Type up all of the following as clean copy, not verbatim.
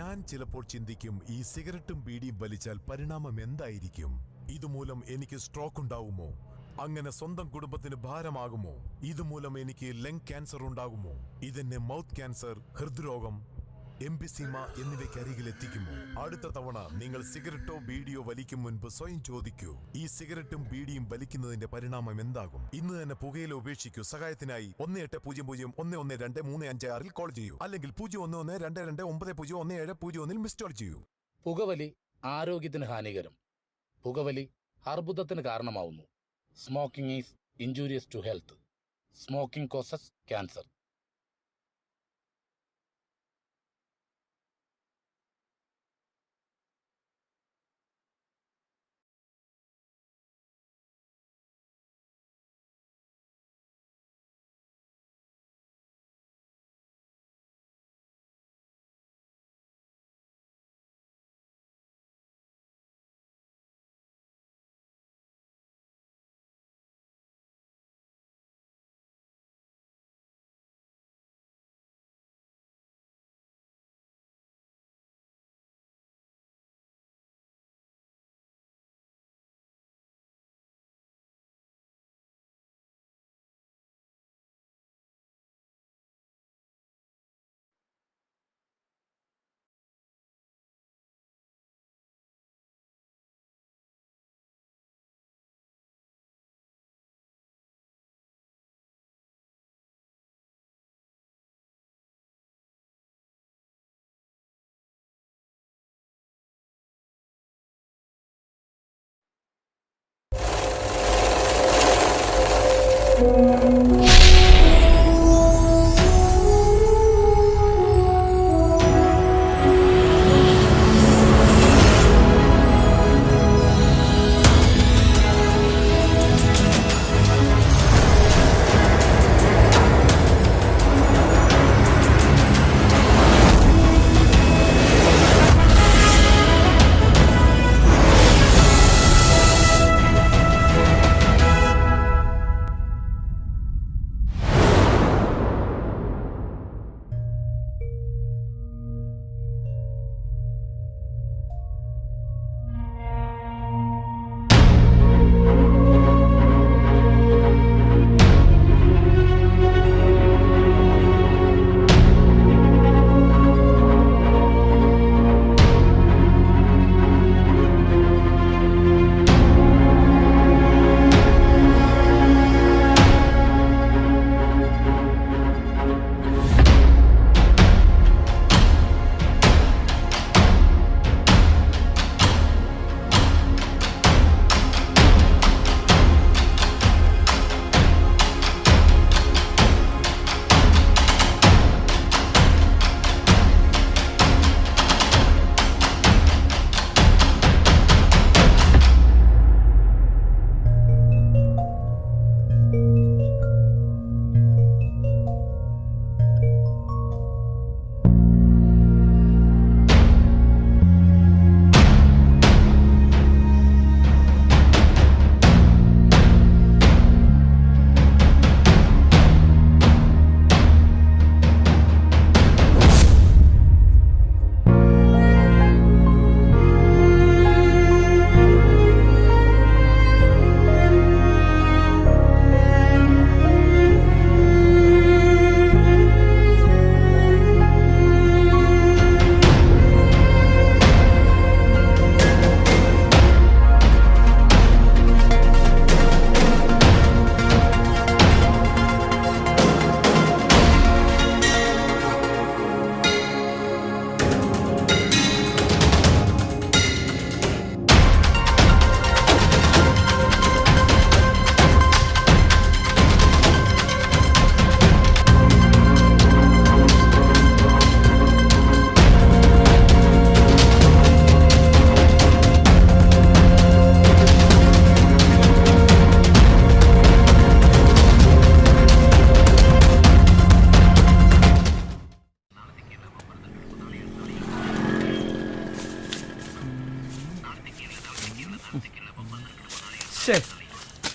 ഞാൻ ചിലപ്പോൾ ചിന്തിക്കും, ഈ സിഗരറ്റും ബീഡിയും വലിച്ചാൽ പരിണാമം എന്തായിരിക്കും? ഇതുമൂലം എനിക്ക് സ്ട്രോക്ക് ഉണ്ടാകുമോ? അങ്ങനെ സ്വന്തം കുടുംബത്തിന് ഭാരമാകുമോ? ഇതുമൂലം എനിക്ക് ലങ് ക്യാൻസർ ഉണ്ടാകുമോ? ഇതെന്നെ മൗത്ത് ക്യാൻസർ, ഹൃദ്രോഗം, എംഫിസീമ എന്നിവയ്ക്ക് അരികിൽ എത്തിക്കുമോ? അടുത്ത തവണ നിങ്ങൾ സിഗരറ്റോ ബീഡിയോ വലിക്കും മുൻപ് സ്വയം ചോദിക്കൂ, ഈ സിഗരറ്റും ബീഡിയും വലിക്കുന്നതിന്റെ പരിണാമം എന്താകും? ഇന്ന് തന്നെ പുകയില ഉപേക്ഷിക്കൂ. സഹായത്തിനായി 1800112356 കോൾ ചെയ്യൂ, അല്ലെങ്കിൽ 011229011701 മിസ് കോൾ ചെയ്യൂ. പുകവലി ആരോഗ്യത്തിന് ഹാനികരം. പുകവലി അർബുദത്തിന് കാരണമാവുന്നു. Smoking is injurious to health. Smoking causes cancer.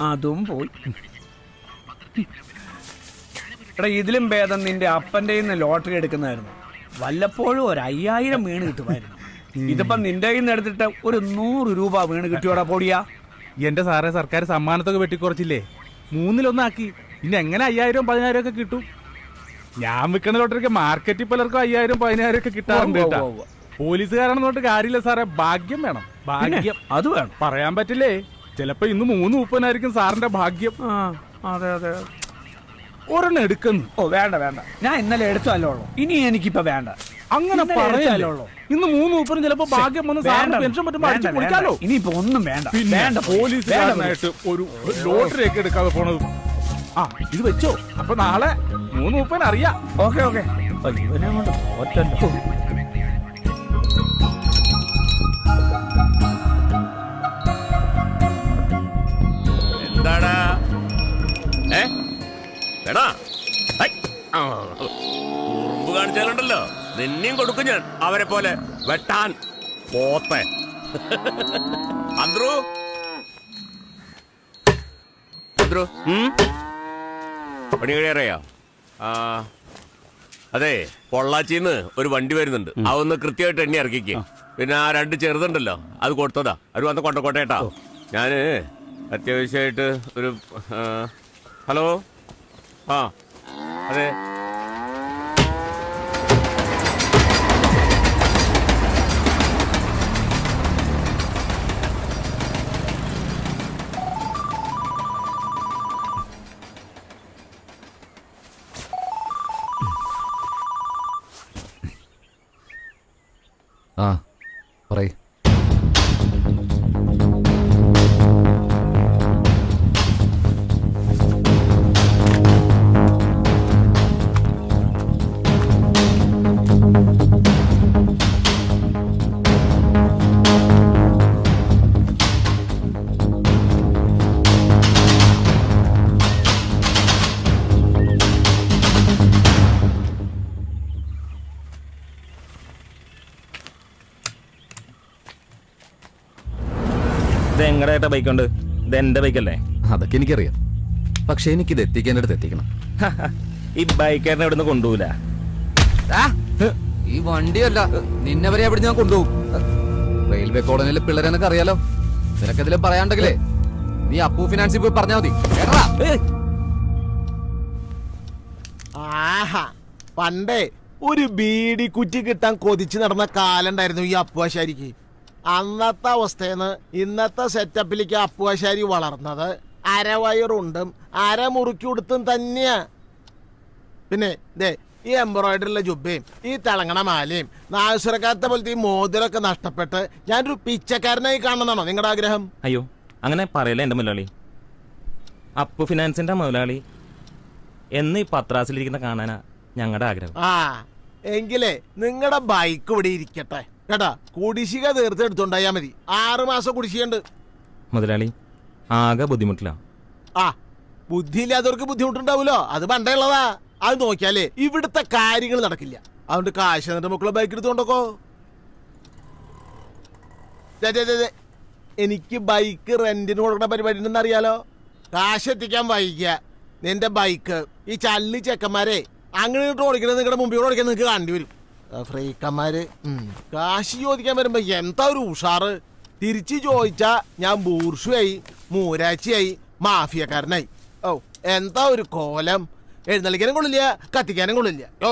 അതും പോയി. എടാ, ഇതിലും ഭേദം നിന്റെ അപ്പൻ്റെ ലോട്ടറി എടുക്കുന്നതായിരുന്നു. വല്ലപ്പോഴും ഒരു 5000 വീണ് കിട്ടുമായിരുന്നു. ഇതിപ്പം നിന്റെ കയ്യിൽ നിന്ന് എടുത്തിട്ട് ഒരു 100 രൂപ വീണ് കിട്ടിയോടാ പൊടിയാ. എന്റെ സാറേ, സർക്കാർ സമ്മാനത്തൊക്കെ വെട്ടിക്കുറച്ചില്ലേ, 3-1 ഇനി എങ്ങനെ 5000-10,000 ഒക്കെ കിട്ടും? ഞാൻ വിൽക്കുന്ന ലോട്ടറിക്ക് മാർക്കറ്റിൽ പലർക്കും 5000-10,000 ഒക്കെ കിട്ടാറുണ്ട് കേട്ടാ. പോലീസുകാരാണെന്ന് പറഞ്ഞിട്ട് കാര്യമില്ല സാറേ, ഭാഗ്യം വേണം. ഭാഗ്യം അത് വേണം, പറയാൻ പറ്റില്ലേ. ചിലപ്പോ ഇന്ന് 3-30 സാറിന്റെ ഭാഗ്യം. അതെ അതെ. ഒരെണ്ണം എടുക്കുന്നു. ഓ വേണ്ട വേണ്ട, ഞാൻ ഇന്നലെ എടുത്തല്ലോ. ഇനി എനിക്കിപ്പോ വേണ്ട. അങ്ങനെ പറയല്ലോ. ഇന്ന് 3-30 ചിലപ്പോ ഭാഗ്യം വന്ന് സാറിന് പെൻഷൻ പറ്റുമ്പോ അടിച്ചു കൊടുക്കാലോ. ഇനിയിപ്പോ ഒന്നും വേണ്ട. വേണ്ട, പോലീസുകാരനായിട്ട് ഒരു ലോട്ടറി ഒക്കെ എടുക്കാതെ പോണത്. ആ ഇത് വെച്ചോ, അപ്പൊ നാളെ 3-30 അറിയാം. Okay okay. ഇവനെ കൊണ്ട് ഒറ്റല്ലോ. എന്താടാ എടാ ഉറുമ്പ് കാണിച്ചാലുണ്ടല്ലോ, നിന്നെയും കൊടുക്കും ഞാൻ അവരെ പോലെ വെട്ടാൻ പോത്തെ. അന്ത്രു അന്ത്രു പണി കഴിയാറയോ? അതെ, പൊള്ളാച്ചിന്ന് ഒരു വണ്ടി വരുന്നുണ്ട്, അതൊന്ന് കൃത്യമായിട്ട് എണ്ണി ഇറക്കിക്ക്. പിന്നെ ആ 2 ചെറുതുണ്ടല്ലോ, അത് കൊടുത്തതാ. അവർ വന്ന് കൊണ്ടോട്ടെട്ടാ. ഞാന് അത്യാവശ്യമായിട്ട് ഒരു ഹലോ. ആ അതെ, ആ പറയ്. എങ്ങടായിട്ട ബൈക്കുണ്ട്? ഇത് എന്റെ ബൈക്കല്ലേ? അതൊക്കെ എനിക്കറിയാം, പക്ഷെ എനിക്കിത് എത്തിക്കേണ്ടടുത്ത് എത്തിക്കണം. ഈ ബൈക്കാരനെ ഇവിടുന്ന് കൊണ്ടുപോല. ഈ വണ്ടിയല്ല, നിന്നെ വരെ അവിടെ ഞാൻ കൊണ്ടുപോകും. റെയിൽവേ കോളനിയിലെ പിള്ളേരെനക്ക് അറിയാലോ. നിനക്കെതിലും പറയാണ്ടെങ്കിലേ നീ അപ്പു ഫിനാൻസിൽ പോയി പറഞ്ഞാ മതി. ആഹാ, പണ്ടേ ഒരു ബീഡി കുറ്റി കിട്ടാൻ കൊതിച്ച് നടന്ന കാലുണ്ടായിരുന്നു ഈ അപ്പുവാശാരിക്ക്. അന്നത്തെ അവസ്ഥയെന്ന് ഇന്നത്തെ സെറ്റപ്പിലേക്ക് അപ്പുവാശാരി വളർന്നത് അരവയറുണ്ടും അരമുറുക്കി കൊടുത്തും തന്നെയാ. പിന്നെ ദേ ഈ എംബ്രോയിഡറിയുള്ള ജുബയും ഈ തിളങ്ങണ മാലയും നാസുരക്കാലത്തെ പോലത്തെ ഈ മോതിരൊക്കെ നഷ്ടപ്പെട്ട് ഞാനൊരു പിച്ചക്കാരനായി കാണണമെന്നാണോ നിങ്ങളുടെ ആഗ്രഹം? അയ്യോ, അങ്ങനെ പറയല്ലേ എന്റെ മുതലാളി. അപ്പു ഫിനാൻസിന്റെ മുതലാളി എന്ന് ഈ പത്രാസിലിരിക്കുന്ന കാണാനാ ഞങ്ങളുടെ ആഗ്രഹം. ആ എങ്കിലേ നിങ്ങളുടെ ബൈക്ക് ഇവിടെ ഇരിക്കട്ടെ കേട്ടാ. കുടിശ്ശിക തീർത്തെടുത്തുണ്ടായാ മതി. 6 മാസം കുടിശ്ശികയുണ്ട്. മുതലാളി ആകെ ബുദ്ധിമുട്ടില്ല. ആ ബുദ്ധിയില്ലാത്തവർക്ക് ബുദ്ധിമുട്ടുണ്ടാവൂലോ, അത് പണ്ടേ ഉള്ളതാ. അത് നോക്കിയാലേ ഇവിടുത്തെ കാര്യങ്ങൾ നടക്കില്ല. അതുകൊണ്ട് കാശ് എന്നിട്ട് മക്കളെ ബൈക്ക് എടുത്തുകൊണ്ടോക്കോ. എനിക്ക് ബൈക്ക് റെന്റിന് കൊടുക്കുന്ന പരിപാടി ഉണ്ടെന്ന് അറിയാലോ. കാശ് എത്തിക്കാൻ വൈകിയ നിന്റെ ബൈക്ക് ഈ ചള്ളി ചെക്കന്മാരെ അങ്ങനെ ഓടിക്കണത് നിങ്ങളുടെ മുമ്പിൽ ഓടിക്കാൻ നിങ്ങൾക്ക് കാണേണ്ടി വരും. ഫ്രീക്കന്മാര് കാശ് ചോദിക്കാൻ വരുമ്പോ എന്താ ഒരു ഉഷാറ്. തിരിച്ചു ചോദിച്ചാ ഞാൻ ബൂർഷുവായി, മൂരാച്ചിയായി, മാഫിയക്കാരനായി. ഓ എന്താ ഒരു കോലം. എഴുന്നള്ളിക്കാനും കൊള്ളില്ല, കത്തിക്കാനും കൊള്ളില്ല. ഓ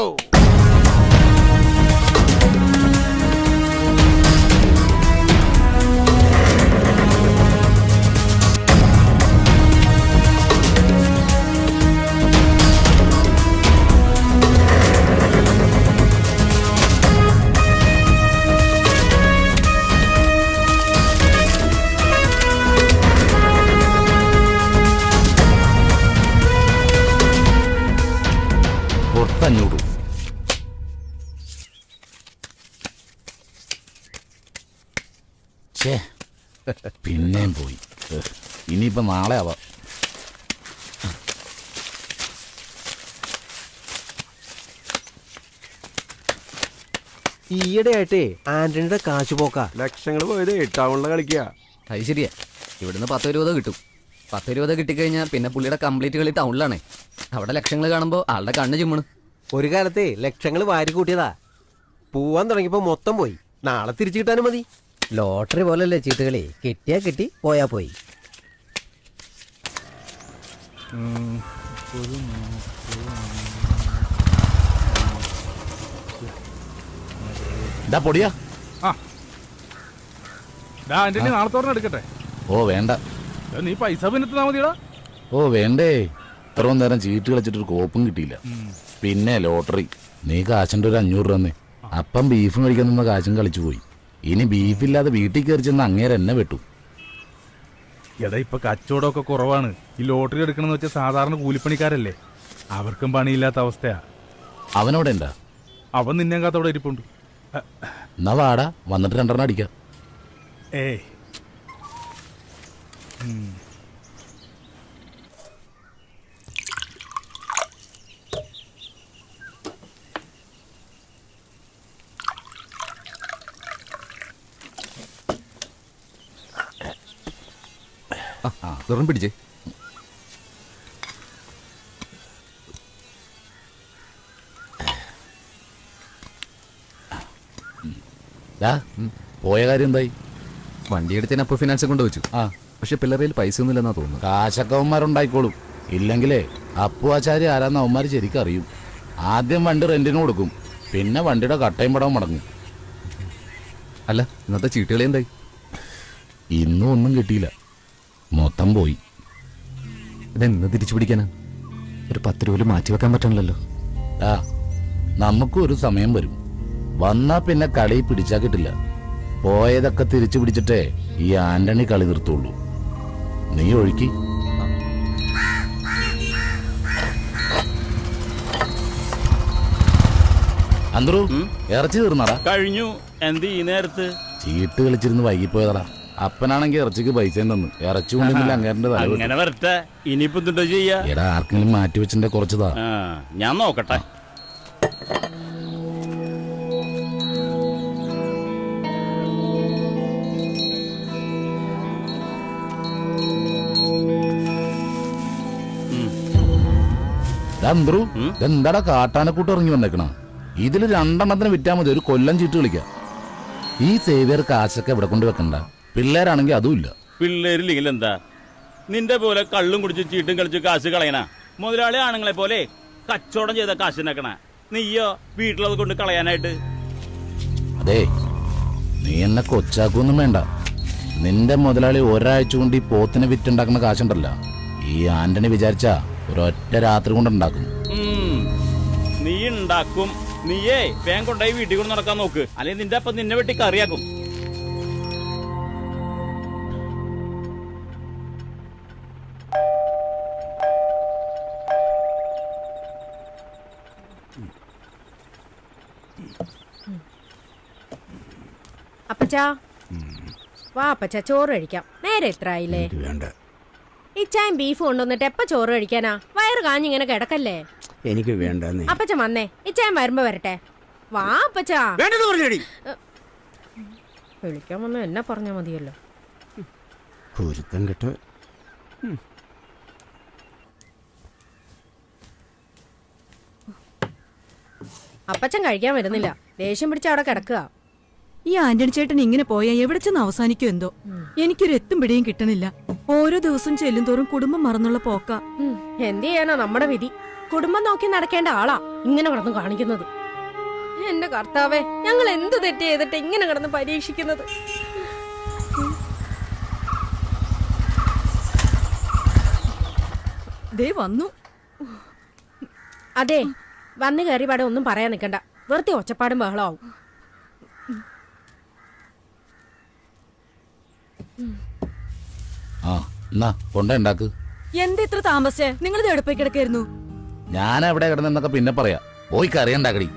പിന്നെയും പോയി. ഇനിയിപ്പോ നാളെ ആവാം. ഈയിടെയായിട്ടേ ആന്റണിയുടെ കാശ് പോക്കാ. ലക്ഷങ്ങൾ പോയത് ടൗണിലെ കളിക്കുക. അത് ശരിയാ, ഇവിടുന്ന് 10-20 കിട്ടും. 10-20 കിട്ടിക്കഴിഞ്ഞാൽ പിന്നെ പുള്ളിയുടെ കംപ്ലീറ്റ് കളി ടൗണിലാണേ. അവിടെ ലക്ഷങ്ങൾ കാണുമ്പോൾ ആളുടെ കണ്ണ് ചുമ്മണ്. ഒരു കാലത്തെ ലക്ഷങ്ങൾ വാരി കൂട്ടിയതാ. പോവാൻ തുടങ്ങിയപ്പോ മൊത്തം പോയി. നാളെ തിരിച്ചു കിട്ടാനും മതി. ലോട്ടറി പോലല്ലേ ചീട്ടുകളി, കിട്ടിയാ കിട്ടി, പോയാ പോയി. ഇതാ പൊടിയാ. ആന്റണി നാളെ തോറന്ന് എടുക്കട്ടെ. ഓ വേണ്ട. നീ പൈസ പിന്നെത്താ മതിയടാ. ഓ വേണ്ടേ, ഇത്രയും നേരം ചീട്ട് കളിച്ചിട്ടൊരു കോപ്പും കിട്ടിയില്ല. പിന്നെ ലോട്ടറി, നീ കാശിന്റെ ഒരു 500 രൂപ തന്നെ. അപ്പം ബീഫ് കഴിക്കാൻ നിന്ന കാശും കളിച്ചു പോയി. ഇനി ബീഫില്ലാതെ വീട്ടിൽ കയറി ചെന്ന് അങ്ങേരെ എന്നെ വെട്ടു. എടാ ഇപ്പൊ കച്ചവടമൊക്കെ കുറവാണ്. ഈ ലോട്ടറി എടുക്കണമെന്ന് വെച്ചാൽ സാധാരണ കൂലിപ്പണിക്കാരല്ലേ, അവർക്കും പണിയില്ലാത്ത അവസ്ഥയാ. അവനവിടെ ഉണ്ടാ? അവൻ നിന്നെ കാത്തവിടെ ഇരിപ്പുണ്ട്. എന്നാ വാടാ, വന്നിട്ട് 2 അടിക്കാം. ഏയ് വെറും പിടിച്ചേ. പോയ കാര്യം എന്തായി? വണ്ടി എടുത്തതിന് അപ്പോ ഫിനാൻസ് കൊണ്ടുവച്ചു. പക്ഷെ പിള്ളേരിൽ പൈസ ഒന്നുമില്ലെന്നാ തോന്നുന്നു. കാശക്കവന്മാരുണ്ടായിക്കോളും. ഇല്ലെങ്കിലേ അപ്പുവാചാരി ആരാന്ന് അവന്മാർ ശരിക്കും അറിയും. ആദ്യം വണ്ടി റെന്റിന് കൊടുക്കും, പിന്നെ വണ്ടിയുടെ കട്ടയും പടവും മടങ്ങും. അല്ല ഇന്നത്തെ ചീട്ടുകളി എന്തായി? ഇന്നും ഒന്നും കിട്ടിയില്ല, മൊത്തം പോയി. ഇതെന്ന് തിരിച്ചു പിടിക്കാനാ? ഒരു 10 രൂപ മാറ്റി വെക്കാൻ പറ്റണല്ലോ. നമുക്കും ഒരു സമയം വരും. വന്നാ പിന്നെ കളി പിടിച്ചാ കിട്ടില്ല. പോയതൊക്കെ തിരിച്ചു പിടിച്ചിട്ടേ ഈ ആന്റണി കളി നിർത്തുള്ളൂ. നീ ഒഴുക്കി. അന്തരു, ഇറച്ചി തീർന്നാടാ? കഴിഞ്ഞു. എന്ത് ഈ നേരത്ത്? ചീട്ട് കളിച്ചിരുന്ന് വൈകിപ്പോയതാടാ. അപ്പനാണെങ്കിൽ ഇറച്ചിക്ക് പൈസ തന്നു. ഇറച്ചി കൊണ്ടില്ല അങ്ങേരന്റെ തല. അങ്ങനെ വരട്ടെ. ഇനിയിപ്പോ എന്തുണ്ടോ ചെയ്യാ? എടാ ആർക്കെങ്കിലും മാറ്റി വെച്ചിന്റെ കുറച്ചതാ. ഞാൻ നോക്കട്ടെ. അന്തരു, എന്താടാ കാട്ടാനക്കൂട്ട് ഇറങ്ങി വന്നേക്കണ? ഇതില് 2 എണ്ണത്തിന് വിറ്റാ മതി, ഒരു കൊല്ലം ചീട്ട് കളിക്കാം. ഈ സേവിയർ കാശൊക്കെ ഇവിടെ കൊണ്ട് വെക്കണ്ട. പിള്ളേരാണെങ്കിൽ അതുമില്ല. പിള്ളേരില്ലെങ്കിൽ എന്താ? നിന്റെ പോലെ കള്ളും കുടിച്ച് ചീട്ടും കളിച്ച് കാശ് കളയണ മുതലാളി ആണുങ്ങളെ പോലെ കച്ചവടം ചെയ്ത കാശ് നക്കണ നീയോ വീട്ടിലത് കൊണ്ട് കളയാനായിട്ട്? അതെ, നീ എന്നെ കൊച്ചാക്കൊന്നും വേണ്ട. നിന്റെ മുതലാളി ഒരാഴ്ച കൊണ്ട് ഈ പോത്തിനെ വിറ്റുണ്ടാക്കുന്ന കാശുണ്ടല്ല, ഈ ആന്റണി വിചാരിച്ചാ ഒരൊറ്റ രാത്രി കൊണ്ടുണ്ടാക്കും. നീ ഉണ്ടാക്കും. നീയേ വേഗം കൊണ്ടായി വീട്ടിൽ കൊണ്ട് നടക്കാൻ നോക്ക്, അല്ലെങ്കിൽ നിന്റെ അപ്പം നിന്നെ വെട്ടി കറിയാക്കും. അപ്പച്ചാ വാ അപ്പച്ചാ, ചോറ് കഴിക്കാം. നേരെ എത്ര ആയില്ലേ? വേണ്ട, ഇച്ചായും ബീഫ് കൊണ്ടുവന്നിട്ട് എപ്പ ചോറ് കഴിക്കാനാ? വയറ് കാഞ്ഞിങ്ങനെ കിടക്കല്ലേ? എനിക്ക് വേണ്ടെന്നേ. അപ്പച്ച വന്നേ, ഇച്ചായം വരുമ്പോ വരട്ടെ. വാ അപ്പച്ചാ. വേണ്ടെന്ന് പറഞ്ഞേടി. വിളിക്കാൻ വന്ന എന്നെ പറഞ്ഞാ മതിയല്ലോ. പൊരുത്തം കേട്ടോ. അപ്പച്ചൻ കഴിക്കാൻ വരുന്നില്ല, ദേഷ്യം പിടിച്ച അവിടെ കിടക്കുക. ഈ ആന്റണി ചേട്ടൻ ഇങ്ങനെ പോയാൽ എവിടെ ചെന്ന് അവസാനിക്കും എന്തോ? എനിക്കൊരു എത്തും പിടിയും കിട്ടണില്ല. ഓരോ ദിവസം ചെല്ലും തോറും കുടുംബം മറന്നുള്ള പോക്ക. എന്ത് ചെയ്യാനാ നമ്മുടെ വിധി? കുടുംബം നോക്കി നടക്കേണ്ട ആളാ ഇങ്ങനെ കിടന്ന് കാണിക്കുന്നത്. എന്റെ കർത്താവേ, ഞങ്ങൾ എന്ത് തെറ്റ് ചെയ്തിട്ട് ഇങ്ങനെ കിടന്ന് പരീക്ഷിക്കുന്നത്? ദേ വന്നു. അതെ, വന്നു കയറി പാടെ ഒന്നും പറയാൻ നിൽക്കണ്ട. വെറുതെ ഒച്ചപ്പാടും ബഹളമാവും. കൊണ്ടുണ്ടാക്ക്. എന്താ ഇത്ര താമസിച്ചേ? നിങ്ങളിത് എവിടെ കിടക്കായിരുന്നു? ഞാൻ എവിടെ കിടന്നെന്നൊക്കെ പിന്നെ പറയാ. പോയി കറി ഉണ്ടാക്കടി.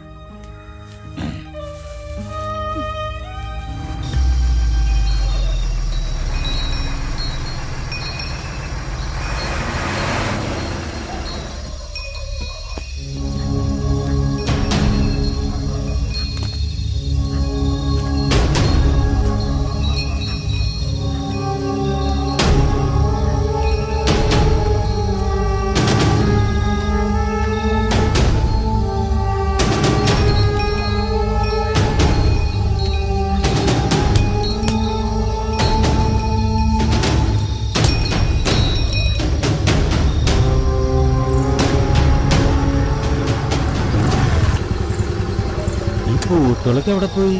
പോത്തുകളൊക്കെ എവിടെ പോയി?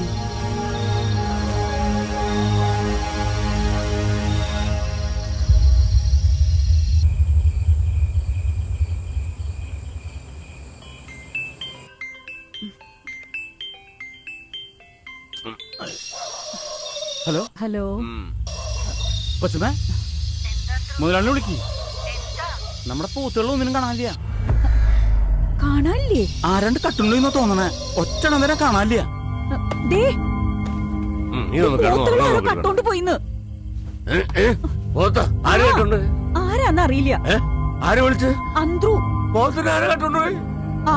ഹലോ ഹലോ കൊച്ചമ്മ, മുതലാളിനെ വിളിക്ക്. നമ്മുടെ പോത്തുകളൊന്നിനും കാണാനില്ല. കാണാനില്ലേ? ആരാണ്ട് കട്ടുണ്ടെന്ന് തോന്നണേ. ഒറ്റണം തന്നെ കാണാനില്ല. ദേ നീ ഒന്ന് കിടന്നോ, പോത്തുകളെ കിടന്നോ, കട്ടോണ്ട് പോയിന്ന്. പോത്ത ആര് കേട്ടുണ്ട്? ആരാന്ന് അറിയില്ല. ആര് വിളിച്ച്? അന്ത്രു. പോത്തിന് ആര് കേട്ടുണ്ടോയി? ആ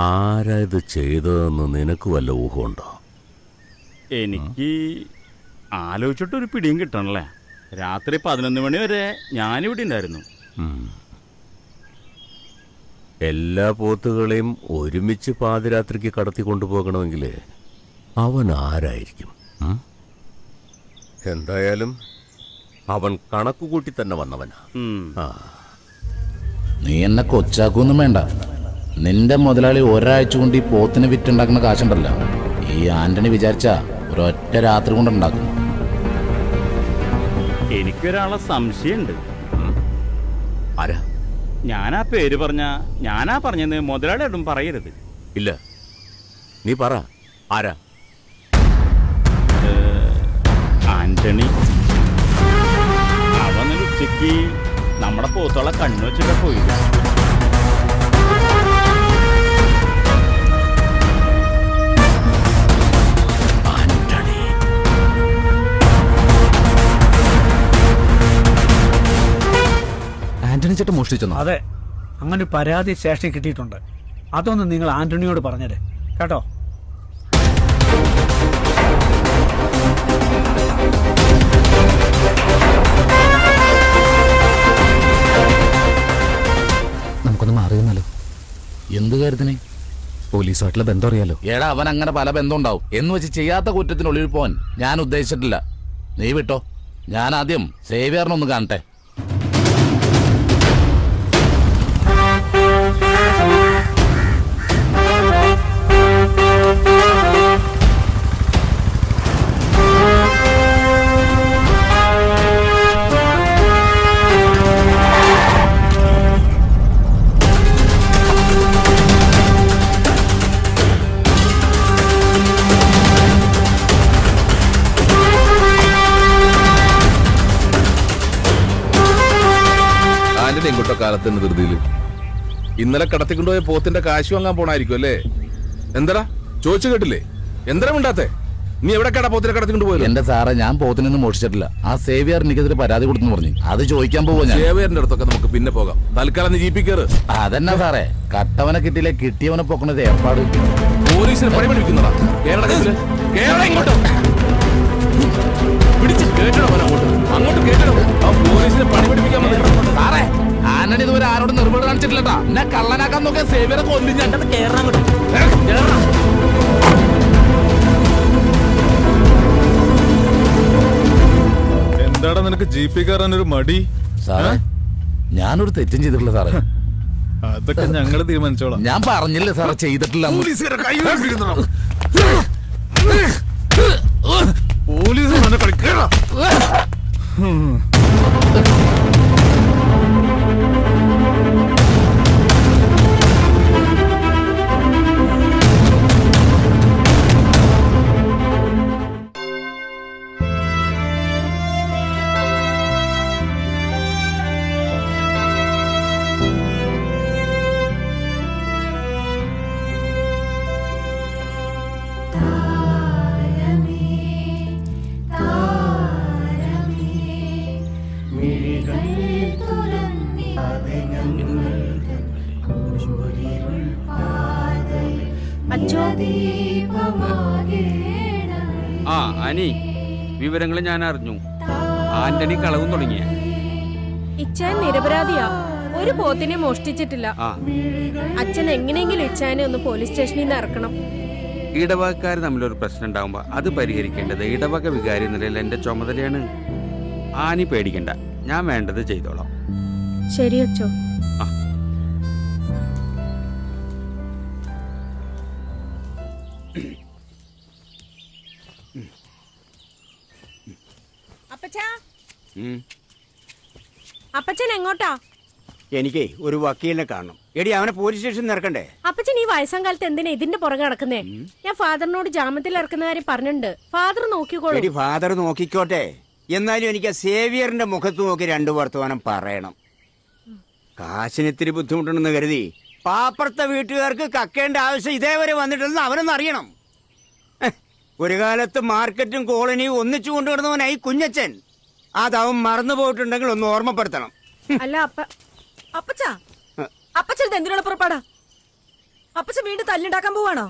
ആരാ ഇത് ചെയ്തതെന്ന് നിനക്ക് വല്ല ഊഹമുണ്ടോ? എനിക്ക് ആലോചിച്ചിട്ടൊരു പിടിയും കിട്ടണല്ലേ. രാത്രി 11 മണി വരെ ഞാനിവിടെ ഉണ്ടായിരുന്നു. എല്ലാ പോത്തുകളെയും ഒരുമിച്ച് പാതിരാത്രിക്ക് കടത്തി കൊണ്ടുപോകണമെങ്കിൽ അവൻ ആരായിരിക്കും? എന്തായാലും അവൻ കണക്കുകൂട്ടി തന്നെ വന്നവനാ. നീ എന്നെ കൊച്ചാക്കൊന്നും വേണ്ട. നിന്റെ മുതലാളി ഒരാഴ്ച കൊണ്ട് ഈ പോത്തിന് വിറ്റുണ്ടാക്കുന്ന കാശുണ്ടല്ലോ, ഈ ആന്റണി വിചാരിച്ച ഒരൊറ്റ രാത്രി കൊണ്ടുണ്ടാക്കും. എനിക്കൊരാളെ സംശയമുണ്ട്. ആരാ? ഞാനാ പേര് ഞാനാ പറഞ്ഞെന്ന് മുതലാളിയോടും പറയരുത്. ഇല്ല, നീ പറ. ആരാ? ആന്റണി. അവൻ ഉച്ചക്ക് നമ്മുടെ പോത്തോളെ കണ്ണു വെച്ചിട്ട് പോയി. ആന്റണി ചേട്ടൻ മോഷ്ടിച്ചെന്നോ? അതെ, അങ്ങനെ ഒരു പരാതി സ്റ്റേഷനിൽ കിട്ടിയിട്ടുണ്ട്. അതൊന്ന് നിങ്ങൾ ആന്റണിയോട് പറഞ്ഞത് കേട്ടോ. നമുക്കൊന്ന് മാറിയെന്നല്ലോ. എന്ത് കാര്യത്തിന്? പോലീസുമായിട്ടുള്ള ബന്ധം അറിയാലോ. എടാ, അവൻ അങ്ങനെ പല ബന്ധം ഉണ്ടാവും. എന്ന് വെച്ച് ചെയ്യാത്ത കുറ്റത്തിനുള്ളിൽ പോവാൻ ഞാൻ ഉദ്ദേശിച്ചിട്ടില്ല. നീ വിട്ടോ, ഞാൻ ആദ്യം സേവ്യറിനൊന്ന് കാണട്ടെ. എങ്ങോട്ടോ കാലത്തിന്റെ ധൃതിയില് ഇന്നലെ കടത്തിക്കൊണ്ടുപോയ പോത്തിന്റെ കാശ് വാങ്ങാൻ പോണായിരിക്കും അല്ലേ? എന്താടാ ചോദിച്ചു കേട്ടില്ലേ? എന്താ മിണ്ടാത്തെ? നീ എവിടെ കട പോത്തിനെ കടത്തിക്കൊണ്ട് പോയത്? എന്റെ സാറേ, ഞാൻ പോത്തിനൊന്നും മോഷിച്ചിട്ടില്ല. ആ സേവിയർ എനിക്കെതിരെ പരാതി കൊടുത്തെന്ന് പറഞ്ഞു. അത് ചോദിക്കാൻ പോവാ ഞാൻ. സേവിയറിന്റെ അടുത്തൊക്കെ നമുക്ക് പിന്നെ പോകാം. തൽക്കാലം നീ ജീപ്പിൽ കയറ്. അതെന്നാ സാറേ, കട്ടവനെ കിട്ടിയില്ലേ കിട്ടിയവനെ പൊക്കണത് ഏർപ്പാട്. പോലീസിനെ പണി പഠിപ്പിക്കുന്നതാ. അങ്ങോട്ട് കേട്ടോ. ആ പോലീസിനെ പണി പഠിപ്പിക്കാൻ സാറേ, ആന്റണി ഇതുവരെ ആരോടും നിർബന്ധം കാണിച്ചിട്ടില്ലട്ടാ. എന്നെ കള്ളനാക്കാൻ നോക്കിയ സേവിയറെ കൊല്ലും ഞാൻ. എന്താടാ നിനക്ക് ജീപ്പിൽ കയറാൻ ഒരു മടി? സാറേ, ഞാനൊരു തെറ്റും ചെയ്തിട്ടില്ല സാറേ. അതൊക്കെ ഞങ്ങള് തീരുമാനിച്ചോളാം. ഞാൻ പറഞ്ഞില്ലേ സാറേ, ചെയ്തിട്ടില്ല. പോലീസ് കളിക്കേടാ. ആ അനി, വിവരങ്ങൾ ഞാൻ അറിഞ്ഞു. ആന്റണി കളവും തുടങ്ങിയ. ഇച്ചാൻ നിരപരാധിയാ. ഒരു പോത്തിനെ മോഷ്ടിച്ചിട്ടില്ല. അച്ഛൻ എങ്ങനെയെങ്കിലും ഇച്ചാനെ ഒന്ന് പോലീസ് സ്റ്റേഷനിൽ നിന്ന് ഇറക്കണം. ഇടവകക്കാർ തമ്മിലൊരു പ്രശ്നം ഉണ്ടാകുമ്പോൾ അത് പരിഹരിക്കേണ്ടത് ഇടവക വികാരി നിലയിൽ എൻ്റെ ചുമതലയാണ്. ആനി പേടിക്കണ്ട, ഞാൻ വേണ്ടത് ചെയ്തോളാം. ശരി അച്ചോ. അപ്പച്ചൻ എങ്ങോട്ടാ? എനിക്ക് ഒരു വക്കീലിനെ കാണണം. എടി, അവനെ പോലീസ് സ്റ്റേഷനിൽ ഇറക്കണ്ടേ? അപ്പച്ചൻ ഈ വയസ്സാം കാലത്ത് എന്തിനാ ഇതിന്റെ പുറകെ നടക്കുന്നേ? ഞാൻ ഫാദറിനോട് ജാമ്യത്തിൽ ഇറക്കുന്ന കാര്യം പറഞ്ഞിട്ടുണ്ട്. ഫാദർ നോക്കിക്കോളൂ. എടി, ഫാദർ നോക്കിക്കോട്ടെ. എന്നാലും എനിക്ക് ആ സേവിയറിന്റെ മുഖത്ത് നോക്കി 2 വർത്തമാനം പറയണം. കാശിന് ഇത്തിരി ബുദ്ധിമുട്ടുണ്ടെന്ന് കരുതി പാപ്പുറത്തെ വീട്ടുകാർക്ക് കക്കേണ്ട ആവശ്യം ഇതേവരെ വന്നിട്ടില്ലെന്ന് അവനൊന്ന് അറിയണം. ഒരു കാലത്ത് മാർക്കറ്റും കോളനിയും ഒന്നിച്ചു കൊണ്ടുവരുന്നവനായി കുഞ്ഞച്ചൻ. അതവൻ മറന്നു പോയിട്ടുണ്ടെങ്കിൽ ഒന്ന് ഓർമ്മപ്പെടുത്തണം. അല്ല അപ്പച്ചാ, അപ്പച്ചൻ എന്തിനുള്ള പുറപ്പാടാ? അപ്പച്ചൻ വീണ്ടും തല്ലുണ്ടാക്കാൻ പോവാണോ?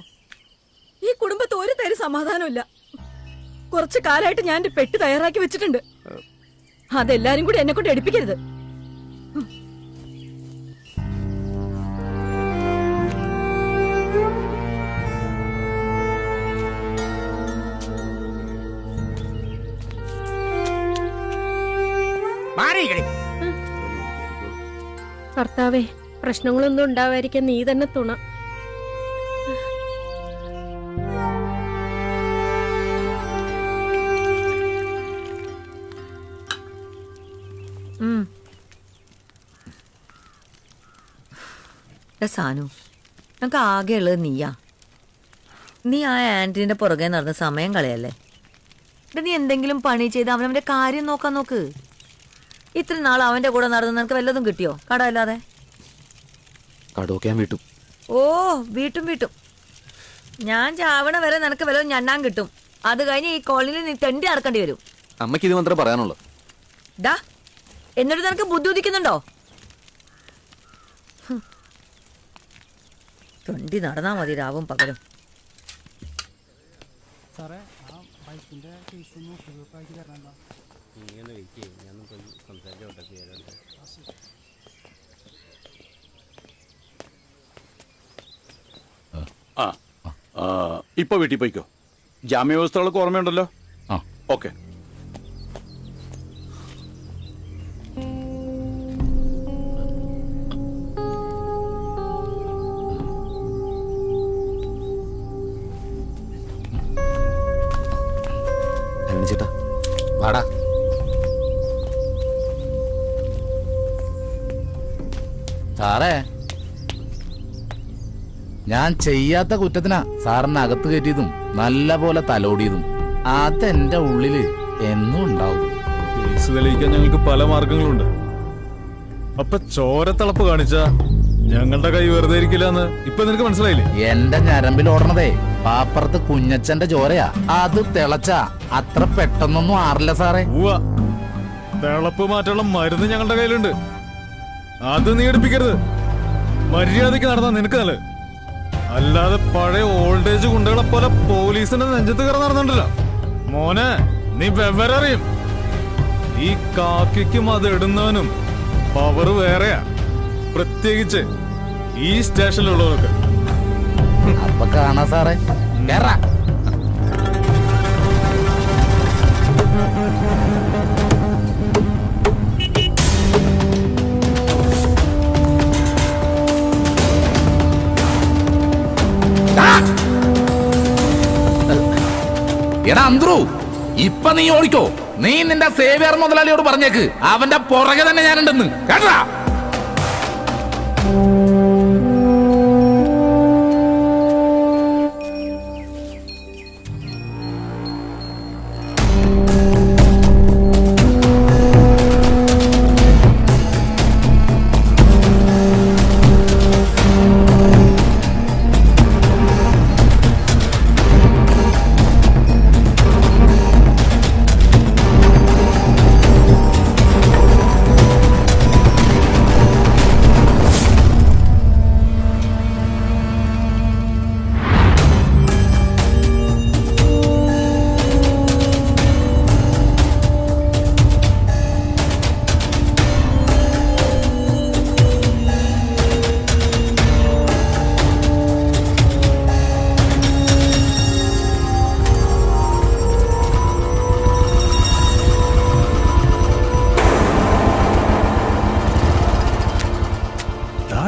ഈ കുടുംബത്ത് ഒരു തരം സമാധാനമില്ല. കുറച്ചു കാലമായിട്ട് ഞാൻ എന്റെ പെട്ടി തയ്യാറാക്കി വെച്ചിട്ടുണ്ട്. അതെല്ലാരും കൂടി എന്നെ കൊണ്ട് എടുപ്പിക്കരുത്. കർത്താവേ, പ്രശ്നങ്ങളൊന്നും ഉണ്ടാവാതിരിക്കാൻ നീ തന്നെ തുണ. സാനു, ഞങ്ങൾക്ക് ആകെ ഉള്ളത് നീയാ. നീ ആ ആന്റണിന്റെ പുറകെ നടന്ന് സമയം കളയല്ലേ? നീ എന്തെങ്കിലും പണി ചെയ്ത് അവനവന്റെ കാര്യം നോക്കാൻ നോക്ക്. ഇത്ര നാൾ അവന്റെ കൂടെ നടന്ന് നിനക്ക് വല്ലതും കിട്ടിയോ? കടമല്ലാതെ. കടമൊക്കെ ഞാൻ വീട്ടും. ഓ, വീട്ടും. ഞാൻ ചാവണ വരെ നിനക്ക് വല്ലതും ഞണ്ണാൻ കിട്ടും. അത് കഴിഞ്ഞ് ഈ കോളനിയിൽ നീ തെണ്ടി നടക്കേണ്ടി വരും. അമ്മയ്ക്ക് ഇത് മാത്രമേ പറയാനുള്ളൂ. ഡാ, എന്നിട്ട് നിനക്ക് ബുദ്ധി ഉദിക്കുന്നുണ്ടോ? തൊണ്ടി നടന്നാ മതി രാവും പകലും. ഇപ്പൊ വീട്ടിൽ പോയിക്കോ. ജാമ്യവ്യവസ്ഥകളൊക്കെ ഓർമ്മയുണ്ടല്ലോ? ഓക്കെ. ചേട്ടാ വാടാ. സാറേ, ഞാൻ ചെയ്യാത്ത കുറ്റത്തിനാ സാറിനെ അകത്ത് കയറ്റിയതും നല്ല പോലെ തലോടിയതും. അതെന്റെ ഉള്ളില് എന്നും ഉണ്ടാവും. കേസ് തെളിയിക്കാൻ ഞങ്ങൾക്ക് പല മാർഗങ്ങളുണ്ട്. അപ്പൊ ചോരത്തിളപ്പ് കാണിച്ച ഞങ്ങളുടെ കൈ വെറുതെ ഇരിക്കില്ലെന്ന് ഇപ്പൊ നിനക്ക് മനസ്സിലായില്ലേ? എന്റെ ഞരമ്പിൽ ഓടണതേ പാപ്പുറത്ത് കുഞ്ഞച്ചന്റെ ചോരയാ. അത് തിളച്ച അത്ര പെട്ടെന്നൊന്നും ആറില്ല സാറേ. തിളപ്പ് മാറ്റുള്ള മരുന്ന് ഞങ്ങളുടെ കയ്യിലുണ്ട്. അത് നീ എടുപ്പിക്കരുത്. മര്യാദക്ക് നടന്നാ നിനക്ക് നല്ലത്. അല്ലാതെ പഴയ ഓൾഡേജ് ഗുണ്ടകളെ പോലെ പോലീസിന്റെ നെഞ്ചത്ത് കയറി നടന്നിട്ടില്ല. മോനെ, നീ വെവ്വേററിയും. ഈ കാക്കിക്കും അത് ഇടുന്നവനും പവർ വേറെയാ, പ്രത്യേകിച്ച് ഈ സ്റ്റേഷനിലുള്ളവർക്ക്. അപ്പൊ കാണാ സാറേ. എടാ അന്ത്രു, ഇപ്പൊ നീ ഓടിക്കോ. നീ നിന്റെ സേവിയർ മുതലാളിയോട് പറഞ്ഞേക്ക് അവന്റെ പുറകെ തന്നെ ഞാനുണ്ടെന്ന്. കേട്ടാ?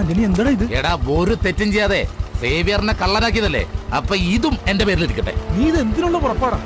ആന്റണി എന്താടാ ഇത്? എടാ ഒരു തെറ്റും ചെയ്യാതെ സേവിയറിനെ കള്ളനാക്കിയതല്ലേ, അപ്പൊ ഇതും എന്റെ പേരിലിരിക്കട്ടെ. നീ ഇത് എന്തിനുള്ള പുറപ്പാടാ?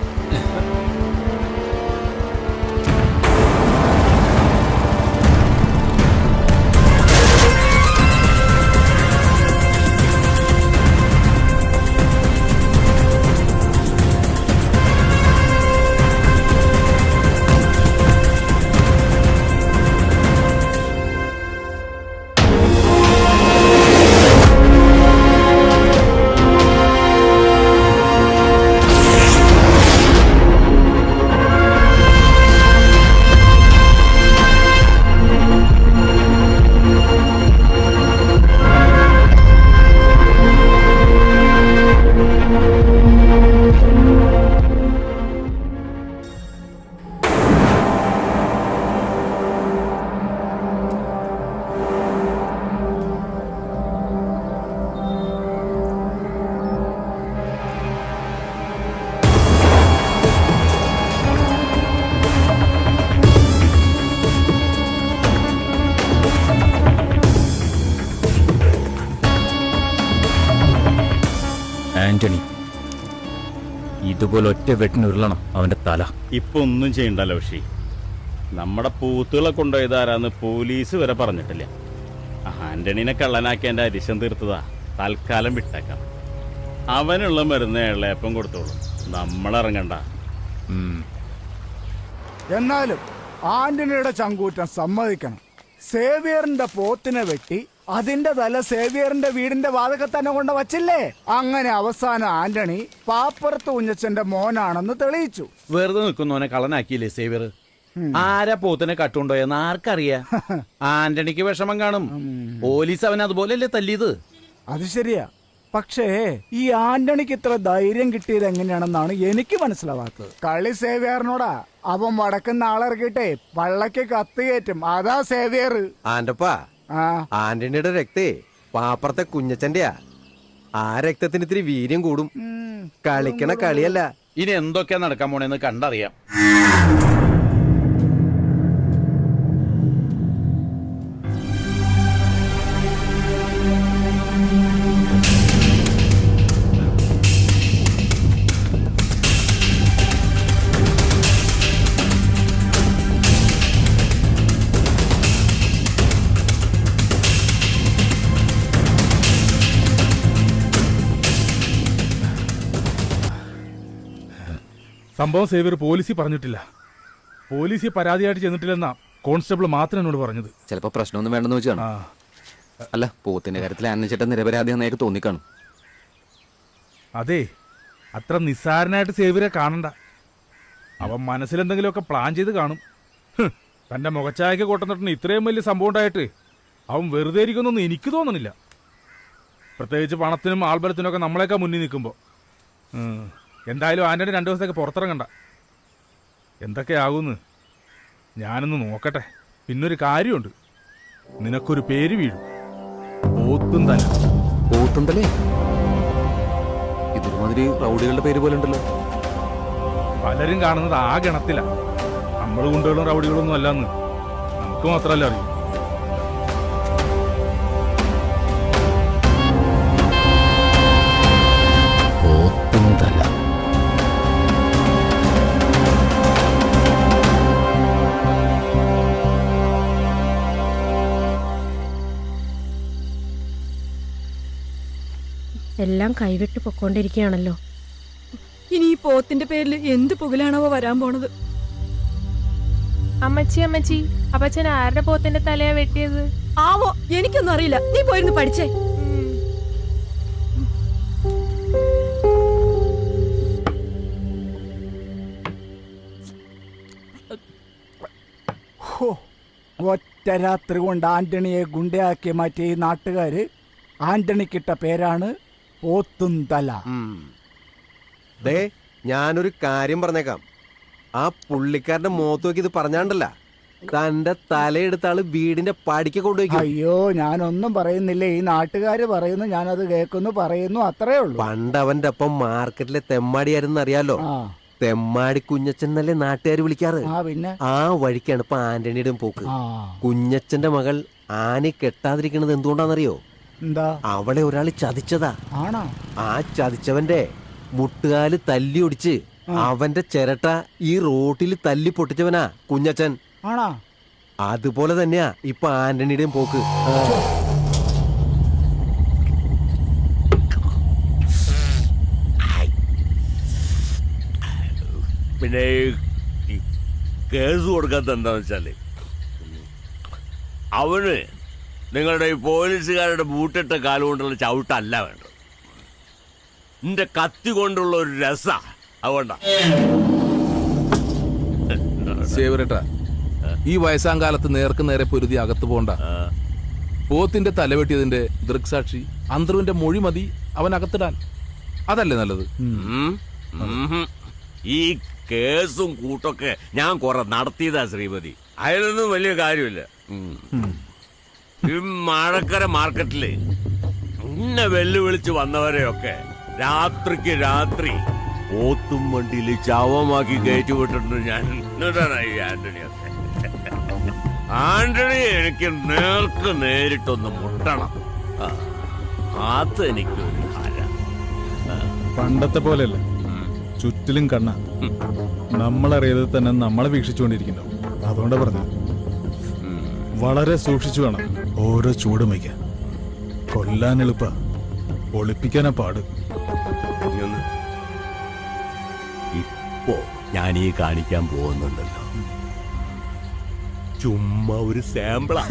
ആന്റണി, ഇതുപോലെ ഒറ്റ വെട്ടിന് ഉരുളണം അവന്റെ തല. ഇപ്പൊ ഒന്നും ചെയ്യണ്ടല്ലോ പക്ഷേ നമ്മുടെ പൂത്തുകളെ കൊണ്ടുപോയതാരാന്ന് പോലീസ് വരെ പറഞ്ഞിട്ടില്ല. ആന്റണീനെ കള്ളനാക്കി എന്റെ അരിശം തീർത്തതാ. തൽക്കാലം വിട്ടേക്കാം. അവനുള്ള മരുന്ന് ഇളയപ്പം കൊടുത്തോളൂ, നമ്മളിറങ്ങണ്ട. എന്നാലും ആന്റണിയുടെ ചങ്കൂറ്റം സമ്മതിക്കണം. സേവിയറിന്റെ പോത്തിനെ വെട്ടി അതിന്റെ തല സേവിയറിന്റെ വീടിന്റെ വാതക തന്നെ കൊണ്ട് വച്ചില്ലേ. അങ്ങനെ അവസാനം ആന്റണി പാപ്പുറത്ത് കുഞ്ഞച്ചന്റെ മോനാണെന്ന് തെളിയിച്ചു. വെറുതെ നിൽക്കുന്നവനെ കള്ളനാക്കിയില്ലേ സേവിയർ? ആരാ പോത്തിനെ കട്ടുകൊണ്ടോയെന്ന് ആർക്കറിയാ? ആന്റണിക്ക് വിഷമം കാണും. പോലീസ് അവൻ അതുപോലെയല്ലേ തല്ലിയത്. അത് ശരിയാ. പക്ഷേ ഈ ആന്റണിക്ക് ഇത്ര ധൈര്യം കിട്ടിയത് എങ്ങനെയാണെന്നാണ് എനിക്ക് മനസ്സിലാവാത്തത്. കളി സേവിയറിനോടാ. അവൻ വടക്കുന്ന ആളിറക്കിട്ടെ വള്ളക്ക് കത്ത് കയറ്റും. അതാ സേവിയർ. ആന്റപ്പാ, ആന്റണിയുടെ രക്തേ പാപ്പറത്തെ കുഞ്ഞച്ചന്റെയാ. ആ രക്തത്തിന് ഇത്തിരി വീര്യം കൂടും. കളിക്കണ കളിയല്ല. ഇനി എന്തൊക്കെയാ നടക്കാൻ പോണെന്ന് കണ്ടറിയാം. സംഭവം സേവിയർ പോലീസിൽ പറഞ്ഞിട്ടില്ല. പോലീസിൽ പരാതിയായിട്ട് ചെന്നിട്ടില്ലെന്നാ കോൺസ്റ്റബിൾ മാത്രം എന്നോട് പറഞ്ഞത്. ചിലപ്പോ പ്രശ്നമൊന്നും വേണ്ടെന്ന് വെച്ചാണ്. അല്ല, പോത്തിന്റെ കാര്യത്തിൽ അന്വേഷിച്ചിട്ട് നിരപരാധി എന്നേക്ക് തോന്നിക്കാണും. അതെ, അത്ര നിസ്സാരനായിട്ട് സേവിയറെ കാണണ്ട. അവൻ മനസ്സിലെന്തെങ്കിലുമൊക്കെ പ്ലാൻ ചെയ്ത് കാണും. തന്റെ മുഖച്ചായക്ക് കൊട്ടുന്നിട്ട് ഇത്രയും വലിയ സംഭവം ഉണ്ടായിട്ട് അവൻ വെറുതെ ഇരിക്കുന്നൊന്നും എനിക്ക് തോന്നണില്ല. പ്രത്യേകിച്ച് പണത്തിനും ആൾബലത്തിനും ഒക്കെ നമ്മളെയൊക്കെ മുന്നിൽ നിൽക്കുമ്പോൾ. എന്തായാലും ആന്റണി 2 ദിവസത്തേക്ക് പുറത്തിറങ്ങണ്ട. എന്തൊക്കെയാകുമെന്ന് ഞാനൊന്ന് നോക്കട്ടെ. പിന്നൊരു കാര്യമുണ്ട്, നിനക്കൊരു പേര് വീഴും. പോത്തുന്തല. പോത്തുന്തലേ? ഇതൊരുമാതിരി റൗഡികളുടെ പേര് പോലെ ഉണ്ടല്ലോ. പലരും കാണുന്നത് ആ ഗണത്തിലാ. നമ്മൾ ഗുണ്ടകളും റൗഡികളൊന്നും അല്ലാന്ന് നമുക്ക് മാത്രമല്ല അറിയൂ. എല്ലാം കൈവിട്ട് പൊക്കോണ്ടിരിക്കുകയാണല്ലോ. ഇനി ഈ പോത്തിന്റെ പേരിൽ എന്ത് പുകലാണവ വരാൻ പോണത്? അമ്മച്ചി, അപ്പച്ചൻ ആരുടെ പോത്തിന്റെ തലയാ വെട്ടിയത്? ആവോ, എനിക്കൊന്നും അറിയില്ല. നീ പോയിരുന്നു പഠിച്ചേ. ഒറ്റ രാത്രി കൊണ്ട് ആന്റണിയെ ഗുണ്ടയാക്കി മാറ്റിയ ഈ നാട്ടുകാര് ആന്റണിക്കിട്ട പേരാണ് പോത്തുന്തല. ദേ, ഞാനൊരു കാര്യം പറഞ്ഞേക്കാം. ആ പുള്ളിക്കാരന്റെ മുഖത്ത് നോക്കി ഇത് പറഞ്ഞാണ്ടല്ല, തന്റെ തലയെടുത്ത ആള് വീടിന്റെ പടിക്ക് കൊണ്ടുപോയി. അയ്യോ, ഞാനൊന്നും പറയുന്നില്ല. ഈ നാട്ടുകാര് പറയുന്നു, ഞാനത് കേൾക്കുന്നു, പറയുന്നു, അത്രേ ഉള്ളൂ. പണ്ട് അവന്റെ ഒപ്പം മാർക്കറ്റിലെ തെമ്മാടിയായിരുന്നു അറിയാലോ. തെമ്മാടി കുഞ്ഞച്ചനല്ലേ നാട്ടുകാര് വിളിക്കാറ്. പിന്നെ ആ വഴിക്കാണ് ഇപ്പൊ ആന്റണിയുടെ പോക്ക്. കുഞ്ഞച്ചന്റെ മകൾ ആനി കെട്ടാതിരിക്കണത് എന്തുകൊണ്ടാണെന്നറിയോ? എന്താ? അവളെ ഒരാൾ ചതിച്ചതാ. ആണോ? ആ ചതിച്ചവന്റെ മുട്ടുകാല് തല്ലി ഒടിച്ച് അവന്റെ ചിരട്ട ഈ റോട്ടിൽ തല്ലി പൊട്ടിച്ചവനാ കുഞ്ഞച്ചൻ. ആണോ? അതുപോലെ തന്നെയാ ഇപ്പൊ ആന്റണിയുടെയും പോക്ക്. പിന്നെ ഈ കേസ് കൊടുക്കാത്ത എന്താന്ന് വെച്ചാല് അവന് നിങ്ങളുടെ ഈ പോലീസുകാരുടെ ബൂട്ടിട്ട കാലുകൊണ്ടുള്ള ചവിട്ടല്ല വേണ്ടത്, നിന്റെ കത്തി കൊണ്ടുള്ള ഒരു രസ. അതുകൊണ്ടാ സേവരേട്ടാ, ഈ വയസ്സാം കാലത്ത് നേർക്ക് നേരെ പൊരുതി അകത്ത് പോണ്ട. പോത്തിന്റെ തലവെട്ടിയതിന്റെ ദൃക്സാക്ഷി അന്തറുവിന്റെ മൊഴി മതി അവൻ അകത്തിടാൻ. അതല്ലേ നല്ലത്? ഈ കേസും കൂട്ടൊക്കെ ഞാൻ കുറെ നടത്തിയതാ ശ്രീമതി, അതിലൊന്നും വലിയ കാര്യമില്ല. ഈ മഴക്കര മാർക്കറ്റില് ഇന്നെ വെല്ലുവിളിച്ച് വന്നവരെയൊക്കെ രാത്രിക്ക് രാത്രി പോത്തും വണ്ടിയിൽ ചവമാക്കി കയറ്റി വിട്ടിട്ടുണ്ട് ഞാൻ. ആന്റണിയൊക്കെ ആന്റണി എനിക്ക് നേർക്ക് നേരിട്ടൊന്ന് മുട്ടണം. അതെനിക്കൊരു ഹര. പണ്ടത്തെ പോലെയല്ല, ചുറ്റിലും കണ്ണ. നമ്മളറിയാതെ തന്നെ നമ്മളെ വീക്ഷിച്ചുകൊണ്ടിരിക്കുന്നു. അതുകൊണ്ടാ പറഞ്ഞു, വളരെ സൂക്ഷിച്ചു വേണം ഓരോ ചൂടും വയ്ക്കാൻ. കൊല്ലാൻ എളുപ്പ, ഒളിപ്പിക്കാനാ പാട്. ഇപ്പോ ഞാൻ ഈ കാണിക്കാൻ പോകുന്നുണ്ടല്ലോ, ചുമ്മാ ഒരു സാമ്പിളാ.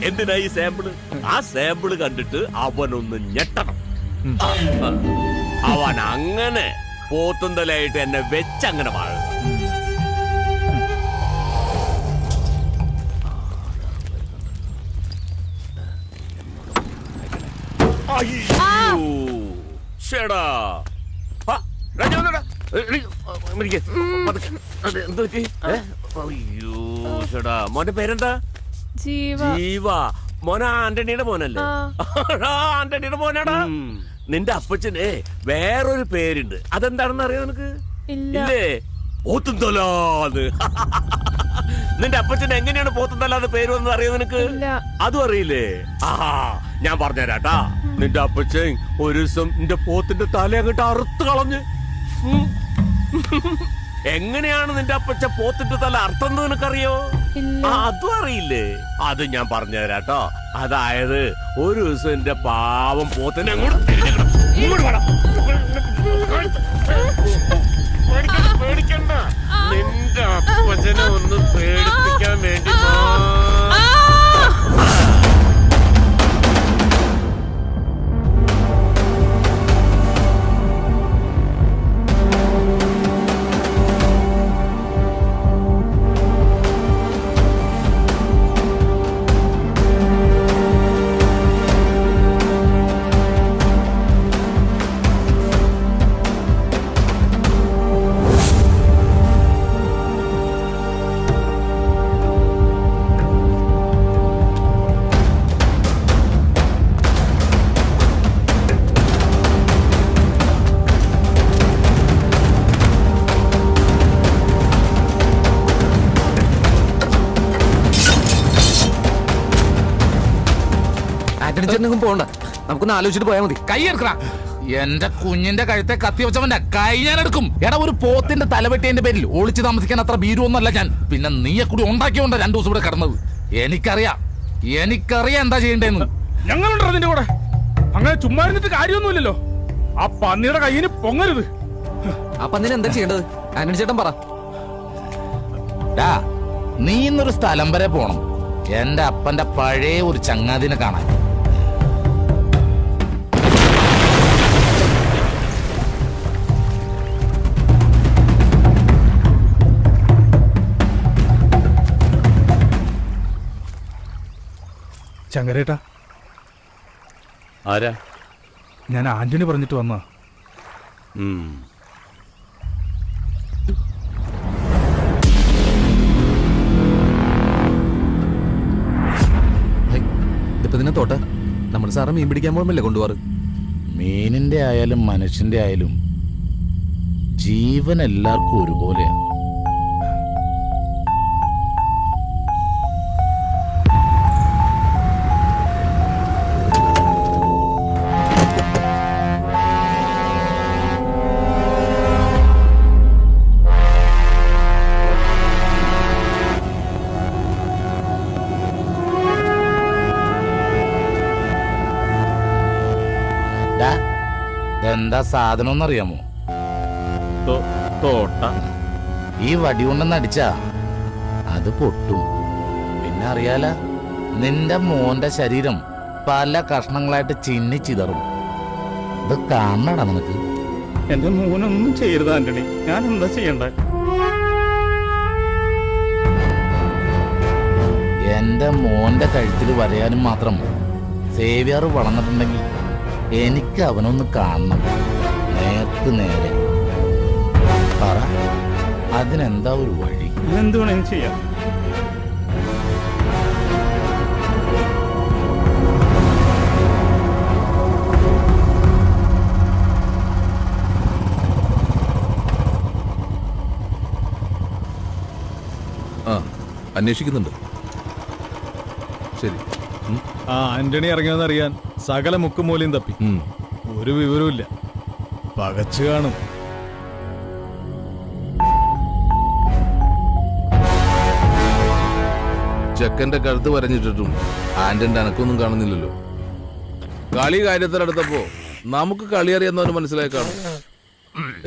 എന്തിനാ ഈ സാമ്പിള്? ആ സാമ്പിള് കണ്ടിട്ട് അവനൊന്ന് ഞെട്ടണം. അവൻ അങ്ങനെ പോത്തുന്തലായിട്ട് എന്നെ വെച്ചങ്ങനെ വാഴും. ഷേടാ മോന്റെ പേരെന്താ? ജീവ. മോന ആന്റണിയുടെ മോനല്ലേ? ആന്റണിയുടെ മോനാടാ. നിന്റെ അപ്പച്ചന് വേറൊരു പേരുണ്ട്, അതെന്താണെന്ന് അറിയാം നിനക്ക്? ഇല്ലേ? പോത്തുന്തലാന്ന്. നിന്റെ അപ്പച്ചന് എങ്ങനെയാണ് പോത്തുന്തലാന്ന് പേര് വന്നത് അറിയോ നിനക്ക്? അതും അറിയില്ലേ? ആഹാ, ഞാൻ പറഞ്ഞുതരാട്ടാ. നിന്റെ അപ്പച്ചൻ ഒരു ദിവസം നിന്റെ പോത്തിന്റെ തല അങ്ങോട്ട് അറുത്ത് കളഞ്ഞ്. എങ്ങനെയാണ് നിന്റെ അപ്പച്ച പോത്തിന്റെ തല അർത്ഥം നിനക്കറിയോ? അതും അറിയില്ലേ? അത് ഞാൻ പറഞ്ഞുതരാട്ടോ. അതായത് ഒരു ദിവസം എന്റെ പാവം പോത്തിനെ പേടിക്കണ്ട, നിന്റെ അപ്പച്ചനെ ഒന്ന് പേടിപ്പിക്കാൻ വേണ്ടി പോണ്ട, നമുക്കൊന്ന് ആലോചിച്ചിട്ട് പോയാൽ മതി. കൈ എടുക്കണ. എന്റെ കുഞ്ഞിന്റെ കഴുത്തെ കത്തി വെച്ചവന്റെ കൈ ഞാൻ എടുക്കും. എടാ, ഒരു പോത്തിന്റെ തലവെട്ടിയതിന്റെ പേരിൽ ഒളിച്ചു താമസിക്കാൻ അത്ര ഭീരുവൊന്നല്ല ഞാൻ. പിന്നെ നീയെ കൂടി ഉണ്ടാക്കിയോണ്ട 2 ദിവസം ഇവിടെ കിടന്നത്. എനിക്കറിയാം എന്താ ചെയ്യണ്ടേന്ന്. ഞങ്ങളുണ്ടോ അതിന്റെ കൂടെ? അങ്ങനെ ചുമ്മാ ഇരുന്നിട്ട് കാര്യമൊന്നുമില്ലല്ലോ. ആ പന്നിയുടെ കയ്യിന് പൊങ്ങരുത്. ആ പന്നിന് എന്താ ചെയ്യേണ്ടത്? ആന്റണി ചേട്ടൻ പറ. നീ ഇന്നൊരു സ്ഥലം വരെ പോണം, എന്റെ അപ്പന്റെ പഴയ ഒരു ചങ്ങാതിനെ കാണാൻ. ചങ്ങരേട്ടാ, ആരാ? ഞാൻ ആന്റണി പറഞ്ഞിട്ട് വന്നാ. ഇതിപ്പോ ഇതിനെ തോട്ടെ നമ്മുടെ സാറ് മീൻ പിടിക്കാൻ പോകുമ്പല്ലേ കൊണ്ടുപോവാറ്? മീനിന്റെ ആയാലും മനുഷ്യന്റെ ആയാലും ജീവൻ എല്ലാവർക്കും ഒരുപോലെയാണ്. എന്താ സാധനം എന്നറിയാമോ? തോട്ട. ഈ വടി കൊണ്ടൊന്ന് അടിച്ചാ അത് പൊട്ടും. പിന്നെ അറിയാല, നിന്റെ മോന്റെ ശരീരം പല കഷ്ണങ്ങളായിട്ട് ചിന്നിച്ചിതറും. ഇത് കാണണടാ നിനക്ക്. എന്റെ മോനൊന്നും ചെയ്യരുത് ആന്റണി. ഞാൻ എന്താ ചെയ്യണ്ടേ? എന്റെ മോന്റെ കഴുത്തിൽ വരയാനും മാത്രം സേവ്യർ വളർന്നിട്ടുണ്ടെങ്കിൽ എനിക്ക് അവനൊന്ന് കാണണം, നേർക്ക് നേരെ. പറ, അതിനെന്താ ഒരു വഴി? എന്ത് വേണേലും ചെയ്യാം. ആ, അന്വേഷിക്കുന്നുണ്ട്. ശരി. ആ ആന്റണി ഇറങ്ങിയെന്നറിയാൻ സകല മുക്കും മൂലയും തപ്പി. ഒരു വിവരവുമില്ല. പകച്ചു കാണും. ചെക്കന്റെ കഴുത്ത് വരഞ്ഞിട്ടിട്ടും ആന്റന്റെ അനക്കൊന്നും കാണുന്നില്ലല്ലോ. കളി കാര്യത്തിലെടുത്തപ്പോ നമുക്ക് കളി അറിയാവുന്നവന് മനസ്സിലായി കാണും.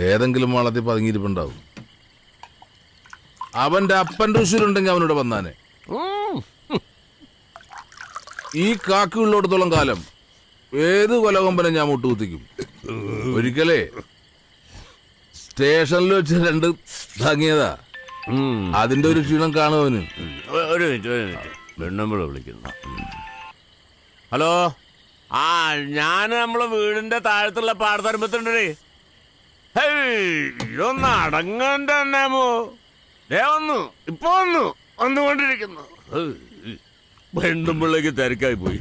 ഏതെങ്കിലും വളത്തിൽ പതുങ്ങിയിരിപ്പുണ്ടാവും. അവന്റെ അപ്പന്റെ ഉശുരുണ്ടെങ്കിൽ അവനോട് വന്നാനെ. ഈ കാക്കുള്ളോടത്തോളം കാലം ഏത് കൊലകൊമ്പനെ ഞാൻ മുട്ടുകുത്തിക്കും. ഒരിക്കലേ സ്റ്റേഷനിൽ വെച്ച് 2 തങ്ങിയതാ. അതിന്റെ ഒരു ക്ഷീണം കാണുവന്. ഒരു മിനിറ്റ് വെണ്ണമ്പുഴ വിളിക്കുന്നു. ഹലോ, ആ ഞാൻ നമ്മളെ വീടിന്റെ താഴത്തുള്ള പാടത്തരമ്പത്തുണ്ടേ. ഒന്ന് അടങ്ങന്റെ അന്നേമോ. വന്നു, ഇപ്പൊ വന്നുകൊണ്ടിരിക്കുന്നു. വെണ്ണുമ്പിള്ളേക്ക് തിരക്കായി പോയി.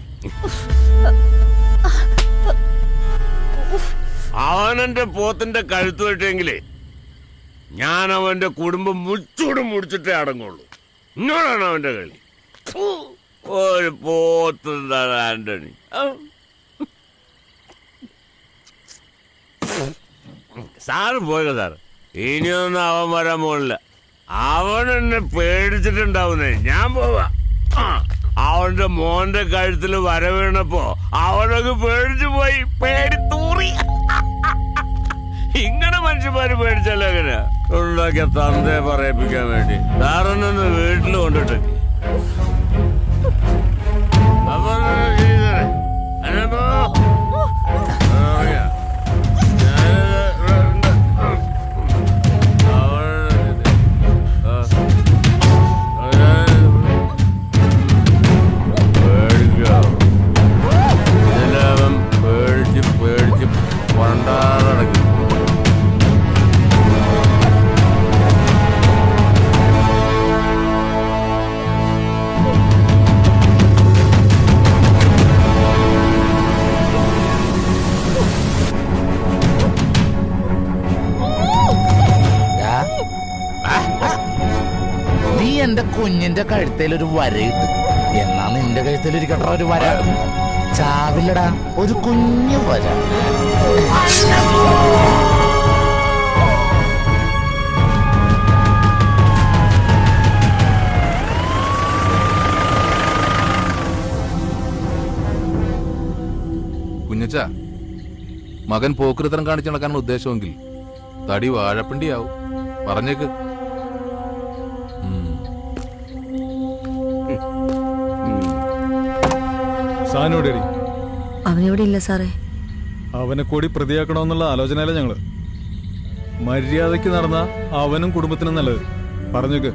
അവനെന്റെ പോത്തിന്റെ കഴുത്ത് വെട്ടെങ്കിലേ ഞാൻ അവന്റെ കുടുംബം മുച്ചൂടും മുടിച്ചിട്ടേ അടങ്ങുള്ളൂ. ഇന്നോടാണ് അവന്റെ കളി. ഒരു പോത്തെന്താണ് ആന്റണി. സാറ് പോയോ സാർ? ഇനിയൊന്നും അവൻ വരാൻ പോണില്ല. അവൻ എന്നെ പേടിച്ചിട്ടുണ്ടാവുന്നേ. ഞാൻ പോവാ. അവന്റെ മോന്റെ കഴുത്തിൽ വര വീണപ്പോ അവനൊക്കെ പേടിച്ചു പോയി. പേടി തൂറി. ഇങ്ങനെ മനുഷ്യന്മാര് പേടിച്ചല്ലോ എങ്ങനെ ഉണ്ടാക്കിയ തന്തയെ പറയിപ്പിക്കാൻ വേണ്ടി സാറൊന്ന് വീട്ടിൽ കൊണ്ടിട്ട്. അപ്പൊ പേടിച്ച് പണ്ടാടക്കും. നീ എന്റെ കുഞ്ഞിന്റെ കഴുത്തേലൊരു വരയിട്ട്, എന്നാ നിന്റെ കഴുത്തേലിരിക്കട്ടെ ഒരു വര. ചാവില്ലടാ, ഒരു കുഞ്ഞു വര. കുഞ്ഞച്ച, മകൻ പോക്കൃതരം കാണിച്ചു നടക്കാനുള്ള ഉദ്ദേശമെങ്കിൽ തടി വാഴപ്പിണ്ടിയാവും. പറഞ്ഞേക്ക്. സാനോടേടി അവനെവിടെ ഇല്ല സാറേ. അവനെ കൂടി പ്രതിയാക്കണമെന്നുള്ള ആലോചനയില ഞങ്ങള്. മര്യാദയ്ക്ക് നടന്ന അവനും കുടുംബത്തിനും നല്ലത്. പറഞ്ഞേക്ക്.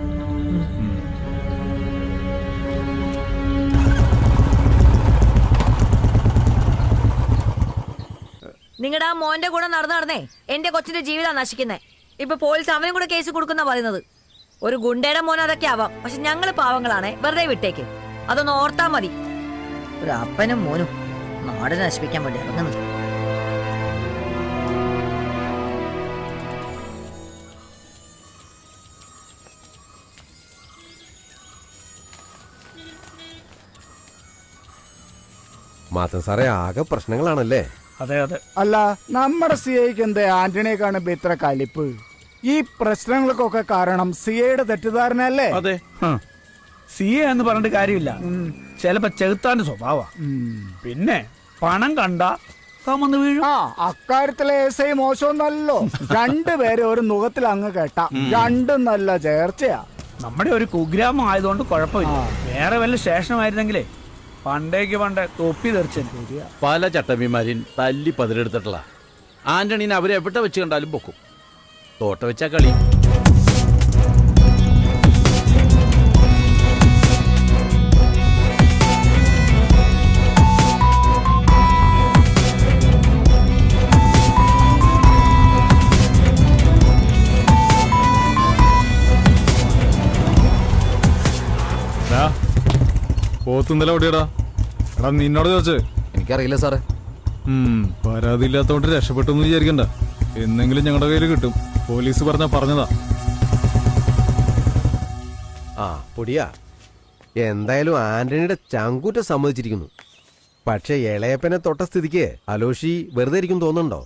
നിങ്ങളുടെ ആ മോന്റെ കൂടെ നടന്നേ എന്റെ കൊച്ചിന്റെ ജീവിതം നശിക്കുന്നേ. ഇപ്പൊ പോലീസ് അവനും കൂടെ കേസ് കൊടുക്കുന്ന പറയുന്നത്. ഒരു ഗുണ്ടയുടെ മോൻ അതൊക്കെ ആവാം, പക്ഷെ ഞങ്ങള് പാവങ്ങളാണേ. വെറുതെ വിട്ടേക്ക്. അതൊന്ന് ഓർത്താ മതി. ഒരു അപ്പനും മോനും നാട് നശിപ്പിക്കാൻ വേണ്ടി ഇറങ്ങുന്നു. മാത്രം സാറേ, ആകെ പ്രശ്നങ്ങളാണല്ലേ? അതെ അതെ. അല്ല, നമ്മുടെ സിഐക്ക് എന്താ ആന്റണിയെ കാണുമ്പോ ഇത്ര കലിപ്പ്? ഈ പ്രശ്നങ്ങൾക്കൊക്കെ കാരണം സിഐയുടെ തെറ്റിദ്ധാരണയല്ലേ? അതെ. സിഎ എന്ന് പറഞ്ഞിട്ട് കാര്യമില്ല. ചിലപ്പോ ചെറുത്താന്റെ സ്വഭാവ. പിന്നെ പണം കണ്ട താൻ വന്ന് വീഴും. ആ അക്കാര്യത്തിലെ എസ് ഐ മോശമൊന്നല്ലോ. രണ്ടുപേരെ ഒരു മുഖത്തിൽ അങ്ങ് കേട്ട രണ്ടും നല്ല ചേർച്ചയാ. നമ്മുടെ ഒരു കുഗ്രാമം ആയതുകൊണ്ട് കുഴപ്പമില്ല. വേറെ വല്ല സ്റ്റേഷനുമായിരുന്നെങ്കിലേ പണ്ടേ തൊപ്പി തെറിച്ചു. പല ചട്ടമ്പിമാരും തല്ലി പതിരെടുത്തിട്ടുള്ള ആന്റണീനെ അവരെ എവിടെ വെച്ച് കണ്ടാലും പൊക്കും. തോട്ട വെച്ചാ കളി. പോത്തുന്നല്ല ഓടിയടാ. എടാ നിന്നോട് ചോദിച്ചേ. എനിക്കറിയില്ല സാറേ. പരാതി ഇല്ലാത്തോണ്ട് രക്ഷപ്പെട്ടെന്ന് വിചാരിക്കണ്ട. എന്നെങ്കിലും ഞങ്ങളുടെ കയ്യിൽ കിട്ടും. പോലീസ് പറഞ്ഞതാ. ആ പൊടിയാ, എന്തായാലും ആന്റണിയുടെ ചങ്കൂറ്റ സമ്മതിച്ചിരിക്കുന്നു. പക്ഷെ ഇളയപ്പനെ തൊട്ട സ്ഥിതിക്ക് അലോഷി വെറുതെ ഇരിക്കും തോന്നുന്നുണ്ടോ?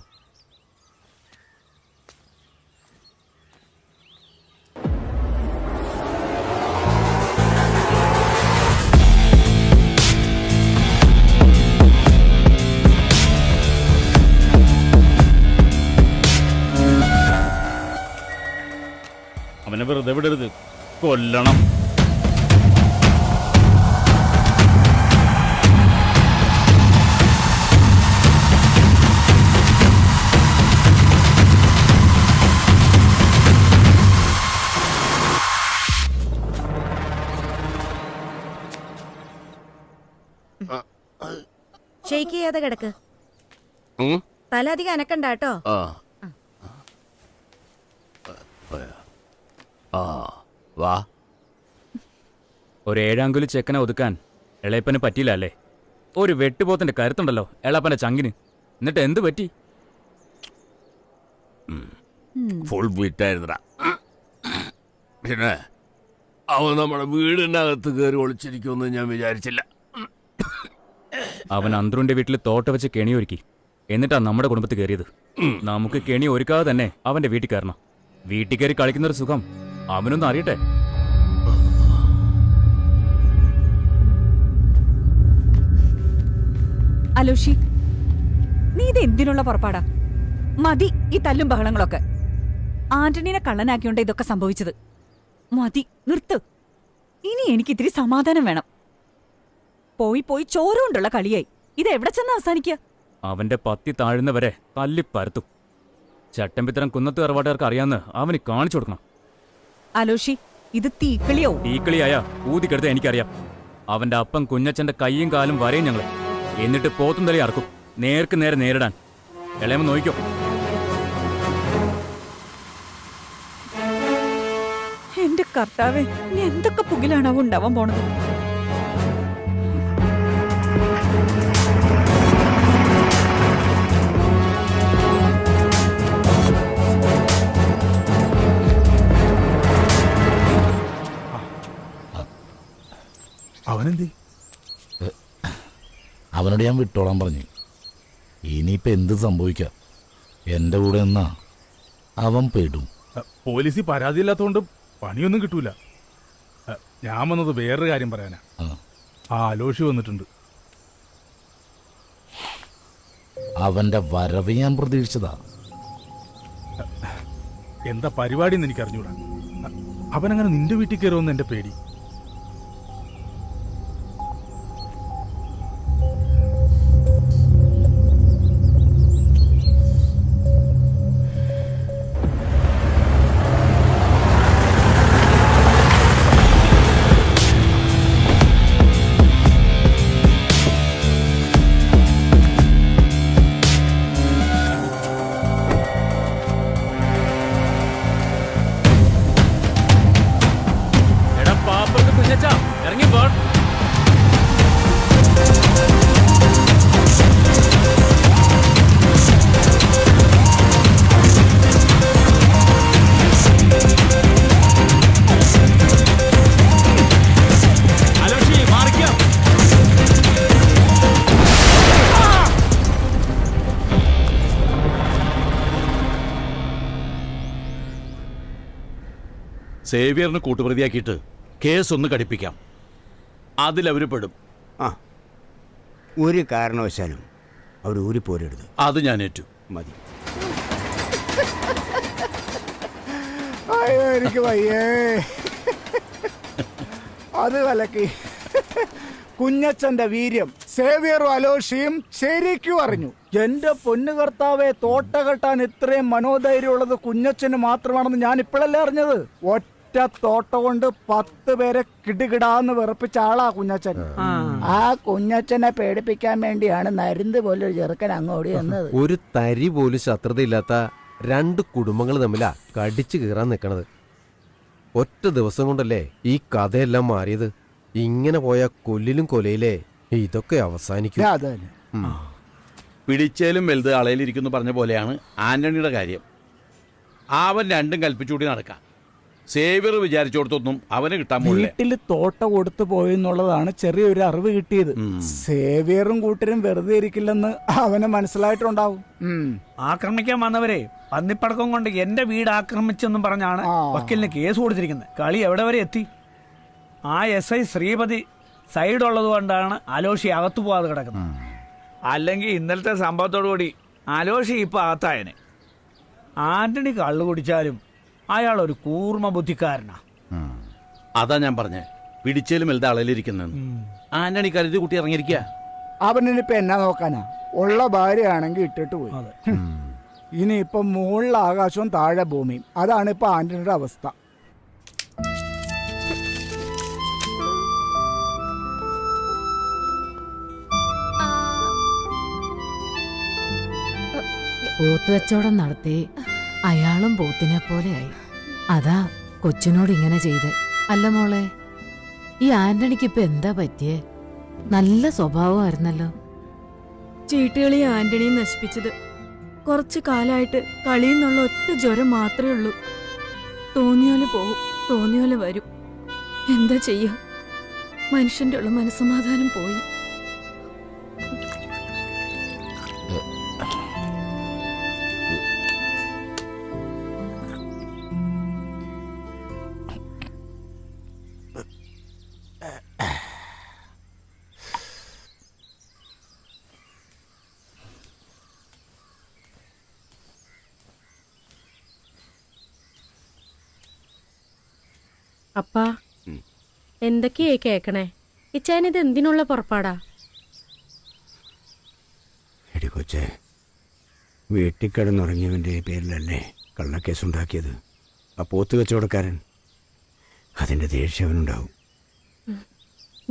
അവനെ വെറുതെ വിടരുത്, കൊല്ലണം. ഷെയ്ക്ക് ചെയ്യാതെ കിടക്ക്. തല അധികം അനക്കണ്ട കേട്ടോ. വാ. ഒരു ഏഴാങ്കുലി ചെക്കനെ ഒതുക്കാൻ ഇളയപ്പന് പറ്റിയില്ല അല്ലേ? ഒരു വെട്ടുപോത്തിന്റെ കരുത്തുണ്ടല്ലോ എളപ്പന്റെ ചങ്കിന്. എന്നിട്ട് എന്ത് പറ്റി? ഫുൾ ബീറ്റായിരുന്നടാ. പിന്നെ അവൻ നമ്മുടെ വീടിനകത്ത് കയറി ഒളിച്ചിരിക്കുമെന്ന് ഞാൻ വിചാരിച്ചില്ല. അവൻ അന്ത്രുന്റെ വീട്ടിൽ തോട്ട വെച്ച് കെണി ഒരുക്കി. എന്നിട്ടാ നമ്മുടെ കുടുംബത്തിൽ കയറിയത്. നമുക്ക് കെണി ഒരുക്കാതെ തന്നെ അവന്റെ വീട്ടിൽ കയറണം. വീട്ടിൽ കയറി കളിക്കുന്നൊരു സുഖം അവനൊന്നും അറിയട്ടെ. അലോഷി, നീ ഇത് എന്തിനുള്ള പുറപ്പാടാ? മതി ഈ തല്ലും ബഹളങ്ങളൊക്കെ. ആന്റണീനെ കള്ളനാക്കിയോണ്ട് ഇതൊക്കെ സംഭവിച്ചത്. മതി, നിർത്ത്. ഇനി എനിക്ക് ഇത്തിരി സമാധാനം വേണം. പോയി പോയി ചോറുകൊണ്ടുള്ള കളിയായി. ഇത് എവിടെ ചെന്ന് അവസാനിക്കുക? അവന്റെ പത്തി താഴുന്നവരെ തല്ലിപ്പരത്തും. ചട്ടമ്പിത്തരം കുന്നത്ത് കറവാട്ടുകാർക്ക് അറിയാന്ന് അവന് കാണിച്ചു കൊടുക്കണം. അലോഷി, ഇത് തീക്കളിയോ? തീക്കളിയായ ഊതിക്കെടുത്ത് എനിക്കറിയാം. അവന്റെ അപ്പം കുഞ്ഞച്ചന്റെ കൈയും കാലും വരെയും ഞങ്ങള്. എന്നിട്ട് പോത്തും തലി അറക്കും, നേർക്ക് നേരെ നേരിടാൻ. ഇളയമ നോയിക്കോ. എന്റെ കർത്താവേ, എന്തൊക്കെ പുകിലാണ് ഉണ്ടാവാൻ പോണത്? അവനെന്തി? അവനോട് ഞാൻ വിട്ടോളാൻ പറഞ്ഞു. ഇനിയിപ്പോ എന്ത് സംഭവിക്കാം? എന്റെ കൂടെ എന്നാ അവൻ പെടും. പോലീസ് പരാതിയില്ലാത്തതുകൊണ്ട് പണിയൊന്നും കിട്ടൂല. ഞാൻ വന്നത് വേറൊരു കാര്യം പറയാനാ. ആ അലോഷി വന്നിട്ടുണ്ട്. അവന്റെ വരവ് ഞാൻ പ്രതീക്ഷിച്ചതാ. എന്താ പരിപാടി എന്ന് എനിക്ക് അറിഞ്ഞൂടാ. അവനങ്ങനെ നിന്റെ വീട്ടിൽ കയറുമെന്ന് എന്റെ പേടി. സേവിയറിന് കൂട്ടുപ്രതിയാക്കിയിട്ട് കേസ് ഒന്ന് കടിപ്പിക്കാം. അതിലവര് പെടും. ഒരു കാരണവശാലും അവർ ഊരിപ്പോരരുത്. അത് ഞാൻ ഏറ്റു. മതി. അയ്യോ എനിക്ക് വയ്യേ. അത് കലക്കി. കുഞ്ഞച്ചന്റെ വീര്യം സേവിയറും അലോഷിയും ശരിക്കും അറിഞ്ഞു. എന്റെ പൊന്നു കർത്താവെ, തോട്ട കെട്ടാൻ ഇത്രയും മനോധൈര്യമുള്ളത് കുഞ്ഞച്ചന് മാത്രമാണെന്ന് ഞാൻ ഇപ്പോഴല്ലേ അറിഞ്ഞത്. ഒറ്റ തോട്ട കൊണ്ട് 10 പേരെ കിടുകിടാന്ന് വിറപ്പിച്ച ആളാ കുഞ്ഞച്ചൻ. ആ കുഞ്ഞച്ചനെ പേടിപ്പിക്കാൻ വേണ്ടിയാണ് നരുന്ത് പോലെ ഒരു ചെറുക്കൻ അങ്ങോടി വന്നത്. ഒരു തരി പോലും ശത്രുതയില്ലാത്ത 2 കുടുംബങ്ങൾ തമ്മിലാ കടിച്ചു കീറാൻ നിൽക്കണത്. ഒറ്റ ദിവസം കൊണ്ടല്ലേ ഈ കഥയെല്ലാം മാറിയത്. ഇങ്ങനെ പോയ കൊല്ലിലും കൊലയിലേ ഇതൊക്കെ അവസാനിക്കും. പിടിച്ചേലും വലുത് അളയിലിരിക്കുന്നു പറഞ്ഞ പോലെയാണ് ആന്റണിയുടെ കാര്യം. അവൻ രണ്ടും കൽപ്പിച്ചുകൂടി നടക്കാം. സേവിയർ വിചാരിച്ചോടത്തൊന്നും അവന് കിട്ടാൻ പോയില്ല. വീട്ടിൽ തോട്ട കൊടുത്തു പോയെന്നുള്ളതാണ് ചെറിയൊരു അറിവ് കിട്ടിയത്. സേവിയറും കൂട്ടരും വെറുതെ ഇരിക്കില്ലെന്ന് അവന് മനസ്സിലായിട്ടുണ്ടാവും. ആക്രമിക്കാൻ വന്നവരെ പന്നിപ്പടക്കം കൊണ്ട് എന്റെ വീട് ആക്രമിച്ചെന്നും പറഞ്ഞാണ് വക്കീലിന് കേസ് കൊടുത്തിരിക്കുന്നത്. കളി എവിടെ വരെ എത്തി? ആ SI ശ്രീപതി സൈഡുള്ളത് കൊണ്ടാണ് അലോഷി അകത്തു പോകാതെ കിടക്കുന്നത്. അല്ലെങ്കിൽ ഇന്നലത്തെ സംഭവത്തോടുകൂടി അലോഷി ഇപ്പൊ അകത്തായനെ. ആന്റണി കള്ളു കുടിച്ചാലും അയാൾ ഒരു കൂർമ്മ ബുദ്ധിക്കാരനാ. അതാ ഞാൻ പറഞ്ഞേ, പിടിച്ചേലും വലുത് അളയിലിരിക്കുന്നത്. ആന്റണി കരുതി കുട്ടി ഇറങ്ങിയിരിക്കുക. അവനിപ്പോ എന്നാ നോക്കാനാ? ഉള്ള ഭാര്യയാണെങ്കിൽ ഇട്ടിട്ട് പോയി. ഇനിയിപ്പൊ മുകളിൽ ആകാശവും താഴെ ഭൂമിയും. അതാണ് ഇപ്പൊ ആന്റണിയുടെ അവസ്ഥ. പോത്ത് കച്ചവടം നടത്തി അയാളും പോത്തിനെ പോലെയായി. അതാ കൊച്ചിനോട് ഇങ്ങനെ ചെയ്ത്. അല്ല മോളെ, ഈ ആന്റണിക്ക് ഇപ്പൊ എന്താ പറ്റിയേ? നല്ല സ്വഭാവമായിരുന്നല്ലോ. ചീട്ടുകളി ആന്റണിയെ നശിപ്പിച്ചത്. കുറച്ചു കാലായിട്ട് കളിയെന്നുള്ള ഒറ്റ ജ്വരം മാത്രമേ ഉള്ളൂ. തോന്നിയോലെ പോവും, തോന്നിയോലെ വരും. എന്താ ചെയ്യാ? മനുഷ്യന്റെ ഉള്ള മനസ്സമാധാനം പോയി. അപ്പാ, എന്തൊക്കെയായി കേക്കണേ? ഇച്ചാനിത് എന്തിനുള്ള പുറപ്പാടാ? എടി കൊച്ചേ, വീട്ടിൽ കിടന്നുറങ്ങിയവൻ്റെ പേരിലല്ലേ കള്ളക്കേസുണ്ടാക്കിയത് ആ പോത്ത് കച്ചവടക്കാരൻ. അതിൻ്റെ ദേഷ്യം അവനുണ്ടാവും.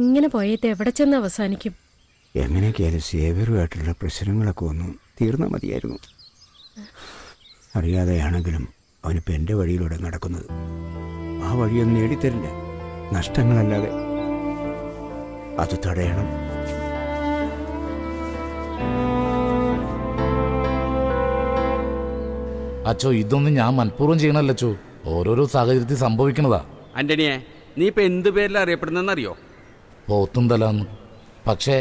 ഇങ്ങനെ പോയത് എവിടെ ചെന്ന് അവസാനിക്കും? എങ്ങനെയൊക്കെയായാലും സേവ്യറുമായിട്ടുള്ള പ്രശ്നങ്ങളൊക്കെ ഒന്നും തീർന്നാൽ മതിയായിരുന്നു. അറിയാതെയാണെങ്കിലും അവനിപ്പോൾ എൻ്റെ വഴിയിലൂടെ നടക്കുന്നത്. ആ വഴിയൊന്നും നേടിത്തരില്ല, നഷ്ടങ്ങളല്ലാതെ. അത് തടയണം. അച്ചോ, ഇതൊന്നും ഞാൻ മനഃപൂർവ്വം ചെയ്യണല്ലോ. ഓരോരോ സാഹചര്യത്തിൽ സംഭവിക്കണതാ. ആന്റണിയെ, നീ ഇപ്പൊ എന്ത് പേരിൽ അറിയപ്പെടുന്നറിയോ? പോത്തും തലാന്ന്. പക്ഷേ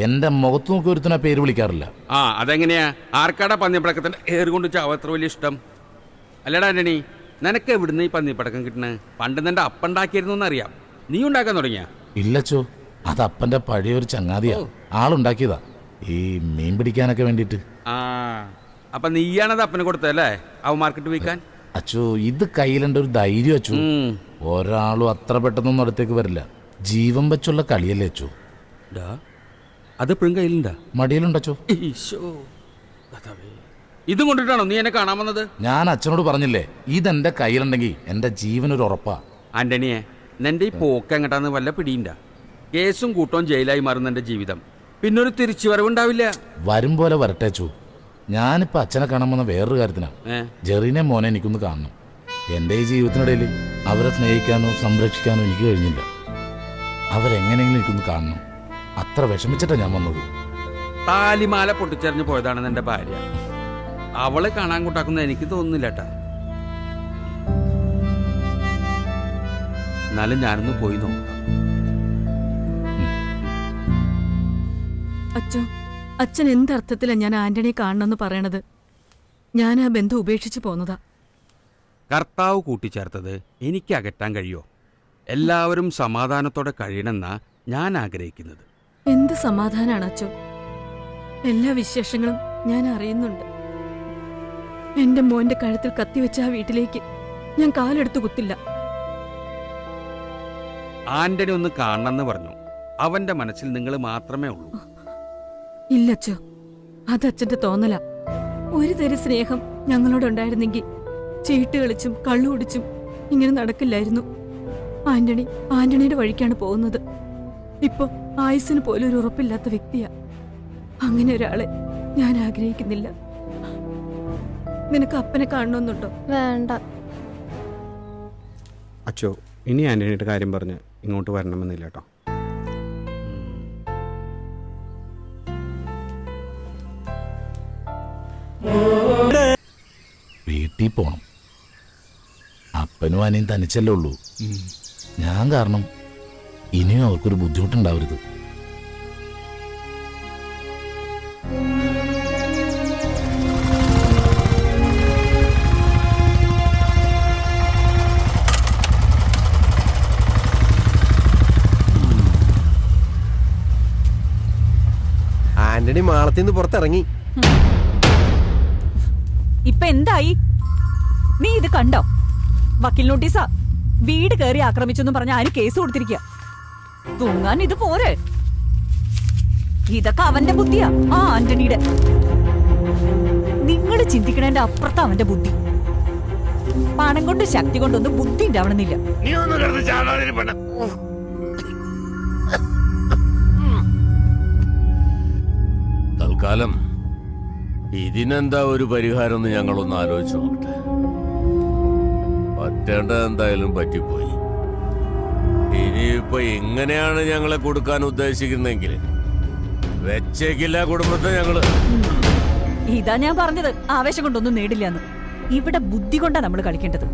എന്റെ മുഖത്ത് നോക്കി ഒരുത്തനെ പേര് വിളിക്കാറില്ല. ആ, അതെങ്ങനെയാ? ആർക്കാടാ പന്നിപ്പടക്കത്തിന്റെ ഏറുകൊണ്ട് ചാവ അത്ര വലിയ ഇഷ്ടം? അല്ലടാ ആന്റണി, നിനക്ക് എവിടുന്ന് ഈ പന്നിപ്പടക്കം കിട്ടണേ? പണ്ട് നിന്റെ അപ്പണ്ടാക്കിയിരുന്നു അറിയാം. നീ ഉണ്ടാക്കാൻ തുടങ്ങിയ? ഇല്ലച്ചോ, അത് അപ്പന്റെ പഴയൊരു ചങ്ങാതിയാ. ആളുണ്ടാക്കിയതാ ഈ മീൻ പിടിക്കാനൊക്കെ വേണ്ടിട്ട്. ആ, അപ്പൊ നീയാണത് അപ്പന് കൊടുത്തല്ലേ അവ മാർക്കറ്റ് വിൽക്കാൻ? അച്ചോ, ഇത് കയ്യിലെന്റെ ഒരു ധൈര്യം അച്ചു. ഒരാളും അത്ര പെട്ടെന്നൊന്നും അടുത്തേക്ക് വരില്ല. ജീവൻ വെച്ചുള്ള കളിയല്ലേ അച്ചു. അതെപ്പോഴും കയ്യിലുണ്ടാ? മടിയിലുണ്ടച്ചോ. ഇതും കൊണ്ടിട്ടാണോ നീ എന്നെ കാണാൻ വന്നത്? ഞാൻ അച്ഛനോട് പറഞ്ഞില്ലേ, ഇതെന്റെ കയ്യിലുണ്ടെങ്കിൽ എന്റെ ജീവൻ ഒരു ഉറപ്പാ. ആന്റണിയെ, നിന്റെ ഈ പോക്ക് എങ്ങട്ടാന്ന് വല്ല പിടിയുണ്ട? കേസും കൂട്ടവും ജയിലായി മാറുന്ന എന്റെ ജീവിതം. പിന്നൊരു തിരിച്ചു വരവുണ്ടാവില്ല. വരും പോലെ വരട്ടേച്ചു. ഞാനിപ്പോ അച്ഛനെ കാണാൻ വന്ന വേറൊരു കാര്യത്തിനാ. ജെറീനെ മോനെ എനിക്കൊന്ന് കാണണം. എന്റെ ഈ ജീവിതത്തിനിടയിൽ അവരെ സ്നേഹിക്കാനോ സംരക്ഷിക്കാനോ എനിക്ക് കഴിഞ്ഞില്ല. അവരെങ്ങനെയെങ്കിലും എനിക്കൊന്ന് കാണണം. അത്ര വിഷമിച്ചിട്ടാ ഞാൻ വന്നത്. താലിമാല പൊട്ടിച്ചെറിഞ്ഞു പോയതാണ് എന്റെ ഭാര്യ. അവളെ കാണാൻ കൂട്ടാക്കുന്ന എനിക്ക് തോന്നുന്നില്ല കേട്ടാ. എന്നാലും ഞാനൊന്ന് പോയി നോക്കാം. അച്ഛൻ എന്തർത്ഥത്തിലാ ഞാൻ ആന്റണിയെ കാണണമെന്ന് പറയണത്? ഞാൻ ആ ബന്ധം ഉപേക്ഷിച്ചു പോന്നതാ. കർത്താവ് കൂട്ടിച്ചേർത്തത് എനിക്ക് അകറ്റാൻ കഴിയോ? എല്ലാവരും സമാധാനത്തോടെ കഴിയണമെന്നാ ഞാൻ ആഗ്രഹിക്കുന്നത്. എന്ത് സമാധാനാണ് അച്ഛോ? എല്ലാ വിശേഷങ്ങളും ഞാൻ അറിയുന്നുണ്ട്. എന്റെ മോന്റെ കഴുത്തിൽ കത്തിവെച്ച ആ വീട്ടിലേക്ക് ഞാൻ കാലെടുത്ത് കുത്തില്ല. ആന്റണി ഒന്ന് കാണണമെന്ന് പറഞ്ഞു. അവന്റെ മനസ്സിൽ നിങ്ങൾ മാത്രമേ ഉള്ളൂ. ഇല്ലച്ചോ, അത് അച്ഛന്റെ തോന്നല. ഒരു തരി സ്നേഹം ഞങ്ങളോടുണ്ടായിരുന്നെങ്കിൽ ചീട്ട് കളിച്ചും കള്ളു കുടിച്ചും ഇങ്ങനെ നടക്കില്ലായിരുന്നു. ആന്റണിയുടെ വഴിക്കാണ് പോകുന്നത്. ഇപ്പൊ ആയുസിന് പോലും ഒരു ഉറപ്പില്ലാത്ത വ്യക്തിയാ. അങ്ങനെ ഒരാളെ ഞാൻ ആഗ്രഹിക്കുന്നില്ല. നിനക്ക് അപ്പനെ കാണണമെന്നുണ്ടോ? വേണ്ട. അച്ചോ, ഇനി ആന്റണിയുടെ കാര്യം പറഞ്ഞ് ഇങ്ങോട്ട് വരണമെന്നില്ല കേട്ടോ. വീട്ടിൽ പോണം. അപ്പനും അനിയും തനിച്ചല്ലേ ഉള്ളൂ. ഞാൻ കാരണം ഇനിയും അവർക്കൊരു ബുദ്ധിമുട്ടുണ്ടാവരുത്. ആന്റണി മാളത്തിൽ നിന്ന് പുറത്തിറങ്ങി. ഇപ്പൊ എന്തായി? നീ ഇത് കണ്ടോ? വക്കീൽ നോട്ടീസാ. വീട് കയറി ആക്രമിച്ചെന്ന് പറഞ്ഞ ആര് കേസ് കൊടുത്തിരിക്കുക. തൂങ്ങാൻ ഇത് പോരെ? ഇതൊക്കെ അവന്റെ ബുദ്ധിയാ, ആ ആന്റണിയുടെ. നിങ്ങൾ ചിന്തിക്കണേന്റെ അപ്പുറത്ത് അവന്റെ ബുദ്ധി. പണം കൊണ്ട് ശക്തി കൊണ്ടൊന്നും ബുദ്ധി ഉണ്ടാവണമെന്നില്ല. തൽക്കാലം ഇതിനെന്താ ഒരു പരിഹാരം എന്ന് ഞങ്ങളൊന്ന് ആലോചിച്ചു നോക്കട്ടെ. പറ്റേണ്ടത് എന്തായാലും പറ്റിപ്പോയി. ഇനിയിപ്പോ എങ്ങനെയാണ് ഞങ്ങളെ കൊടുക്കാൻ ഉദ്ദേശിക്കുന്നെങ്കിൽ വെച്ചേക്കില്ല കുടുംബത്തെ ഞങ്ങള്. ഇതാ ഞാൻ പറഞ്ഞത്, ആവേശം കൊണ്ടൊന്നും നേടില്ലെന്ന്. ഇവിടെ ബുദ്ധി കൊണ്ടാ നമ്മൾ കളിക്കേണ്ടത്.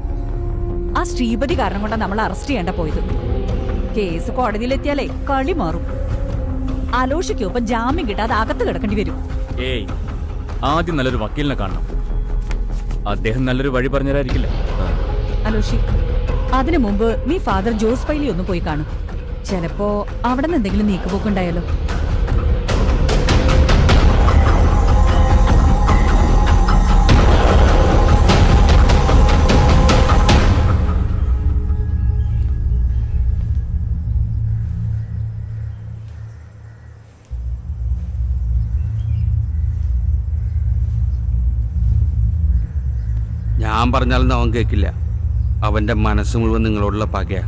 ആ ശ്രീപതി കാരണം കൊണ്ടാ നമ്മൾ അറസ്റ്റ് ചെയ്യേണ്ട പോയത്. കേസ് കോടതിയിലെത്തിയാലേ കളി മാറും. അലോഷിക്കൊപ്പം ജാമ്യം കിട്ടാതെ അകത്ത് കിടക്കേണ്ടി വരും. ഏയ്, ആദ്യം നല്ലൊരു വക്കീലിനെ കാണണം. അദ്ദേഹം നല്ലൊരു വഴി പറഞ്ഞുതരായിരിക്കില്ല. അലോഷി, അതിനു മുമ്പ് നീ ഫാദർ ജോസ് പൈലി ഒന്ന് പോയി കാണും. ചിലപ്പോ അവിടെ നിന്ന് എന്തെങ്കിലും നീക്കുപോക്കുണ്ടായാലോ. ഞാൻ പറഞ്ഞാലൊന്നും അവൻ കേൾക്കില്ല. അവൻ്റെ മനസ്സ് മുഴുവൻ നിങ്ങളോടുള്ള പകയാ.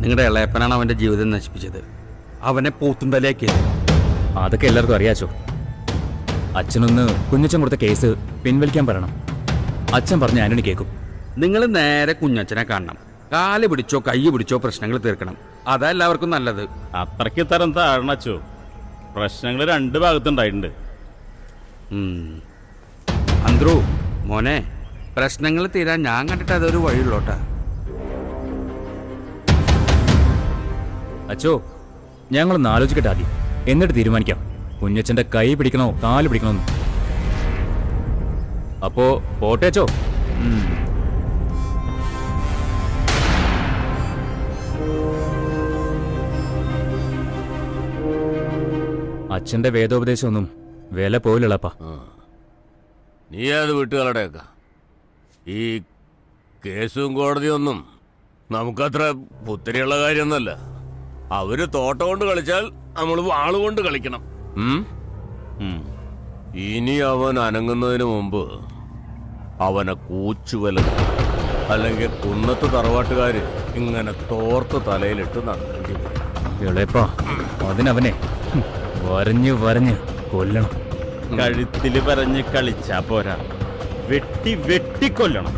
നിങ്ങളുടെ ഇളയപ്പനാണ് അവൻ്റെ ജീവിതം നശിപ്പിച്ചത്. അവനെ പോത്തുണ്ടലേക്കിയത്. അതൊക്കെ എല്ലാവർക്കും അറിയാച്ചോ. അച്ഛനൊന്ന് കുഞ്ഞച്ചൻ കൊടുത്ത കേസ് പിൻവലിക്കാൻ പറയണം. അച്ഛൻ പറഞ്ഞ ആന്റണി കേൾക്കും. നിങ്ങൾ നേരെ കുഞ്ഞച്ചനെ കാണണം. കാല് പിടിച്ചോ കൈ പിടിച്ചോ പ്രശ്നങ്ങൾ തീർക്കണം. അതാ എല്ലാവർക്കും നല്ലത്. അത്രയ്ക്ക് തരം താഴണച്ചോ. പ്രശ്നങ്ങൾ രണ്ട് ഭാഗത്തുണ്ടായിട്ടുണ്ട്. അന്ത്രു മോനെ, പ്രശ്നങ്ങൾ തീരാൻ ഞാൻ കണ്ടിട്ട് അതൊരു വഴിയുള്ളോട്ടാ. അച്ചോ, ഞങ്ങളൊന്ന് ആലോചിക്കട്ടെ ആദ്യം, എന്നിട്ട് തീരുമാനിക്കാം കുഞ്ഞച്ചന്റെ കൈ പിടിക്കണോ കാല് പിടിക്കണോന്ന്. അപ്പോ പോട്ടേച്ചോ. അച്ഛന്റെ വേദോപദേശമൊന്നും വില പോയില്ലപ്പാ. നീ അത് വിട്ടുകളടേക്ക. ഈ കേസും കോടതിയൊന്നും നമുക്കത്ര പുത്തിരിയുള്ള കാര്യമൊന്നുമല്ല. അവര് തോട്ടം കൊണ്ട് കളിച്ചാൽ നമ്മൾ വാളുകൊണ്ട് കളിക്കണം. ഇനി അവൻ അനങ്ങുന്നതിന് മുമ്പ് അവനെ കൂച്ചുവല അല്ലെങ്കിൽ കുന്നത്ത് തറവാട്ടുകാര് ഇങ്ങനെ തോർത്ത് തലയിലിട്ട് നടക്കേണ്ടി വരും. ഇളയപ്പാ, അതിനവനെ വരഞ്ഞ് വരഞ്ഞ് കൊല്ലണം. കഴുത്തിൽ പറഞ്ഞ് കളിച്ചാ പോരാ, വെട്ടി വെട്ടിക്കൊല്ലണം.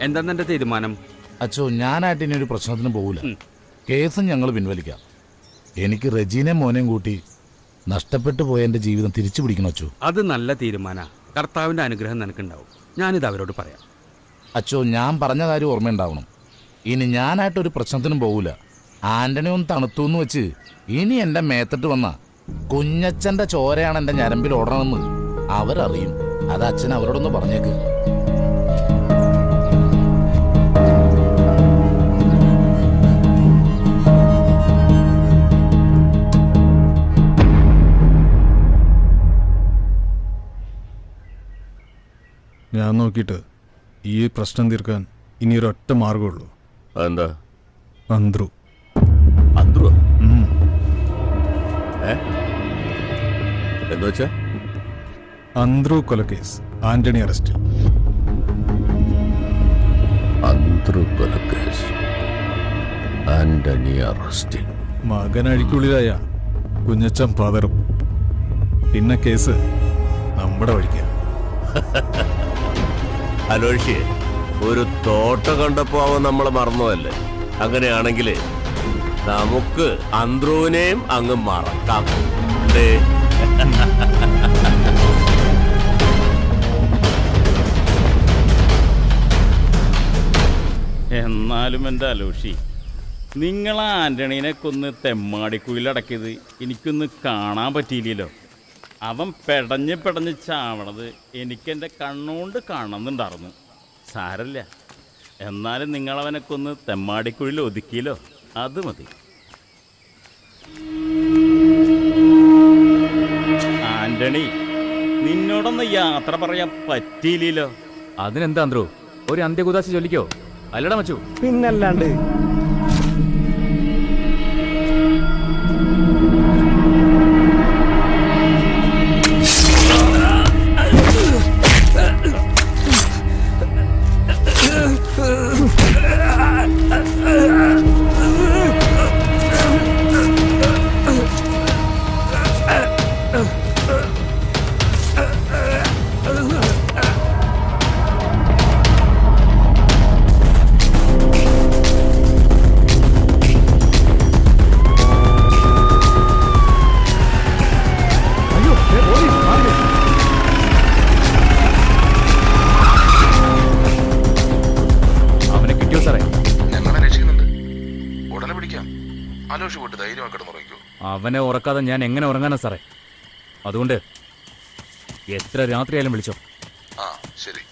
എന്താ എന്റെ തീരുമാനം? അച്ചോ, ഞാനായിട്ട് ഇനി ഒരു പ്രശ്നത്തിന് പോകില്ല. കേസും ഞങ്ങൾ പിൻവലിക്കാം. എനിക്ക് റെജീനെ മോനെയും കൂട്ടി നഷ്ടപ്പെട്ടു പോയ എന്റെ ജീവിതം തിരിച്ചു പിടിക്കണം അച്ചോ. അത് നല്ല തീരുമാന. കർത്താവിന്റെ അനുഗ്രഹം നിനക്കുണ്ടാവും. ഞാനിത് അവരോട് പറയാം. അച്ചോ, ഞാൻ പറഞ്ഞ കാര്യം ഓർമ്മയുണ്ടാവണം. ഇനി ഞാനായിട്ടൊരു പ്രശ്നത്തിനും പോകില്ല. ആന്റണി ഒന്ന് തണുത്തു എന്ന് വെച്ച് ഇനി എന്റെ മേത്തിട്ട് വന്ന കുഞ്ഞച്ചന്റെ ചോരയാണ് എന്റെ ഞരമ്പിൽ ഓടണമെന്ന് അവരറിയും. അത് അച്ഛൻ അവരോടൊന്ന് പറഞ്ഞേക്ക്. ഞാൻ നോക്കിയിട്ട് ഈ പ്രശ്നം തീർക്കാൻ ഇനി ഒരൊറ്റ മാർഗമുള്ളൂ. അതെന്താ? അന്ത്രു. അന്ത്രു എന്ന് വെച്ചാ? അന്ത്രു കൊലക്കേസ്, ആന്റണി അറസ്റ്റിൽ. അന്ത്രു കൊലക്കേസ്, ആന്റണി അറസ്റ്റിൽ. മകൻ അഴിക്കുള്ളിലായ കുഞ്ഞച്ചൻ പതറും. പിന്നെ കേസ് നമ്മുടെ വഴിക്ക്. അലോഷി, ഒരു തോട്ടം കണ്ടപ്പോ അവൻ നമ്മളെ മറന്നതല്ലേ? അങ്ങനെയാണെങ്കിൽ നമുക്ക് അന്ത്രുവിനെയും അങ്ങ് മറക്കാം. എന്നാലും എൻ്റെ അലോഷി, നിങ്ങൾ ആന്റണീനെ കൊന്ന് തെമ്മാടിക്കുയിലടക്കിയത് എനിക്കൊന്ന് കാണാൻ പറ്റിയില്ലല്ലോ. അവൻ പെടഞ്ഞ് ചാവണത് എനിക്കെൻ്റെ കണ്ണുകൊണ്ട് കാണുന്നുണ്ടായിരുന്നു. സാരല്ല, എന്നാലും നിങ്ങളവനെ കൊന്ന് തെമ്മാടിക്കുഴിയിൽ ഒതുക്കിയല്ലോ, അത് മതി. ആന്റണി, നിന്നോടൊന്ന് യാത്ര പറയാൻ പറ്റിയില്ലല്ലോ. അതിനെന്താ അന്ത്രു, ഒരു അന്ത്യകുദാശ ചൊല്ലിക്കോ, അല്ലടാ മച്ചു? പിന്നല്ലാണ്ട്. അവനെ ഉറക്കാതെ ഞാൻ എങ്ങനെ ഉറങ്ങാനാ സാറേ? അതുകൊണ്ട് എത്ര രാത്രിയായാലും വിളിച്ചോ. ശരി.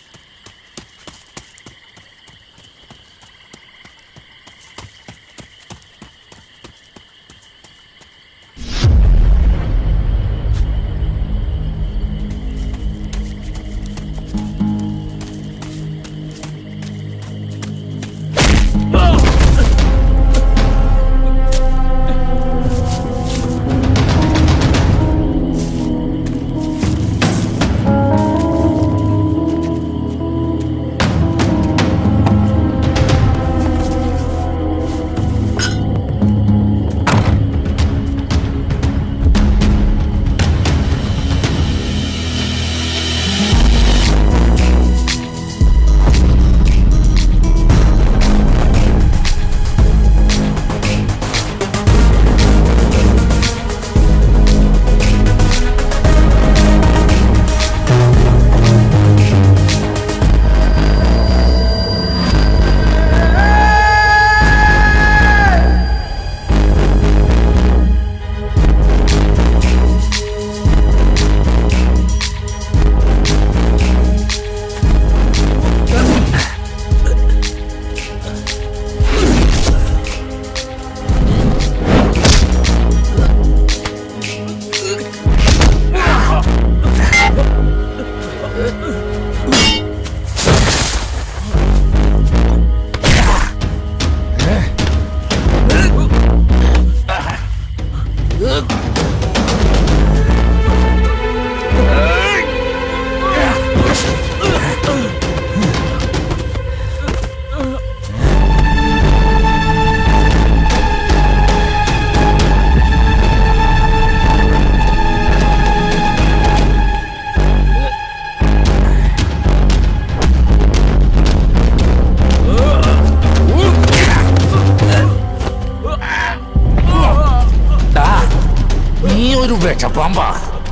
വിഷപ്പാമ്പാ,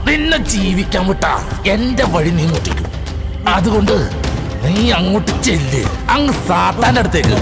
നിന്നെ ജീവിക്കാൻ വിട്ടാ എന്റെ വഴി നീ മുട്ടിക്കും. അതുകൊണ്ട് നീ അങ്ങോട്ട് ചെല്ല്, അങ്ങ് സാത്താന്റെ അടുത്തേക്ക്.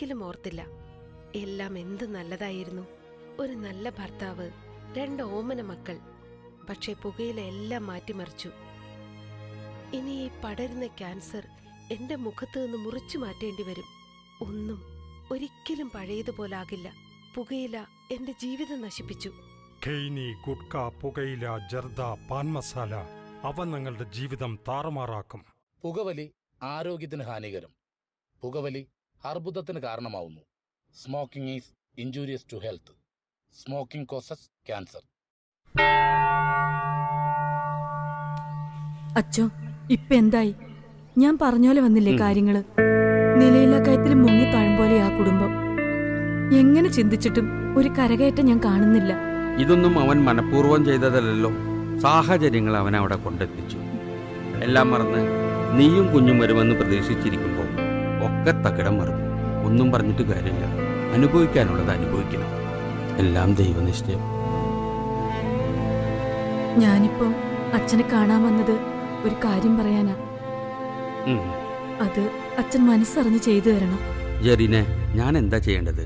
ഒരിക്കലും ഓർത്തില്ല. എല്ലാം എന്ത് നല്ലതായിരുന്നു. ഒരു നല്ല ഭർത്താവ്, 2 ഓമന മക്കൾ. പക്ഷെ പുകയില എല്ലാം മാറ്റിമറിച്ചു. ഇനി ഈ പടരുന്ന ക്യാൻസർ എന്റെ മുഖത്ത് നിന്ന് മുറിച്ചു മാറ്റേണ്ടി വരും. ഒന്നും ഒരിക്കലും പഴയതുപോലാകില്ല. പുകയില എന്റെ ജീവിതം നശിപ്പിച്ചു. ഖെയ്നി, ഗുഡ്ക, പുകയില, ജർദ, പാൻ മസാല അവ നിങ്ങളുടെ ജീവിതം താറുമാറാക്കും. പുകവലി ആരോഗ്യത്തിന് ഹാനികരം. പുകവലി അർബുദത്തിന് കാരണമാവുന്നു. Smoking is injurious to health. Smoking causes cancer. അച്ചോ, ഇപ്പൊ എന്തായി? ഞാൻ പറഞ്ഞോലെ വന്നില്ലേ കാര്യങ്ങള്? നിലയില്ലാ കയത്തിൽ മുങ്ങി താഴുമ്പോലെ ആ കുടുംബം. എങ്ങനെ ചിന്തിച്ചിട്ടും ഒരു കരകയറ്റം ഞാൻ കാണുന്നില്ല. ഇതൊന്നും അവൻ മനഃപൂർവ്വം ചെയ്തതല്ലോ. സാഹചര്യങ്ങൾ അവൻ അവിടെ കൊണ്ടെത്തിച്ചു. എല്ലാം മറന്ന് നീയും കുഞ്ഞും വരുമെന്ന് പ്രതീക്ഷിച്ചിരിക്കുമ്പോൾ ഒക്കെ തകിടം മറന്നു. ഒന്നും പറഞ്ഞിട്ട് കാര്യമില്ല. അനുഭവിക്കാനുള്ളത് അനുഭവിക്കണം. എല്ലാം ദൈവനിശ്ചയം. ഞാനിപ്പോ അച്ഛനെ കാണാൻ വന്നത് ഒരു കാര്യം പറയാനാ. അത് അച്ഛൻ മനസ്സറിഞ്ഞ് ചെയ്തു തരണം. ജെറിനെ, ഞാൻ എന്താ ചെയ്യേണ്ടത്?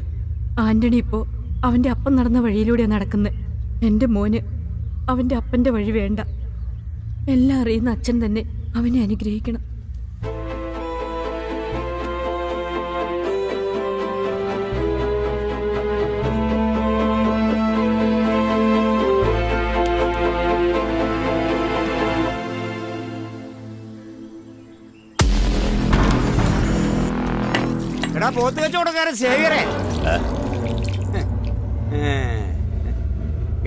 ആന്റണി ഇപ്പോ അവന്റെ അപ്പം നടന്ന വഴിയിലൂടെയാ നടക്കുന്നത്. എന്റെ മോന് അവന്റെ അപ്പന്റെ വഴി വേണ്ട. എല്ലാം അറിയുന്ന അച്ഛൻ തന്നെ അവനെ അനുഗ്രഹിക്കണം. എടാ പോത്ത് കച്ചവടക്കാരൻ സേവിയറേ,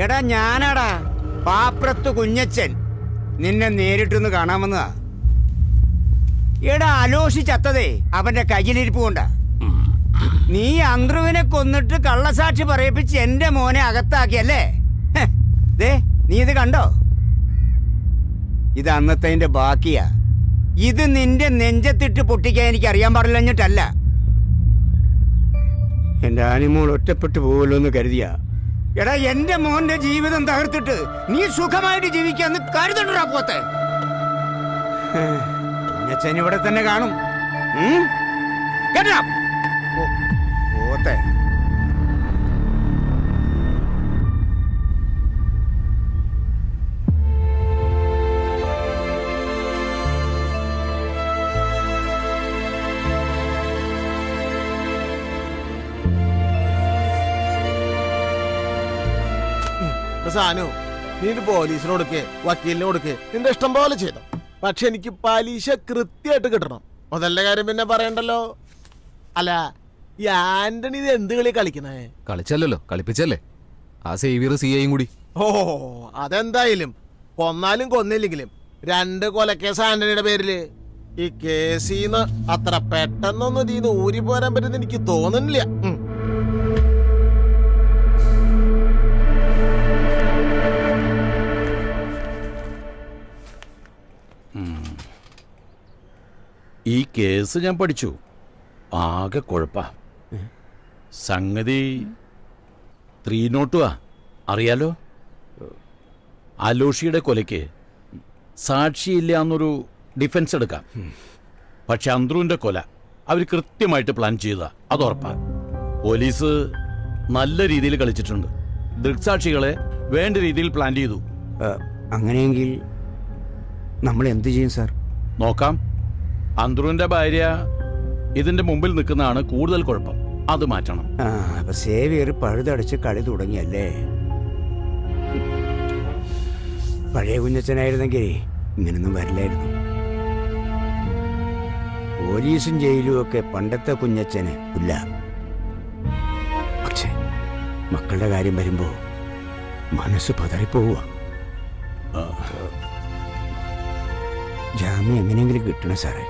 എടാ ഞാനാടാ പാപ്രത്ത് കുഞ്ഞച്ചൻ. നിന്നെ നേരിട്ടൊന്ന് കാണാമെന്നതാ. എടാ അലോഷി ചത്തതേ അവന്റെ കയ്യിലിരിപ്പ് കൊണ്ടാ. നീ അന്ത്രുവിനെ കൊന്നിട്ട് കള്ളസാക്ഷി പറയിപ്പിച്ച് എന്റെ മോനെ അകത്താക്കിയല്ലേ? ദേ നീ ഇത് കണ്ടോ? ഇത് അന്നത്തെ ബാക്കിയാ. ഇത് നിന്റെ നെഞ്ചത്തിട്ട് പൊട്ടിക്കാൻ എനിക്ക് അറിയാൻ പാടില്ലഞ്ഞിട്ടല്ല. എന്റെ ആനിമോൾ ഒറ്റപ്പെട്ടു പോവല്ലോ എന്ന് കരുതിയാ. എടാ എന്റെ മോന്റെ ജീവിതം തകർത്തിട്ട് നീ സുഖമായിട്ട് ജീവിക്കാന്ന് കരുതണ്ടാ പോത്തെ. കുഞ്ഞച്ചൻ ഇവിടെ തന്നെ കാണും. കേട്ടാ പോത്തെ. സാനു, നീ ഇത് പോലീസിന് കൊടുക്കേ, വക്കീലിന് കൊടുക്കേ, നിന്റെ ഇഷ്ടം പോലെ ചെയ്തോ. പക്ഷെ എനിക്ക് പലിശ കൃത്യമായിട്ട് കിട്ടണം. മുതലിന്റെ കാര്യം പിന്നെ പറയണ്ടല്ലോ. അല്ല, ഈ ആന്റണി ഇത് എന്ത് കളി കളിക്കണേ? കളിച്ചല്ലോ, കളിപ്പിച്ചല്ലേ. ആ സേവിയർ സിഐയും കൂടി. ഓ, അതെന്തായാലും കൊന്നാലും കൊന്നില്ലെങ്കിലും 2 കൊലക്കേസ് ആന്റണിയുടെ പേരില്. ഈ കേസീന്ന് അത്ര പെട്ടെന്നൊന്നും ഇതിന്ന് ഊരി പോരാൻ പറ്റുന്ന എനിക്ക് തോന്നുന്നില്ല. ഈ കേസ് ഞാൻ പഠിച്ചു. ആകെ കുഴപ്പാ. സംഗതി 302 അറിയാലോ. അലോഷിയുടെ കൊലയ്ക്ക് സാക്ഷിയില്ല എന്നൊരു ഡിഫൻസ് എടുക്കാം. പക്ഷെ അന്ത്രുവിൻ്റെ കൊല അവർ കൃത്യമായിട്ട് പ്ലാൻ ചെയ്തതാ, അത് ഉറപ്പാ. പോലീസ് നല്ല രീതിയിൽ കളിച്ചിട്ടുണ്ട്. ദൃക്സാക്ഷികളെ വേണ്ട രീതിയിൽ പ്ലാൻ ചെയ്തു. അങ്ങനെയെങ്കിൽ നമ്മൾ എന്ത് ചെയ്യും സാർ? നോക്കാം. അന്ത്രുവിന്റെ ഭാര്യ ഇതിന്റെ മുമ്പിൽ നിൽക്കുന്നതാണ് കൂടുതൽ കുഴപ്പം. അത് മാറ്റണം. അപ്പൊ സേവിയർ പഴുതടച്ച് കളി തുടങ്ങിയല്ലേ? പഴയ കുഞ്ഞച്ചനായിരുന്നെങ്കിൽ ഇങ്ങനൊന്നും വരില്ലായിരുന്നു. പോലീസും ജയിലും ഒക്കെ പണ്ടത്തെ കുഞ്ഞച്ചന് ഇല്ല. പക്ഷെ മക്കളുടെ കാര്യം വരുമ്പോ മനസ്സ് പതറിപ്പോവുക. ജാമ്യം എങ്ങനെയെങ്കിലും കിട്ടണം സാറേ.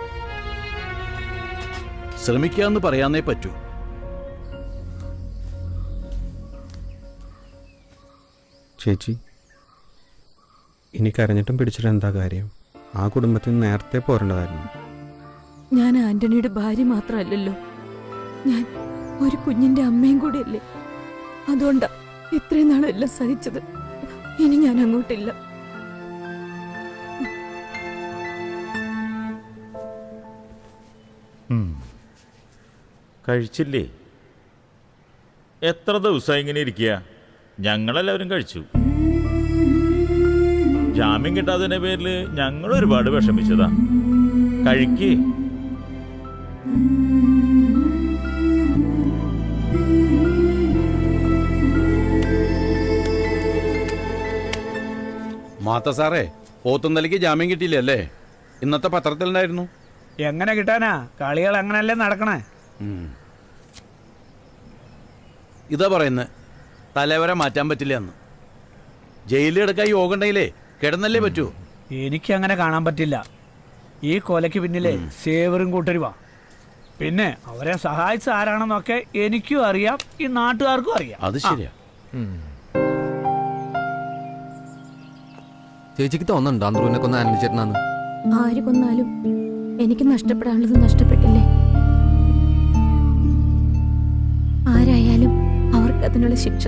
ശ്രമിക്കാന്ന് പറയാന്നേ പറ്റൂ. ചേച്ചി, ഇനി കരഞ്ഞിട്ടും പിടിച്ചിട്ട് എന്താ കാര്യം? ആ കുടുംബത്തിൽ നിന്ന് നേരത്തെ പോരേണ്ടതായിരുന്നു. ഞാൻ ആന്റണിയുടെ ഭാര്യ മാത്രമല്ലല്ലോ, ഞാൻ ഒരു കുഞ്ഞിന്റെ അമ്മയും കൂടെ അല്ലേ. അതുകൊണ്ടാ ഇത്രയും നാളെല്ലാം സഹിച്ചത്. ഇനി ഞാൻ അങ്ങോട്ടില്ല. കഴിച്ചില്ലേ? എത്ര ദിവസമായി ഇങ്ങനെ ഇരിക്കുക? ഞങ്ങളെല്ലാവരും കഴിച്ചു. ജാമ്യം കിട്ടാത്തതിന്റെ പേരിൽ ഞങ്ങൾ ഒരുപാട് വിഷമിച്ചതാ. കഴിക്കേ. മാത്ത സാറേ, പോത്തുന്തലിക്ക് ജാമ്യം കിട്ടിയില്ലേ? ഇന്നത്തെ പത്രത്തിലുണ്ടായിരുന്നു. എങ്ങനെ കിട്ടാനാ? കളികൾ അങ്ങനല്ലേ നടക്കണേ. ഇതാ പറയുന്നത്, തലവരെ മാറ്റാൻ പറ്റില്ല എന്ന്. ജയിലിൽ എടുക്കാൻ യോഗം ഉണ്ടെങ്കിലേ കിടന്നല്ലേ പറ്റൂ. എനിക്ക് അങ്ങനെ കാണാൻ പറ്റില്ല. ഈ കൊലയ്ക്ക് പിന്നിലെ സേവറും കൂട്ടരുവാ. പിന്നെ അവരെ സഹായിച്ച ആരാണെന്നൊക്കെ എനിക്കും അറിയാം, ഈ നാട്ടുകാർക്കും അറിയാം. അത് ശരിയാ. ചേച്ചിക്ക് തോന്നുന്നുണ്ടോ അന്തൂരിനെ കൊന്ന ആനന്ദ ചേട്ടനാന്ന്? ആര് കൊന്നാലും എനിക്ക് നഷ്ടപ്പെടാനുള്ളത് നഷ്ടപ്പെട്ടില്ലേ? ആരായാലും അവർക്ക് അതിനുള്ള ശിക്ഷ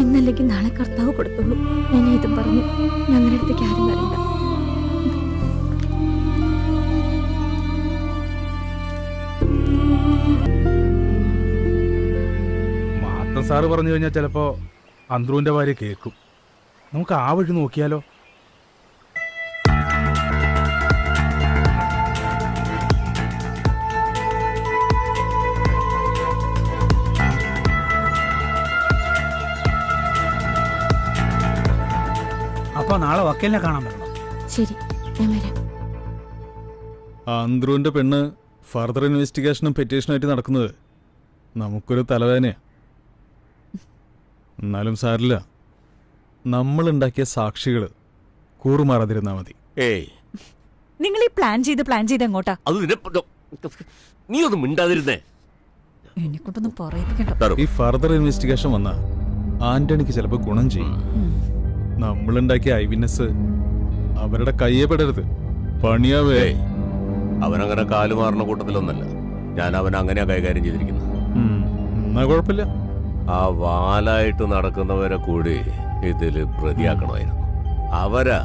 ഇന്നല്ലെങ്കിൽ നാളെ കർത്താവ് കൊടുത്തോളൂ. ഞാൻ ഇത് പറഞ്ഞു ഞങ്ങളുടെ അടുത്തേക്ക് ആരും വരണ്ട. മാത്തൻ സാറ് പറഞ്ഞു കഴിഞ്ഞാൽ ചിലപ്പോ അന്ത്രുവിന്റെ ഭാര്യ കേൾക്കും. നമുക്ക് ആ വഴി നോക്കിയാലോ? അപ്പൊ നാളെ വക്കീലിനെ കാണാൻ പറ്റണം. ശരി, ഞാൻ വരാം. അന്ത്രുവിന്റെ പെണ്ണ് ഫർദർ ഇൻവെസ്റ്റിഗേഷനും പെറ്റീഷനായിട്ട് നടക്കുന്നത് നമുക്കൊരു തലവേദനയാണ്. എന്നാലും സാരില്ല, നമ്മളുണ്ടാക്കിയ സാക്ഷികൾ കൂറുമാറാതിരുന്നാ മതി. നിങ്ങൾ ഈ പ്ലാൻ ചെയ്ത് എങ്ങോട്ടാ? നീ ഒന്നും മിണ്ടാതിരുന്നേ. എന്നെ കൊണ്ടൊന്നും പറയിപ്പിക്കണ്ട. ഈ ഫർദർ ഇൻവെസ്റ്റിഗേഷൻ വന്ന ആന്റണിക്ക് ചിലപ്പോൾ ഗുണം ചെയ്യും. നമ്മളുണ്ടാക്കിയ ഐവിനെസ് അവരുടെ കയ്യെ പെടരുത്, പണിയാവേ. അവനങ്ങനെ കാലുമാറുന്ന കൂട്ടത്തിലൊന്നല്ല. ഞാൻ അവനങ്ങനെയാ കൈകാര്യം ചെയ്തിരിക്കുന്നത്. എന്നാ കുഴപ്പമില്ല. ആ വാലായിട്ട് നടക്കുന്നവരെ കൂടി ഇതില് പ്രതിയാക്കണമായിരുന്നു. അവരാ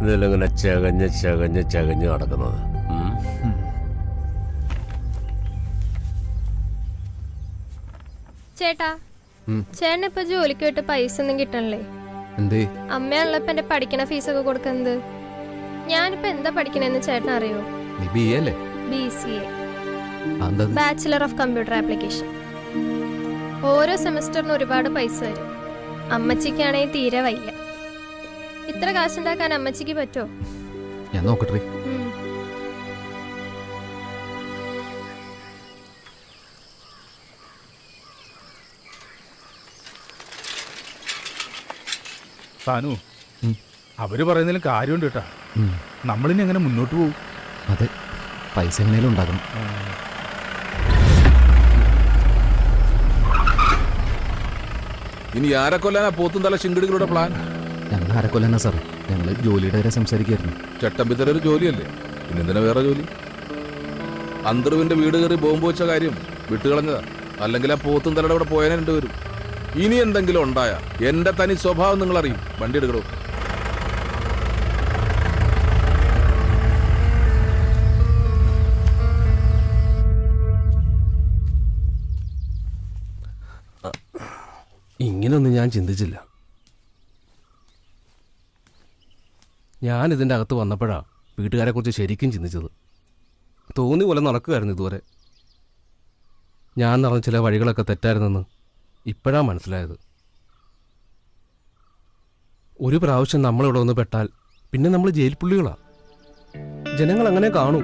ഇതിലിങ്ങനെ ചകഞ്ഞ് നടക്കുന്നത്. ചേട്ടാ, ചേട്ടനിപ്പോ ജോലിക്ക് പോയിട്ട് പൈസ ഒന്നും കിട്ടണല്ലേ? എന്തേ? അമ്മയുള്ളപ്പോ എന്റെ പഠിക്കണ ഫീസൊക്കെ കൊടുക്കുന്നത്. ഞാനിപ്പോ എന്താ പഠിക്കണെന്ന് ചേട്ടൻ അറിയോ? നീ BA അല്ലേ? BCA, അതെന്താ? Bachelor of computer application. ഓരോ സെമസ്റ്ററിന് ഒരുപാട് പൈസ വരും. അമ്മച്ചിക്കാണെങ്കിൽ തീരെ വയ്യ. ഇത്ര കാശുണ്ടാക്കാൻ അമ്മച്ചിക്ക് പറ്റുമോ? ഞാൻ നോക്കട്ടെ. സാനു, അവര് പറയുന്നതിലും കാര്യമുണ്ട് കേട്ടാ. നമ്മളിനി എങ്ങനെ മുന്നോട്ട് പോകും? അതെ, പൈസ എങ്ങനെയും ഉണ്ടാക്കണം. ഇനി ആരെ കൊല്ലാനാ പോത്തും തല ശിങ്കടികളുടെ പ്ലാൻ? ഞങ്ങൾ ആരെ കൊല്ലാനാ സാറേ? ഞങ്ങൾ ജോലിയുടെ വരെ സംസാരിക്കായിരുന്നു. ചട്ടമ്പിത്തര ഒരു ജോലിയല്ലേ, പിന്നെ എന്തിനാ വേറെ ജോലി? അന്തർവിന്റെ വീട് കയറി ബോംബ് വെച്ച കാര്യം വിട്ടുകളഞ്ഞതാ. അല്ലെങ്കിൽ ആ പോത്തും തലയുടെ അവിടെ പോയാനെ രണ്ടുപേരും. ഇനി എന്തെങ്കിലും ഉണ്ടായ എന്റെ തനി സ്വഭാവം നിങ്ങൾ അറിയും. വണ്ടി എടുക്കണോ? ഇങ്ങനൊന്നും ഞാൻ ചിന്തിച്ചില്ല. ഞാൻ ഇതിൻ്റെ അകത്ത് വന്നപ്പോഴാണ് വീട്ടുകാരെക്കുറിച്ച് ശരിക്കും ചിന്തിച്ചത്. തോന്നി പോലെ നടക്കുകയായിരുന്നു ഇതുവരെ. ഞാൻ നടന്ന ചില വഴികളൊക്കെ തെറ്റായിരുന്നെന്ന് ഇപ്പോഴാണ് മനസ്സിലായത്. ഒരു പ്രാവശ്യം നമ്മളിവിടെ ഒന്ന് പെട്ടാൽ പിന്നെ നമ്മൾ ജയിൽ പുള്ളികളാണ്. ജനങ്ങൾ അങ്ങനെ കാണൂ.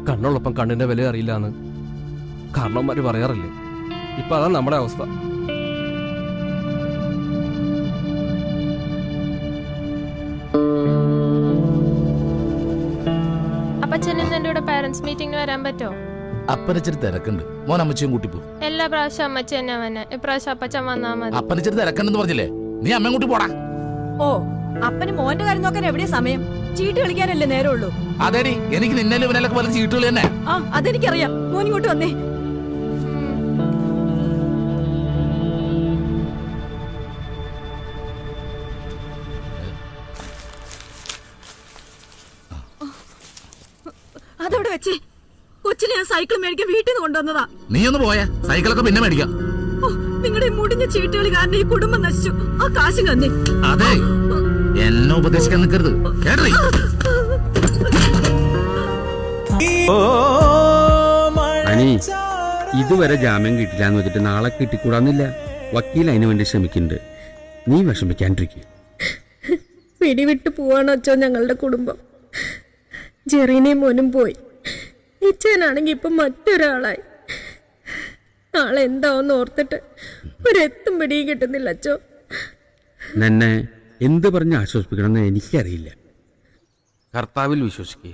കണ്ണുള്ളപ്പം കണ്ണിൻ്റെ വില അറിയില്ല എന്ന് കാരണവന്മാർ പറയാറില്ലേ? ഇപ്പം അതാണ് നമ്മുടെ അവസ്ഥ. പാരന്റ്സ് മീറ്റിംഗിന് വരാൻ പറ്റോ? അപ്പനച്ചിരി തിരക്കുണ്ട്. മോൻ അമ്മച്ചിയും കൂട്ടി പോ. എല്ലാ പ്രാവശ്യം അമ്മച്ചി തന്നെ വന്നെ, ഇപ്രാവശ്യം അപ്പച്ചൻ വന്നാ മതി. അപ്പനച്ചിരി തിരക്കുണ്ടെന്ന് പറഞ്ഞില്ലേ? നീ അമ്മയും കൂട്ടി പോടാ. ഓ, അപ്പന് മോന്റെ കാര്യം നോക്കാൻ എവിടെയാ സമയം? ചീട്ട് കളിക്കാനല്ലേ നേരമുള്ളൂ. അതേടി, എനിക്ക് നിന്നേലും ഇവനൊക്കെ പോലെ ചീട്ടുകളി തന്നെ. ആ, അതെനിക്കറിയാം. മോൻ ഇങ്ങോട്ട് വന്നേ. അതവിടെ വെച്ചേ. അച്ഛനെ ഞാൻ സൈക്കിൾ മേടിക്കാൻ വീട്ടിൽ നിന്ന് കൊണ്ടുവന്നതാ. നീ ഒന്ന് പോയാ, സൈക്കിളൊക്കെ പിന്നെ മേടിക്കാം. നിങ്ങളുടെ മുടിഞ്ഞ ചീട്ടുകളി കാരണം ഈ കുടുംബം നശിച്ചു. ആ കാശ് തന്നെ. അതെ, എന്നെ ഉപദേശിക്കാൻ നിൽക്കരുത്. കേട്ടേ, അനി ഇതുവരെ ജാമ്യം കിട്ടില്ല എന്ന് വെച്ചിട്ട് നാളെ കിട്ടിക്കൂടാന്നില്ല. വക്കീൽ അതിനു വേണ്ടി ശ്രമിക്കുന്നുണ്ട്. നീ വിഷമിക്കാണ്ടിരിക്കും. പിടിവിട്ട് പോവാണോ അച്ഛോ ഞങ്ങളുടെ കുടുംബം. ജെറീനയും മോനും പോയി. ഇച്ചനാണെങ്കി ഇപ്പൊ മറ്റൊരാളായി. നാളെ എന്താവെന്ന് ഓർത്തിട്ട് ഒരെത്തും പിടിയും കിട്ടുന്നില്ല അച്ഛോ. എന്നെ എന്ത് പറഞ്ഞ് ആശ്വസിപ്പിക്കണമെന്ന് എനിക്കറിയില്ല. കർത്താവിൽ വിശ്വസിക്കുക,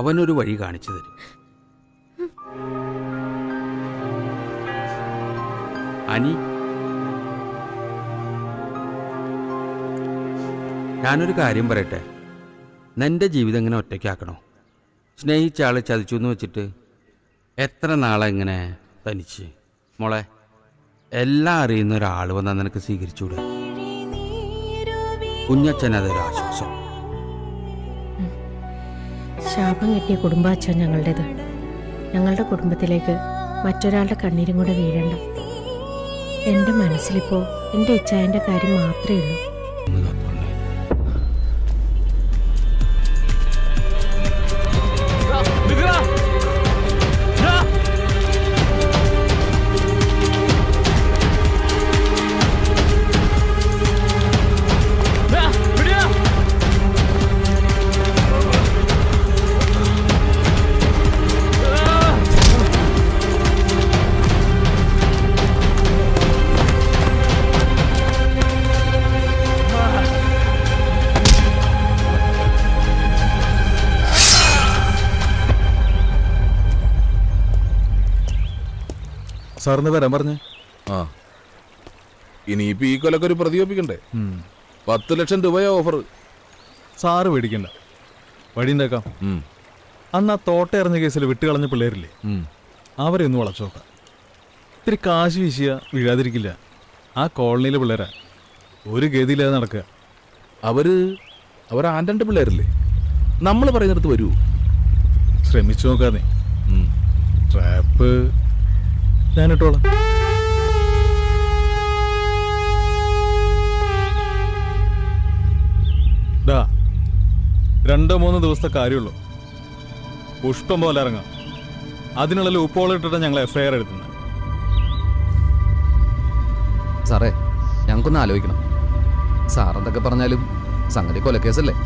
അവനൊരു വഴി കാണിച്ചു തരും. അനി, ഞാനൊരു കാര്യം പറയട്ടെ. നിന്റെ ജീവിതം ഇങ്ങനെ ഒറ്റയ്ക്കാക്കണോ? സ്നേഹിച്ച ആളെ ചതിച്ചു എന്ന് വെച്ചിട്ട് എത്ര നാളെ ഇങ്ങനെ തനിച്ച്? മോളെ, എല്ലാം അറിയുന്ന ഒരാൾ വന്നാൽ നിനക്ക് സ്വീകരിച്ചൂടെ? കുഞ്ഞച്ഛൻ അതൊരു ആശ്വാസം. ശാപം കിട്ടിയ കുടുംബാച്ഛൻ ഞങ്ങളുടേത്. ഞങ്ങളുടെ കുടുംബത്തിലേക്ക് മറ്റൊരാളുടെ കണ്ണീരും കൂടെ വീഴണ്ട. എൻ്റെ മനസ്സിലിപ്പോ എൻ്റെ ഇച്ഛായൻ്റെ കാര്യം മാത്രമേ ഉള്ളൂ. സാറിന് വരാൻ പറഞ്ഞേ. ആ, ഇനിയിപ്പോ ഈ കൊലക്ക് ഒരു പ്രതിയോപ്പിക്കണ്ടേ? 10 ലക്ഷം രൂപയാ ഓഫർ. സാറ് പേടിക്കണ്ട, വഴി ഉണ്ടാക്കാം. അന്ന് ആ തോട്ട എറിഞ്ഞ കേസിൽ വിട്ടുകളഞ്ഞ പിള്ളേരില്ലേ, അവരെ ഒന്ന് വളച്ചു നോക്കാം. ഇത്തിരി കാശ് വീശിയ വീഴാതിരിക്കില്ല. ആ കോളനിയിലെ പിള്ളേരാ, ഒരു ഗതിയില്ലാതെ നടക്കുക. അവർ ആൻറ്റൻ്റെ പിള്ളേരല്ലേ? നമ്മൾ പറയുന്നിടത്ത് വരൂ. ശ്രമിച്ചു നോക്കാതെ. ട്രാപ്പ് ഞാനിട്ടോളാം. ഡാ, 2-3 ദിവസത്തെ കാര്യമുള്ളൂ. പുഷ്പം പോലെ ഇറങ്ങാം. അതിനുള്ള ഉപ്പോളം ഇട്ടിട്ടാണ് ഞങ്ങൾ FIR എടുക്കുന്നത്. സാറേ, ഞങ്ങൾക്കൊന്ന് ആലോചിക്കണം. സാറെന്തൊക്കെ പറഞ്ഞാലും സംഗതി കൊലക്കേസല്ലേ?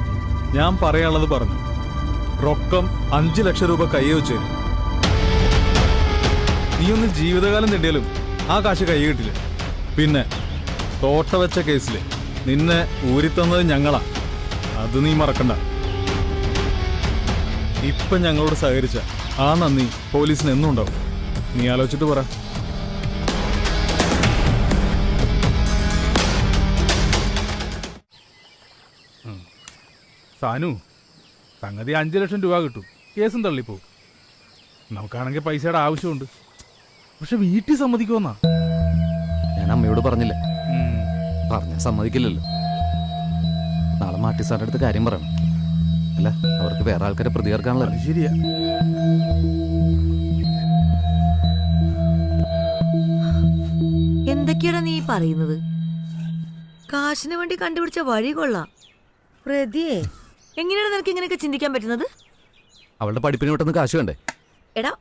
ഞാൻ പറയാനുള്ളത് പറഞ്ഞു. റൊക്കം 5 ലക്ഷം രൂപ കൈ വെച്ച് തരും. നീ ഒന്ന് ജീവിതകാലം നേടിയാലും ആ കാശ് കൈ കിട്ടില്ല. പിന്നെ തോട്ട വെച്ച കേസില് നിന്നെ ഊരിത്തന്നത് ഞങ്ങളാ, അത് നീ മറക്കണ്ട. ഇപ്പൊ ഞങ്ങളോട് സഹകരിച്ച ആ നന്ദി പോലീസിന് എന്നും ഉണ്ടാവും. നീ ആലോചിച്ചിട്ട് പറ. സാനു, സംഗതി 5 ലക്ഷം രൂപ കിട്ടും. കേസും തള്ളിപ്പോവും. നമുക്കാണെങ്കിൽ പൈസയുടെ ആവശ്യമുണ്ട്. പക്ഷെ വീട്ടിൽ സമ്മതിക്കുമെന്നാ? ഞാൻ അമ്മയോട് പറഞ്ഞില്ല. പറഞ്ഞ സമ്മതിക്കില്ലല്ലോ. നാളെ മാട്ടി സാറിന്റെ അടുത്ത് കാര്യം പറയണം. അല്ല, അവർക്ക് വേറെ ആൾക്കാരെ പ്രതികർക്കാണല്ലോ. ശരിയാ. എന്തൊക്കെയാണ് നീ പറയുന്നത്? കാശിന് വേണ്ടി കണ്ടുപിടിച്ച വഴി കൊള്ളാം. പ്രതിയെ എങ്ങനെയാണ് നിനക്ക് ഇങ്ങനെയൊക്കെ ചിന്തിക്കാൻ പറ്റുന്നത്? അവളുടെ പഠിപ്പിന് പെട്ടെന്ന് കാശ് വേണ്ടേ? എടാ,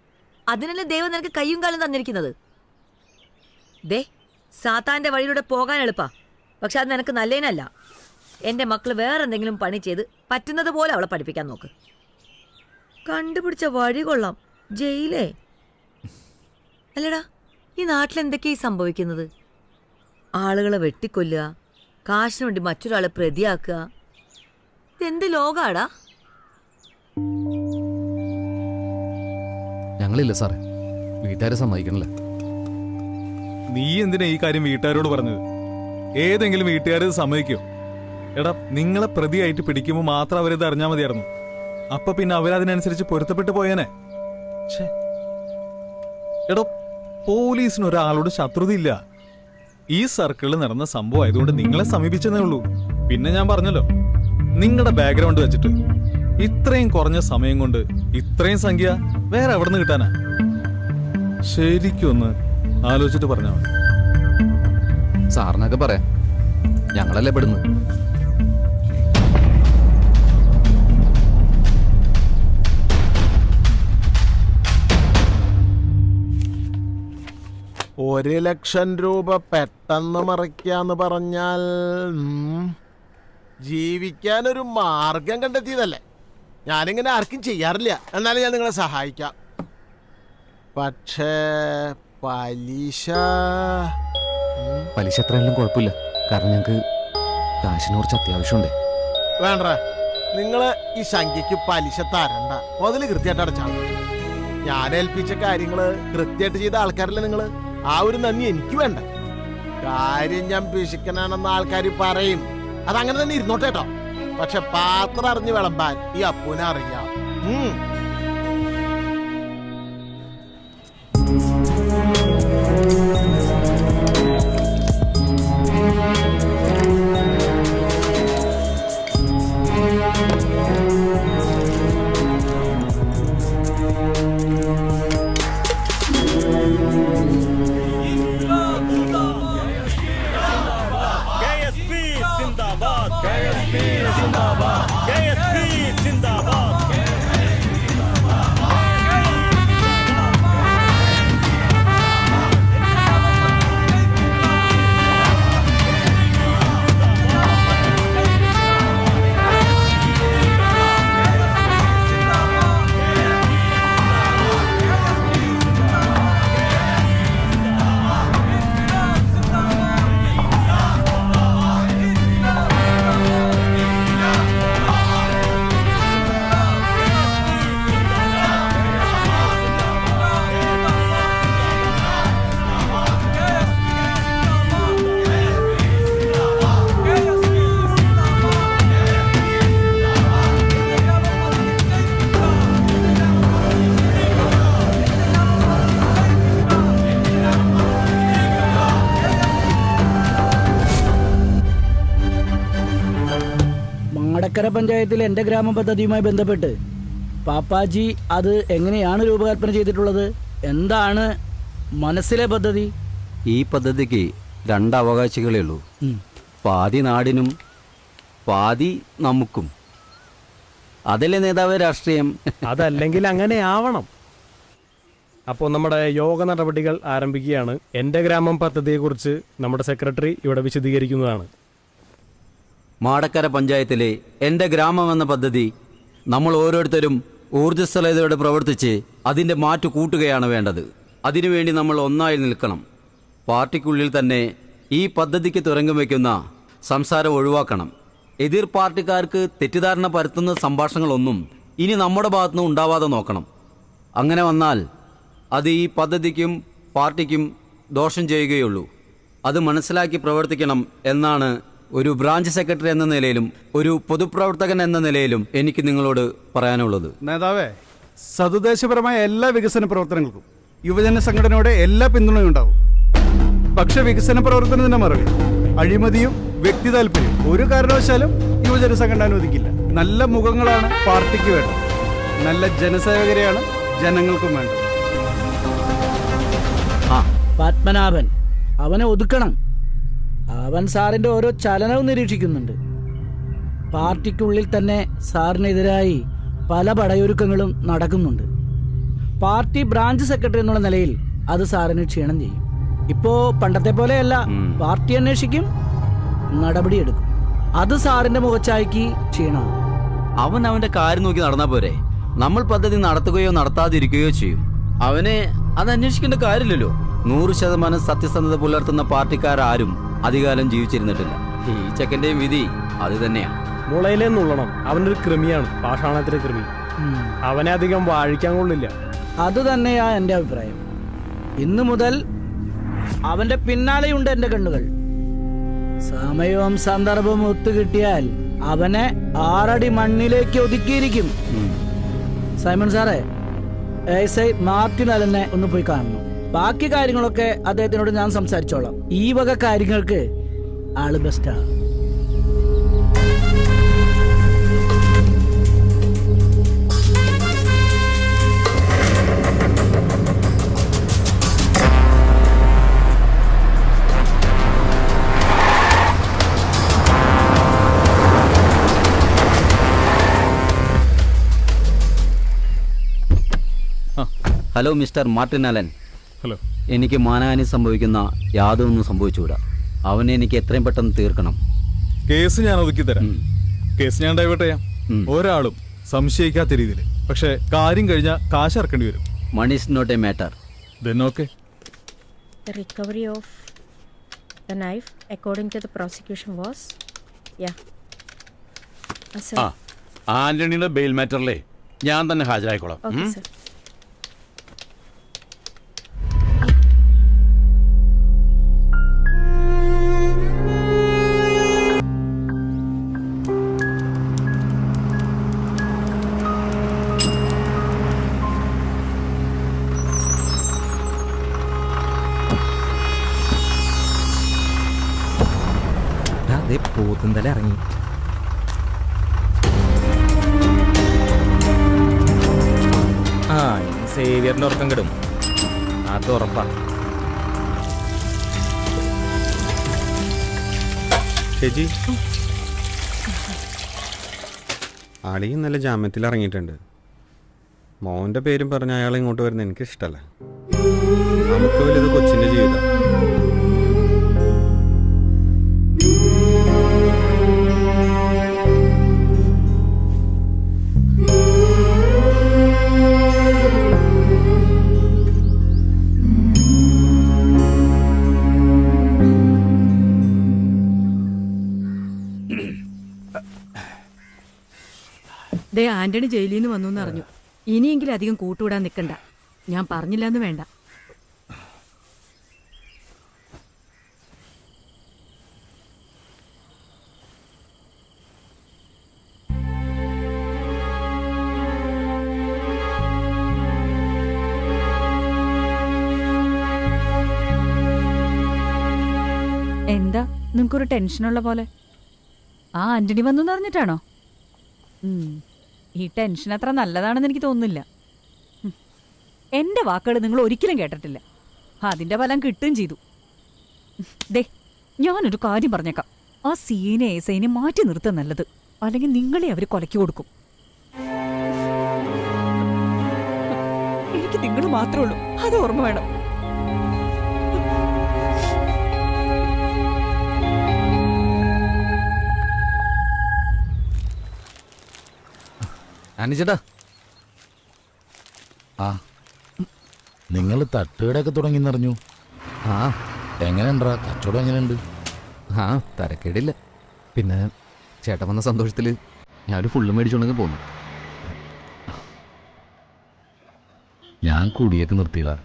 അതിനല്ലേ ദൈവം നിനക്ക് കയ്യും കാലും തന്നിരിക്കുന്നത്. ദേ, സാത്താന്റെ വഴിയിലൂടെ പോകാൻ എളുപ്പാ. പക്ഷെ അത് നിനക്ക് നല്ലതിനല്ല. എൻ്റെ മക്കൾ വേറെ എന്തെങ്കിലും പണി ചെയ്ത് പറ്റുന്നത് പോലെ അവളെ പഠിപ്പിക്കാൻ നോക്ക്. കണ്ടുപിടിച്ച വഴി കൊള്ളാം. ജയിലേ? അല്ലടാ, ഈ നാട്ടിലെന്തൊക്കെയായി സംഭവിക്കുന്നത്? ആളുകളെ വെട്ടിക്കൊല്ലുക, കാശിന് വേണ്ടി മറ്റൊരാളെ പ്രതിയാക്കുക. ഇതെന്ത് ലോകാടാ? ഞങ്ങളില്ല സാറേ, വീട്ടുകാരെ സമ്മതിക്കണില്ല. നീ എന്തിനാ ഈ കാര്യം വീട്ടുകാരോട് പറഞ്ഞത്? ഏതെങ്കിലും വീട്ടുകാരത് സമ്മതിക്കോ? എടാ, നിങ്ങളെ പ്രതിയായിട്ട് പിടിക്കുമ്പോൾ മാത്രം അവരിത് അറിഞ്ഞാൽ മതിയായിരുന്നു. അപ്പൊ പിന്നെ അവരതിനനുസരിച്ച് പൊരുത്തപ്പെട്ടു പോയേനെ. എടോ, പോലീസിന് ഒരാളോട് ശത്രുതയില്ല. ഈ സർക്കിളിൽ നടന്ന സംഭവം ആയതുകൊണ്ട് നിങ്ങളെ സമീപിച്ചതേ ഉള്ളൂ. പിന്നെ ഞാൻ പറഞ്ഞല്ലോ, നിങ്ങളുടെ ബാക്ക്ഗ്രൗണ്ട് വെച്ചിട്ട് ഇത്രയും കുറഞ്ഞ സമയം കൊണ്ട് ഇത്രയും സംഖ്യ വേറെ എവിടെ നിന്ന് കിട്ടാനാ? ശരിക്കും ഒന്ന് ആലോചിച്ചിട്ട് പറഞ്ഞാൽ മതി. സാറിനൊക്കെ പറയാം, ഞങ്ങളല്ലേ പെടുന്നു. ₹1,00,000 പെട്ടെന്ന് മറിക്കാന്ന് പറഞ്ഞാൽ ജീവിക്കാനൊരു മാർഗം കണ്ടെത്തിയതല്ലേ. ഞാനിങ്ങനെ ആർക്കും ചെയ്യാറില്ല, എന്നാലും ഞാൻ നിങ്ങളെ സഹായിക്കാം. പക്ഷേ പലിശ എത്രയായാലും കുഴപ്പമില്ല, കാരണം ഞങ്ങൾക്ക് കാശിന് കുറച്ച് അത്യാവശ്യമുണ്ട്. വേണ്ട, നിങ്ങള് ഈ സംഖ്യക്ക് പലിശ തരണ്ട, മുതല് കൃത്യമായിട്ട് അടച്ചാൽ. ഞാൻ ഏൽപ്പിച്ച കാര്യങ്ങള് കൃത്യമായിട്ട് ചെയ്ത ആൾക്കാരല്ലേ നിങ്ങള്. ആ ഒരു നന്ദി എനിക്ക് വേണ്ട. കാര്യം ഞാൻ പിശുക്കനാണെന്ന് ആൾക്കാർ പറയും, അതങ്ങനെ തന്നെ ഇരുന്നോട്ടെ കേട്ടോ. പക്ഷെ പാത്രം അറിഞ്ഞ് വിളമ്പാൻ ഈ അപ്പൂനെ അറിയാം. മാടക്കര പഞ്ചായത്തിൽ എൻ്റെ ഗ്രാമപദ്ധതിയുമായി ബന്ധപ്പെട്ട് പാപ്പാജി അത് എങ്ങനെയാണ് രൂപകൽപ്പന ചെയ്തിട്ടുള്ളത്? എന്താണ് മനസ്സിലെ പദ്ധതി? ഈ പദ്ധതിക്ക് 2 അവകാശികളേ ഉള്ളൂ. പാതി നാടിനും പാതി നമുക്കും. അതല്ലേ നേതാവ് രാഷ്ട്രീയം? അതല്ലെങ്കിൽ അങ്ങനെ ആവണം. അപ്പോൾ നമ്മുടെ യോഗ നടപടികൾ ആരംഭിക്കുകയാണ്. എൻ്റെ ഗ്രാമം പദ്ധതിയെക്കുറിച്ച് നമ്മുടെ സെക്രട്ടറി ഇവിടെ വിശദീകരിക്കുന്നതാണ്. മാടക്കര പഞ്ചായത്തിലെ എൻ്റെ ഗ്രാമം എന്ന പദ്ധതി നമ്മൾ ഓരോരുത്തരും ഊർജ്ജസ്വലതയോടെ പ്രവർത്തിച്ച് അതിൻ്റെ മാറ്റു കൂട്ടുകയാണ് വേണ്ടത്. അതിനുവേണ്ടി നമ്മൾ ഒന്നായി നിൽക്കണം. പാർട്ടിക്കുള്ളിൽ തന്നെ ഈ പദ്ധതിക്ക് തുരങ്കം വയ്ക്കുന്ന സംസാരം ഒഴിവാക്കണം. എതിർ പാർട്ടിക്കാർക്ക് തെറ്റിദ്ധാരണ പരത്തുന്ന സംഭാഷണങ്ങളൊന്നും ഇനി നമ്മുടെ ഭാഗത്തുനിന്ന് ഉണ്ടാവാതെ നോക്കണം. അങ്ങനെ വന്നാൽ അത് ഈ പദ്ധതിക്കും പാർട്ടിക്കും ദോഷം ചെയ്യുകയുള്ളൂ. അത് മനസ്സിലാക്കി പ്രവർത്തിക്കണം എന്നാണ് ഒരു ബ്രാഞ്ച് സെക്രട്ടറി എന്ന നിലയിലും ഒരു പൊതുപ്രവർത്തകൻ എന്ന നിലയിലും എനിക്ക് നിങ്ങളോട് പറയാനുള്ളത്. നേതാവേ, സതുദ്ദേശപരമായ എല്ലാ വികസന പ്രവർത്തനങ്ങൾക്കും യുവജന സംഘടനയുടെ എല്ലാ പിന്തുണയും ഉണ്ടാവും. പക്ഷെ വികസന പ്രവർത്തനത്തിന്റെ മറവിൽ അഴിമതിയും വ്യക്തി താല്പര്യം ഒരു കാരണവശാലും യുവജന സംഘടന അനുവദിക്കില്ല. നല്ല മുഖങ്ങളാണ് പാർട്ടിക്ക് വേണ്ടത്, നല്ല ജനസേവകരെയാണ് ജനങ്ങൾക്കും വേണ്ടത്. പത്മനാഭൻ, അവനെ ഒതുക്കണം. അവൻ സാറിന്റെ ഓരോ ചലനവും നിരീക്ഷിക്കുന്നുണ്ട്. പാർട്ടിക്കുള്ളിൽ തന്നെ സാറിനെതിരായി പല പടയൊരുക്കങ്ങളും നടക്കുന്നുണ്ട്. പാർട്ടി ബ്രാഞ്ച് സെക്രട്ടറി എന്നുള്ള നിലയിൽ അത് സാറിന് ക്ഷീണം ചെയ്യും. ഇപ്പോ പണ്ടത്തെ പോലെയല്ല, പാർട്ടി അന്വേഷിക്കും, നടപടിയെടുക്കും. അത് സാറിന്റെ മുഖച്ചായ്ക്ക് ക്ഷീണമാണ്. അവൻ അവന്റെ കാര്യം നോക്കി നടന്നാ പോരെ. നമ്മൾ പദ്ധതി നടത്തുകയോ നടത്താതിരിക്കുകയോ ചെയ്യും. അവനെ അത് അന്വേഷിക്കേണ്ട കാര്യമില്ലല്ലോ. 100% സത്യസന്ധത പുലർത്തുന്ന പാർട്ടിക്കാരും അധികാലം ജീവിച്ചിരുന്നിട്ടില്ല. ഈ ചെക്കന്റെയും വിധി അത് തന്നെയാണ്. മുളയിലേ നുള്ളണം. അവനൊരു കൃമിയാണ്, പാഷാണത്തിലെ കൃമി. അവനെ അധികം വാഴിക്കാൻ കൊള്ളില്ല. അത് തന്നെയാ എൻ്റെ അഭിപ്രായം. ഇന്നു മുതൽ അവന്റെ പിന്നാലെയുണ്ട് എൻ്റെ കണ്ണുകൾ. സമയവും സന്ദർഭവും ഒത്തുകിട്ടിയാൽ അവനെ 6 അടി മണ്ണിലേക്ക് ഒതുക്കിയിരിക്കും. സൈമൺ സാറേ, എസ്ഐ മാർട്ടിൻ അലനെ ഒന്ന് പോയി കാണണം. ബാക്കി കാര്യങ്ങളൊക്കെ അദ്ദേഹത്തിനോട് ഞാൻ സംസാരിച്ചോളാം. ഈ വക കാര്യങ്ങൾക്ക് ആള് ബെസ്റ്റാ. Hello mister Martin Allen. Hello. എനിക്ക് മാനഹാനി സംഭവിക്കുന്ന യാതൊന്നും സംഭവിച്ചുകൂടാ. അവനെ എനിക്ക് എത്രയും പെട്ടെന്ന് തീർക്കണം. കേസ് ഞാൻ ഒതുക്കി തരാം. കേസ് ഞാൻ ഡൈവേർട്ട് ചെയ്യാം. ഒരാളും സംശയിക്കാത്ത രീതിയിൽ. പക്ഷെ കാര്യം കഴിഞ്ഞാൽ കാശ് ഇറക്കേണ്ടി വരും. Money is not a matter. Then okay. The recovery of the knife, according to the prosecution, was, yeah. Sir. ആന്റണിയുടെ ബെയിൽ മാറ്ററിലെ ഞാൻ തന്നെ ഹാജരായിക്കോളാം. Okay, sir. പോത്തുന്തല ഇറങ്ങി. സേവിയറിന്റെ ഉറക്കം കിടും, അത് ഉറപ്പാ. ചേച്ചി, ആളി ഇന്നലെ ജാമ്യത്തിൽ ഇറങ്ങിയിട്ടുണ്ട്. മോൻ്റെ പേരും പറഞ്ഞ അയാൾ ഇങ്ങോട്ട് വരുന്നത് എനിക്കിഷ്ടമല്ല. നമുക്ക് വലുത് കൊച്ചിൻ്റെ ജീവിതം. ദേ ആന്റണി ജയിലിൽ നിന്ന് വന്നു എന്നറിഞ്ഞു. ഇനിയെങ്കിലും അധികം കൂട്ടുവിടാൻ നിൽക്കണ്ട. ഞാൻ പറഞ്ഞില്ലെന്ന് വേണ്ട. എന്താ നിങ്ങൾക്കൊരു ടെൻഷനുള്ള പോലെ? ആ ആന്റണി വന്നു എന്നറിഞ്ഞിട്ടാണോ? ഈ ടെൻഷൻ അത്ര നല്ലതാണെന്ന് എനിക്ക് തോന്നുന്നില്ല. എൻ്റെ വാക്കുകൾ നിങ്ങൾ ഒരിക്കലും കേട്ടിട്ടില്ല. അതിൻ്റെ ഫലം കിട്ടുകയും ചെയ്തു. ദേ, ഞാനൊരു കാര്യം പറഞ്ഞേക്കാം. ആ സീനെ ഏസൈനെ മാറ്റി നിർത്തുക നല്ലത്. അല്ലെങ്കിൽ നിങ്ങളെ അവർ കൊലയ്ക്ക് കൊടുക്കും. എനിക്ക് നിങ്ങൾ മാത്രമേ ഉള്ളൂ, അത് ഓർമ്മ വേണം. അനുജടാ, ആ നിങ്ങൾ തട്ടുകടയൊക്കെ തുടങ്ങിന്നറിഞ്ഞു. എങ്ങനെയുണ്ടാ കച്ചവടം? എങ്ങനെയുണ്ട്? തരക്കേടില്ല. പിന്നെ ചേട്ടൻ വന്ന സന്തോഷത്തിൽ ഞാനൊരു ഫുള്ള് മേടിച്ചോണ്ടെങ്കിൽ പോന്നു. ഞാൻ കുടിയൊക്കെ നിർത്തിയതാ.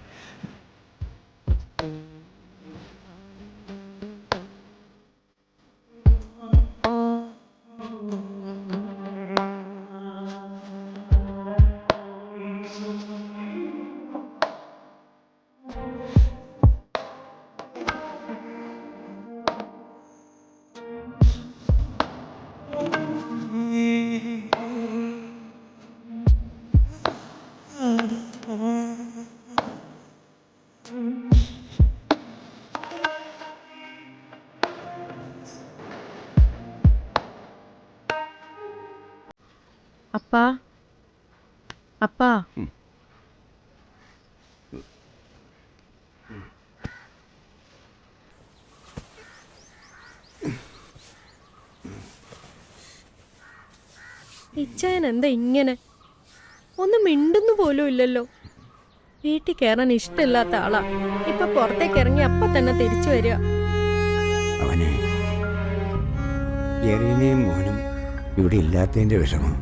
അപ്പാ, അപ്പാ, ഇച്ചായൻ എന്താ ഇങ്ങനെ? ഒന്നും മിണ്ടുന്നു പോലും ഇല്ലല്ലോ. വീട്ടിൽ കയറാൻ ഇഷ്ടമില്ലാത്ത ആളാ. ഇപ്പൊ പുറത്തേക്ക് ഇറങ്ങി അപ്പ തന്നെ തിരിച്ചു വരിക. അവനെ എറിയനെയും മോനും ഇവിടെ ഇല്ലാത്തതിന്റെ വിഷമം.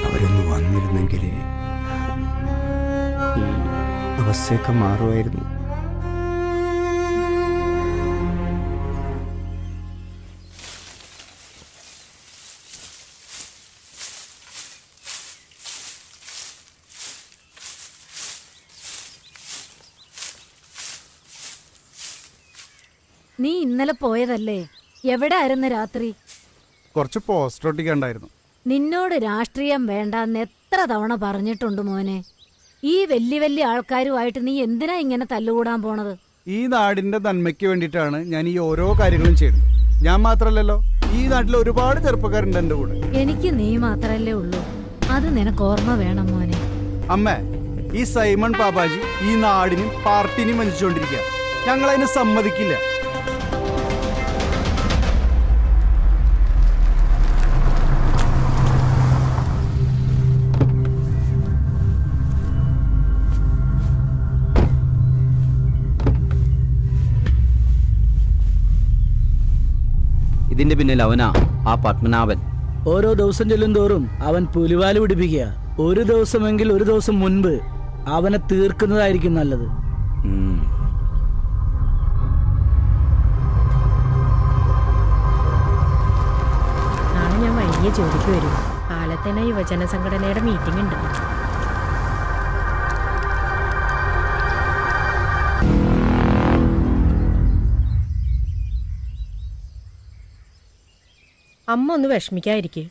അവരൊന്ന് വന്നിരുന്നെങ്കിൽ ഈ അവസ്ഥയൊക്കെ മാറുമായിരുന്നു. നീ ഇന്നലെ പോയതല്ലേ? എവിടെ ആയിരുന്നു രാത്രി? കുറച്ച് പോസ്റ്റർ ഒട്ടിക്കണ്ടായിരുന്നു. നിന്നോട് രാഷ്ട്രീയം വേണ്ടെന്ന് എത്ര തവണ പറഞ്ഞിട്ടുണ്ട് മോനെ. ഈ വലിയ വലിയ ആൾക്കാരുമായിട്ട് നീ എന്തിനാ ഇങ്ങനെ തല്ലുകൂടാൻ പോണത്? ഈ നാടിന്റെ നന്മയ്ക്ക് വേണ്ടിയിട്ടാണ് ഞാൻ ഈ ഓരോ കാര്യങ്ങളും ചെയ്യുന്നത്. ഞാൻ മാത്രല്ലല്ലോ, ഈ നാട്ടിൽ ഒരുപാട് ചെറുപ്പക്കാരുണ്ട് എൻ്റെ കൂടെ. എനിക്ക് നീ മാത്രല്ലേ ഉള്ളൂ. അത് നിനക്ക് ഓർമ്മ വേണം മോനെ. അമ്മ, ഈ സൈമൺ പാപ്പാജി ഈ നാടിനും പാർട്ടിനും വഞ്ചിച്ചുകൊണ്ടിരിക്കുക. ഞങ്ങൾ അതിന് സമ്മതിക്കില്ല. ഇതിന്റെ പിന്നിൽ അവനാ ആ പത്മനാഭൻ. ഓരോ ദിവസം ചെല്ലും തോറും അവൻ പുലിവാല് പിടിപ്പിക്കുക. ഒരു ദിവസമെങ്കിൽ ഒരു ദിവസം മുൻപ് അവനെ തീർക്കുന്നതായിരിക്കും നല്ലത്. നാളെ ഞാൻ വൈകിയ ജോലിക്ക് വരും. കാലത്തേന യുവജന സംഘടനയുടെ മീറ്റിംഗ് ഉണ്ട്. അമ്മ ഒന്ന് വിഷമിക്കാതിരിക്കെ.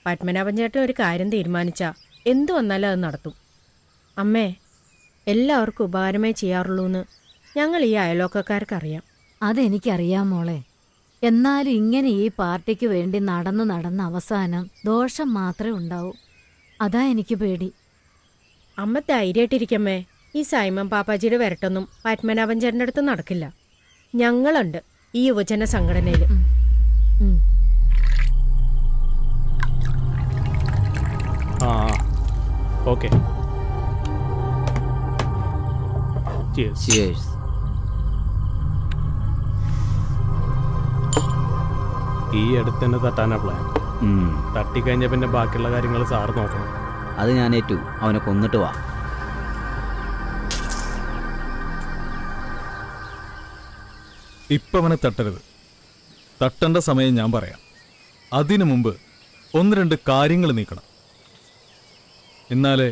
പത്മനാഭൻ ചേട്ടൻ ഒരു കാര്യം തീരുമാനിച്ചാ എന്തു വന്നാലും അത് നടത്തും. അമ്മേ, എല്ലാവർക്കും ഉപകാരമേ ചെയ്യാറുള്ളൂ എന്ന് ഞങ്ങൾ ഈ അയലോക്കക്കാർക്കറിയാം. അതെനിക്കറിയാം മോളെ. എന്നാലും ഇങ്ങനെ ഈ പാർട്ടിക്ക് വേണ്ടി നടന്ന് അവസാനം ദോഷം മാത്രമേ ഉണ്ടാവൂ. അതാ എനിക്ക് പേടി. അമ്മ ധൈര്യമായിട്ടിരിക്കമ്മേ. ഈ സൈമൺ പാപ്പാജിയുടെ വരട്ടൊന്നും പത്മനാഭൻ ചേട്ടൻ്റെ അടുത്ത് നടക്കില്ല. ഞങ്ങളുണ്ട് ഈ യുവജന സംഘടനയിൽ. ആ ഓക്കെ. ഈ അടുത്ത് തന്നെ തട്ടാനാ പ്ലാൻ. തട്ടിക്കഴിഞ്ഞ പിന്നെ ബാക്കിയുള്ള കാര്യങ്ങൾ സാറ് നോക്കണം. അത് ഞാൻ ഏറ്റു. അവനെ കൊന്നിട്ട് വാ. ഇപ്പം അവനെ തട്ടരുത്. തട്ടേണ്ട സമയം ഞാൻ പറയാം. അതിനു മുമ്പ് 1-2 കാര്യങ്ങൾ നീക്കണം. എന്നാലേ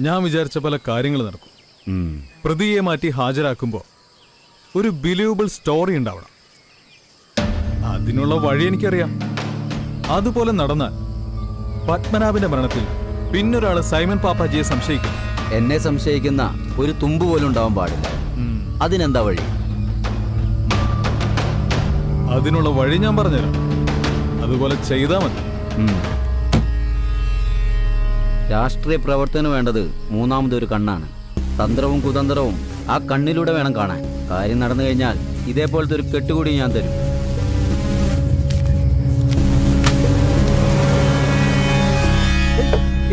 ഞാൻ വിചാരിച്ച പല കാര്യങ്ങൾ നടക്കും. പ്രതിയെ മാറ്റി ഹാജരാക്കുമ്പോൾ ഒരു ബിലീവബിൾ സ്റ്റോറി ഉണ്ടാവണം. അതിനുള്ള വഴി എനിക്കറിയാം. അതുപോലെ നടന്നാൽ പത്മനാഭന്റെ മരണത്തിൽ പിന്നൊരാള് സൈമൺ പാപ്പാജിയെ സംശയിക്കും. എന്നെ സംശയിക്കുന്ന ഒരു തുമ്പ് പോലും ഉണ്ടാവാൻ പാടില്ല. അതിനെന്താ വഴി? അതിനുള്ള വഴി ഞാൻ പറഞ്ഞുതരാം. അതുപോലെ ചെയ്താൽ മതി. രാഷ്ട്രീയ പ്രവർത്തനം വേണ്ടത് മൂന്നാമതൊരു കണ്ണാണ്. തന്ത്രവും കുതന്ത്രവും ആ കണ്ണിലൂടെ വേണം കാണാൻ. കാര്യം നടന്നു കഴിഞ്ഞാൽ ഇതേപോലത്തെ ഒരു കെട്ടുകൂടി ഞാൻ തരും.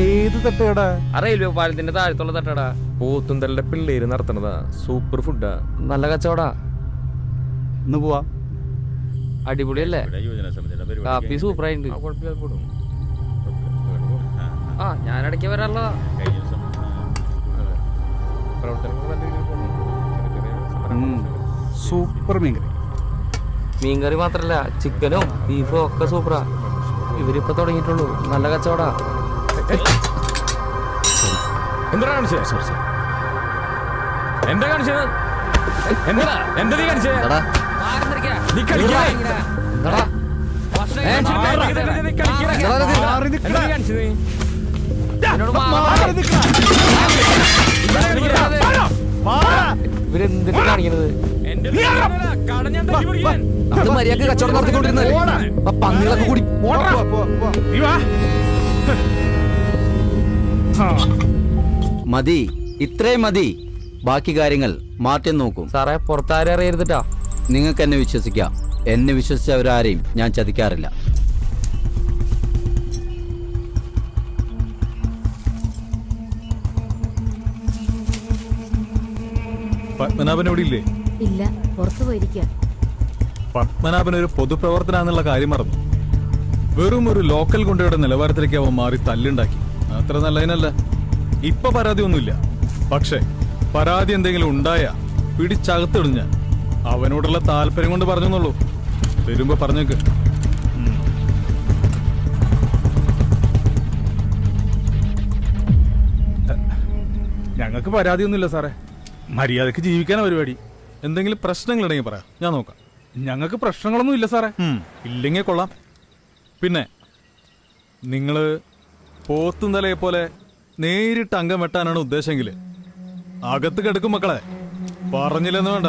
ഏത് തട്ടേടാ? റെയിൽവേ പാലത്തിന്റെ താഴത്തുള്ള തട്ടടാ. പോത്തുന്തലിന്റെ പിള്ളേര് നടത്തണതാ. സൂപ്പർ ഫുഡാ, നല്ല കച്ചവടാ. ഇന്ന് പോവാ. അടിപൊളിയല്ലേ? കാപ്പി സൂപ്പറായിട്ടുണ്ട്. ആ ഞാൻ ഇടയ്ക്ക് വരാനുള്ളതാ. സൂപ്പർ മീൻകറി. മീൻകറി മാത്രല്ല, ചിക്കനും ബീഫും ഒക്കെ സൂപ്പറാ. ഇവരിപ്പോ തുടങ്ങിയിട്ടുള്ളൂ. നല്ല കച്ചവടാ. എന്താ കാണിച്ചത്? എന്താ കാണിച്ചത്? എന്താ എന്താ നീ കാണിച്ചത്? നീ കളിക്കാ. ഇവരെന്തിട്ട് കാണിക്കണത്? മര്യാദ കച്ചവടം നടത്തിക്കൊണ്ടിരുന്നല്ലേ? പന്നികളൊക്കെ കൂടി മതി. ഇത്രയും മതി. ബാക്കി കാര്യങ്ങൾ മാറ്റം നോക്കും. സാറേ, പുറത്താരും അറിയരുതിട്ടാ. നിങ്ങൾക്ക് എന്നെ വിശ്വസിക്കാം. എന്നെ വിശ്വസിച്ചവരാരെയും ഞാൻ ചതിക്കാറില്ല. പത്മനാഭൻ ഇവിടെ ഇല്ലേ? ഇല്ല, പുറത്തു പോയിരിക്കുക. പത്മനാഭൻ ഒരു പൊതുപ്രവർത്തനാന്നുള്ള കാര്യം മറന്നു. വെറും ഒരു ലോക്കൽ ഗുണ്ടയുടെ നിലവാരത്തിലേക്ക് അവൻ മാറി തല്ലുണ്ടാക്കി. അത്ര നല്ലതിനല്ല. ഇപ്പൊ പരാതി ഒന്നുമില്ല. പക്ഷെ പരാതി എന്തെങ്കിലും ഉണ്ടായ പിടിച്ചകത്തിടും ഞാൻ. അവനോടുള്ള താല്പര്യം കൊണ്ട് പറഞ്ഞെന്നുള്ളൂ. വരുമ്പോ പറഞ്ഞേക്ക്. ഞങ്ങൾക്ക് പരാതിയൊന്നുമില്ല സാറേ. മര്യാദക്ക് ജീവിക്കാനാ പരിപാടി. എന്തെങ്കിലും പ്രശ്നങ്ങളുണ്ടെങ്കിൽ പറയാം, ഞാൻ നോക്കാം. ഞങ്ങൾക്ക് പ്രശ്നങ്ങളൊന്നും ഇല്ല സാറേ. ഇല്ലെങ്കിൽ കൊള്ളാം. പിന്നെ നിങ്ങള് പോത്തുന്തലയെ പോലെ നേരിട്ട് അംഗം വെട്ടാനാണ് ഉദ്ദേശമെങ്കിൽ അകത്ത് കിടക്കും മക്കളെ. പറഞ്ഞില്ലെന്ന് വേണ്ട.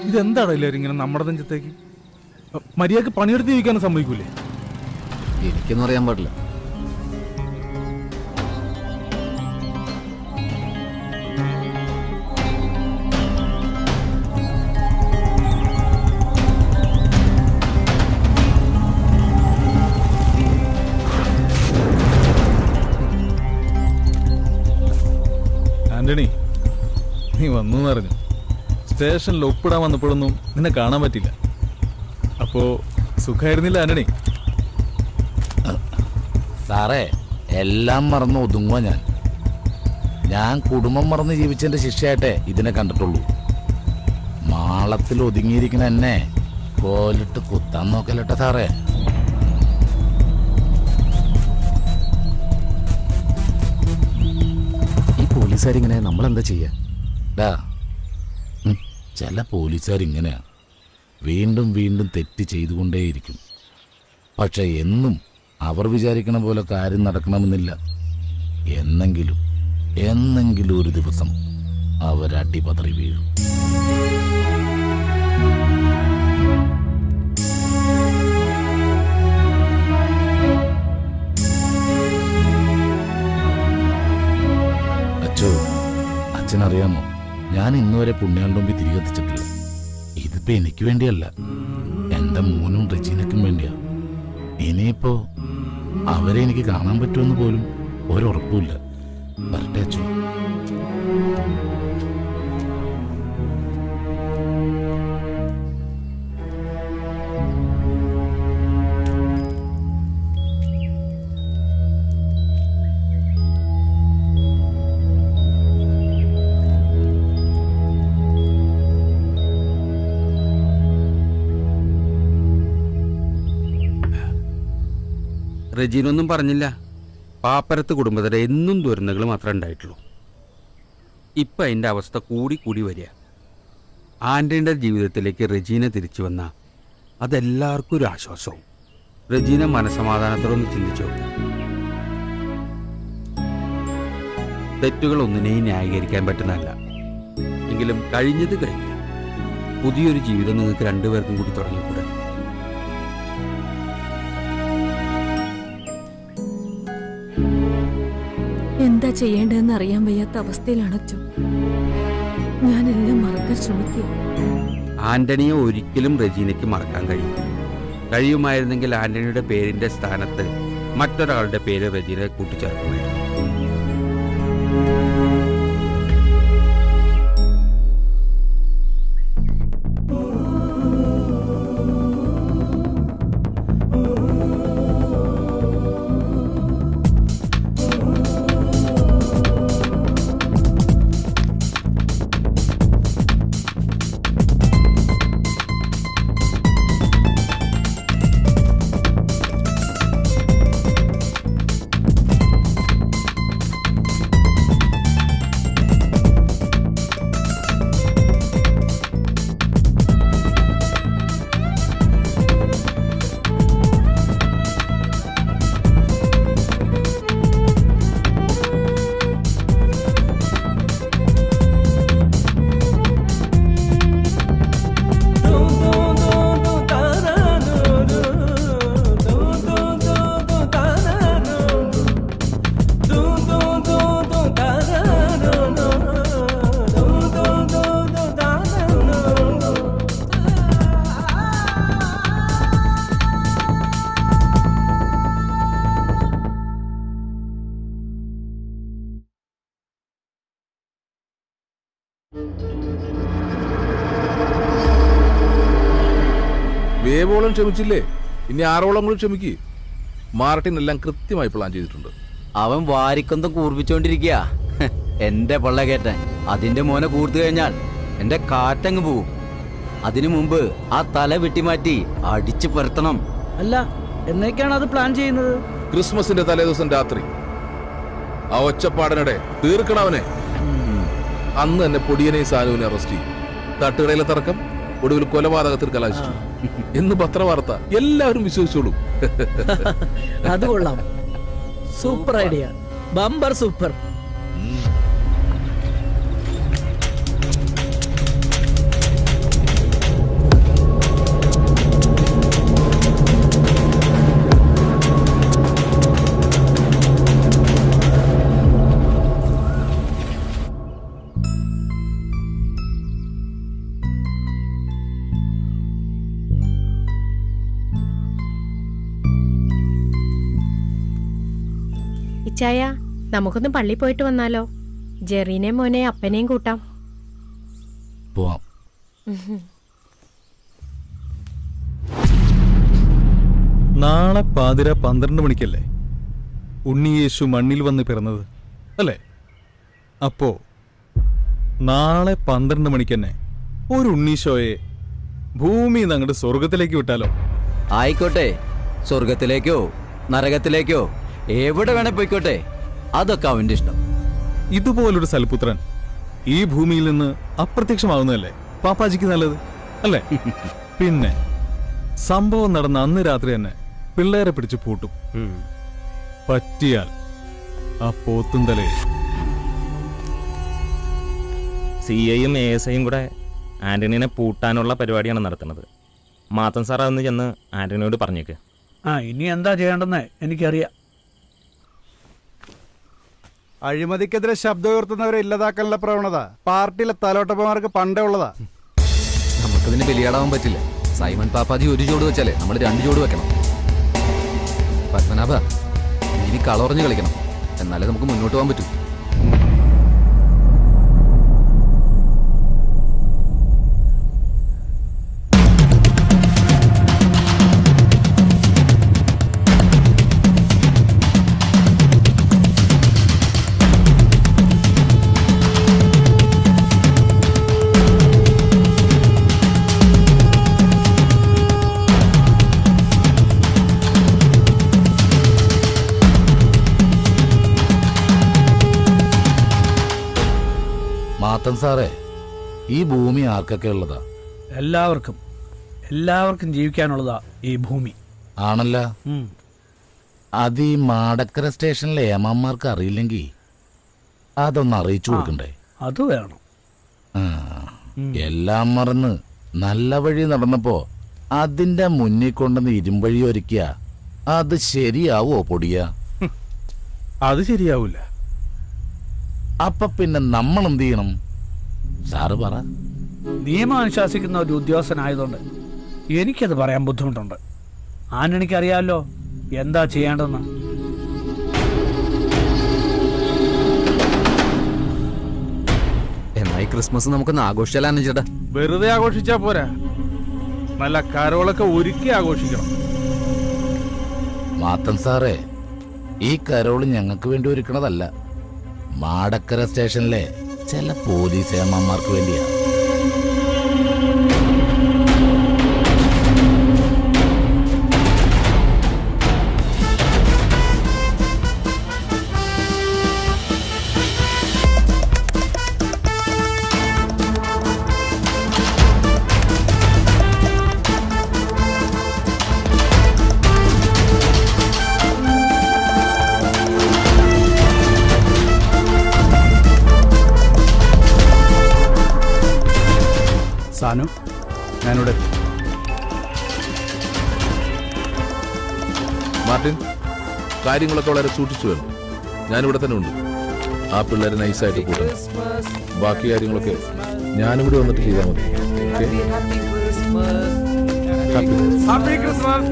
ഇതെന്താണ് എല്ലാവരും ഇങ്ങനെ നമ്മുടെ നെഞ്ചത്തേക്ക്? മര്യാദക്ക് പണിയെടുത്ത് ജീവിക്കാനും സമ്മതിക്കൂലേ? എനിക്കൊന്നും അറിയാൻ പാടില്ല. ആന്റണി, നീ വന്നു എന്നറിഞ്ഞു. സ്റ്റേഷനിൽ ഒപ്പിടാൻ വന്നപ്പോഴൊന്നും നിന്നെ കാണാൻ പറ്റില്ല. അപ്പോ സുഖമായിരുന്നില്ല ആന്റണി? സാറേ, എല്ലാം മറന്ന് ഒതുങ്ങുക ഞാൻ കുടുംബം മറന്ന് ജീവിച്ചതിന്റെ ശിക്ഷയായിട്ടേ ഇതിനെ കണ്ടിട്ടുള്ളൂ. മാളത്തിൽ ഒതുങ്ങിയിരിക്കുന്ന എന്നെ കോലിട്ട് കുത്താൻ നോക്കലട്ടെ സാറേ. ഈ പോലീസുകാരിങ്ങനെ നമ്മളെന്താ ചെയ്യാ? ചില പോലീസുകാരിങ്ങനെയാണ്, വീണ്ടും വീണ്ടും തെറ്റ് ചെയ്തുകൊണ്ടേയിരിക്കും. പക്ഷെ എന്നും അവർ വിചാരിക്കണ പോലെ കാര്യം നടക്കണമെന്നില്ല. എന്നെങ്കിലും ഒരു ദിവസം അവരടിപതറി വീഴും. അച്ഛനറിയാമോ, ഞാൻ ഇന്നുവരെ പുണ്യാളുമ്പി തിരികെ എത്തിച്ചിട്ടില്ല. ഇതിപ്പോ എനിക്ക് വേണ്ടിയല്ല, എന്റെ മോനും റെജീനയ്ക്കും വേണ്ടിയാ. ഇനിയിപ്പോ അവരെ എനിക്ക് കാണാൻ പറ്റുമെന്ന് പോലും ഒരുറപ്പുമില്ല. വരട്ടെ അച്ചു. റെജീനൊന്നും പറഞ്ഞില്ല. പാപ്പരത്ത് കുടുംബത്തിലെ എന്നും ദുരന്തങ്ങൾ മാത്രമേ ഉണ്ടായിട്ടുള്ളൂ. ഇപ്പം അതിൻ്റെ അവസ്ഥ കൂടി വരിക. ആൻ്റണിയുടെ ജീവിതത്തിലേക്ക് റെജീന തിരിച്ചു വന്നാൽ അതെല്ലാവർക്കും ഒരു ആശ്വാസവും. റെജീന മനസമാധാനത്തോടൊന്ന് ചിന്തിച്ചു നോക്കുക. തെറ്റുകളൊന്നിനെയും ന്യായീകരിക്കാൻ പറ്റുന്നതല്ല. എങ്കിലും കഴിഞ്ഞത് കഴിഞ്ഞു. പുതിയൊരു ജീവിതം നിങ്ങൾക്ക് രണ്ടുപേർക്കും കൂടി തുടങ്ങിക്കൂടെ? എന്താ ചെയ്യേണ്ടതെന്ന് അറിയാൻ വയ്യാത്ത അവസ്ഥയിലാണ് അച്ചു. ഞാനെല്ലാം മറക്കാൻ ശ്രമിക്കുക. ആന്റണിയെ ഒരിക്കലും റെജീനയ്ക്ക് മറക്കാൻ കഴിയുമായിരുന്നെങ്കിൽ ആന്റണിയുടെ പേരിന്റെ സ്ഥാനത്ത് മറ്റൊരാളുടെ പേര് റെജീന കൂട്ടിച്ചേർക്കുമായിരുന്നു. വേവോളം ക്ഷമിച്ചില്ലേ, ഇനി 6ഓളം കൂടി ക്ഷമിക്ക്. മാർട്ടിൻ എല്ലാം കൃത്യമായി പ്ലാൻ ചെയ്തിട്ടുണ്ട്. അവൻ വാരിക്കൊന്തം കൂർപ്പിച്ചോണ്ടിരിക്കുക എന്റെ പള്ള കയറ്റാൻ. അതിന്റെ മോനെ കൂർത്തു കഴിഞ്ഞാൽ എന്റെ കാറ്റങ്ങ് പോവും. അതിനു മുമ്പ് ആ തല വെട്ടിമാറ്റി അടിച്ചു പരത്തണം. അല്ല, എന്നേക്കാണ് അത് പ്ലാൻ ചെയ്യുന്നത്? ക്രിസ്മസിന്റെ തലേദിവസം രാത്രി ആ ഒച്ചപ്പാടനടെ തീർക്കണവനെ. അന്ന് തന്നെ പൊടിയനെയും സാനുവിനെ അറസ്റ്റ് ചെയ്യും. തട്ടുകടയിലെ തർക്കം ഒടുവിൽ കൊലപാതകത്തിൽ കലാശിച്ചു എന്ന് പത്രവാർത്ത എല്ലാവരും വിശ്വസിച്ചോളൂ. അത് കൊള്ളാം. Super idea, bumper super. ഇച്ചായ, നമുക്കൊന്ന് പള്ളി പോയിട്ട് വന്നാലോ? ജെറീനെയും മോനെ അപ്പനെയും കൂട്ടാം. പോവാം. നാളെ പാതിര 12 മണിക്കല്ലേ ഉണ്ണിയേശു മണ്ണിൽ വന്ന് പിറന്നത് അല്ലേ? അപ്പോ നാളെ 12 മണിക്ക് തന്നെ ഒരു ഉണ്ണീശോയെ ഭൂമി അങ്ങോട്ട് സ്വർഗത്തിലേക്ക് വിട്ടാലോ? ആയിക്കോട്ടെ, സ്വർഗത്തിലേക്കോ നരകത്തിലേക്കോ എവിടെ വേണേ പോയിക്കോട്ടെ, അതൊക്കെ അവന്റെ ഇഷ്ടം. ഇതുപോലൊരു സൽപുത്രൻ ഈ ഭൂമിയിൽ നിന്ന് അപ്രത്യക്ഷമാവുന്നതല്ലേ പാപ്പാജിക്ക് നല്ലത് അല്ലേ? പിന്നെ സംഭവം നടന്ന അന്ന് രാത്രി തന്നെ പിള്ളേരെ പിടിച്ച് പൂട്ടും. പറ്റിയാൽ ആ പോത്തും തലയിൽ CIയും ASIയും കൂടെ ആന്റണീനെ പൂട്ടാനുള്ള പരിപാടിയാണ് നടത്തുന്നത്. മാത്തൻ സാർ അതൊന്ന് ചെന്ന് ആന്റണിയോട് പറഞ്ഞേക്ക്. ഇനി എന്താ ചെയ്യേണ്ടെന്ന് എനിക്കറിയാം. അഴിമതിക്കെതിരെ ശബ്ദം ഉയർത്തുന്നവരെ ഇല്ലാതാക്കാനുള്ള പ്രവണത പാർട്ടിയിലെ തലോട്ടപ്പന്മാർക്ക് പണ്ടേ ഉള്ളതാ. നമുക്കതിന് ബലിയാടാവാൻ പറ്റില്ല. സൈമൺ പാപ്പാജി ഒരു ചൂട് വെച്ചാലേ നമ്മൾ 2 ചൂട് വെക്കണം. പത്മനാഭ, ഇനി കളറഞ്ഞ് കളിക്കണം, എന്നാലേ നമുക്ക് മുന്നോട്ട് പോകാൻ പറ്റൂ. മാത്തൻ സാറേ, ഈ ഭൂമി ആർക്കൊക്കെ ഉള്ളതാ? എല്ലാവർക്കും ജീവിക്കാനുള്ളതാ ഈ ഭൂമി. ആണല്ല. അത് ഈ മാടക്കര സ്റ്റേഷനിലെ ഏമാന്മാർക്ക് അറിയില്ലെങ്കിൽ അതൊന്ന് അറിയിച്ചു കൊടുക്കണ്ടേ? അത് വേണം. എല്ലാം മറന്ന് നല്ല വഴി നടന്നപ്പോ അതിന്റെ മുന്നിൽ കൊണ്ടുവന്ന് ഇരുമ്പഴി ഒരുക്കിയ അത് ശരിയാവോ പൊടിയ? അത് ശരിയാവൂല. അപ്പൊ പിന്നെ നമ്മൾ എന്ത് ചെയ്യണം സാറ് പറ. നിയമം അനുശാസിക്കുന്ന ഒരു ഉദ്യോഗസ്ഥനായതുകൊണ്ട് എനിക്കത് പറയാൻ ബുദ്ധിമുട്ടുണ്ട്. ആന്റണിക്കറിയാമല്ലോ എന്താ ചെയ്യേണ്ടെന്ന്. എന്നായി ക്രിസ്മസ് നമുക്കൊന്ന് ആഘോഷിച്ചാലാണ് ചേട്ടാ. വെറുതെ ആഘോഷിച്ചാ പോരാ, നല്ല കരോളൊക്കെ ഒരുക്കി ആഘോഷിക്കണം. മാത്തൻ സാറേ, ഈ കരോള് ഞങ്ങൾക്ക് വേണ്ടി ഒരുക്കണതല്ല, മാടക്കര സ്റ്റേഷനിലെ ചില പോലീസ് ഏമാന്മാർക്ക് വേണ്ടിയാ. സാനു, ഞാനിവിടെ. മാർട്ടിൻ, കാര്യങ്ങളൊക്കെ വളരെ സൂക്ഷിച്ചു വേണം. ഞാനിവിടെ തന്നെ ഉണ്ട്. ആ പിള്ളേരെ നൈസായിട്ട് കൂട്ടണം. ബാക്കി കാര്യങ്ങളൊക്കെ ഞാനിവിടെ വന്നിട്ട് ചെയ്താൽ മതി. Happy Christmas.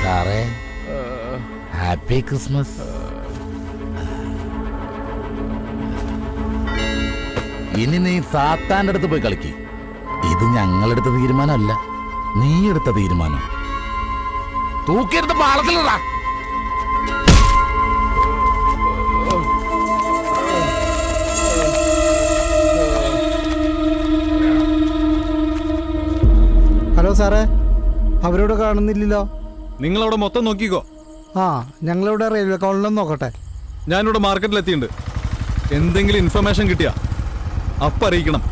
സാറേ, ഹാപ്പി ക്രിസ്മസ്. ഇനി നീ സാത്താന്റെ അടുത്ത് പോയി കളിക്ക്. ഇത് ഞങ്ങളെടുത്ത തീരുമാനമല്ല, നീ എടുത്ത തീരുമാനം. തൂക്കിയെടുത്ത് പാളത്തിലിടാ. സാറേ അവരോട് കാണുന്നില്ലല്ലോ. നിങ്ങളവിടെ മൊത്തം നോക്കിക്കോ. ആ ഞങ്ങളിവിടെ റെയിൽവേ കോളനിലും നോക്കട്ടെ. ഞാനിവിടെ മാർക്കറ്റിലെത്തിയിട്ടുണ്ട്. എന്തെങ്കിലും ഇൻഫർമേഷൻ കിട്ടിയാ അപ്പ അറിയിക്കണം.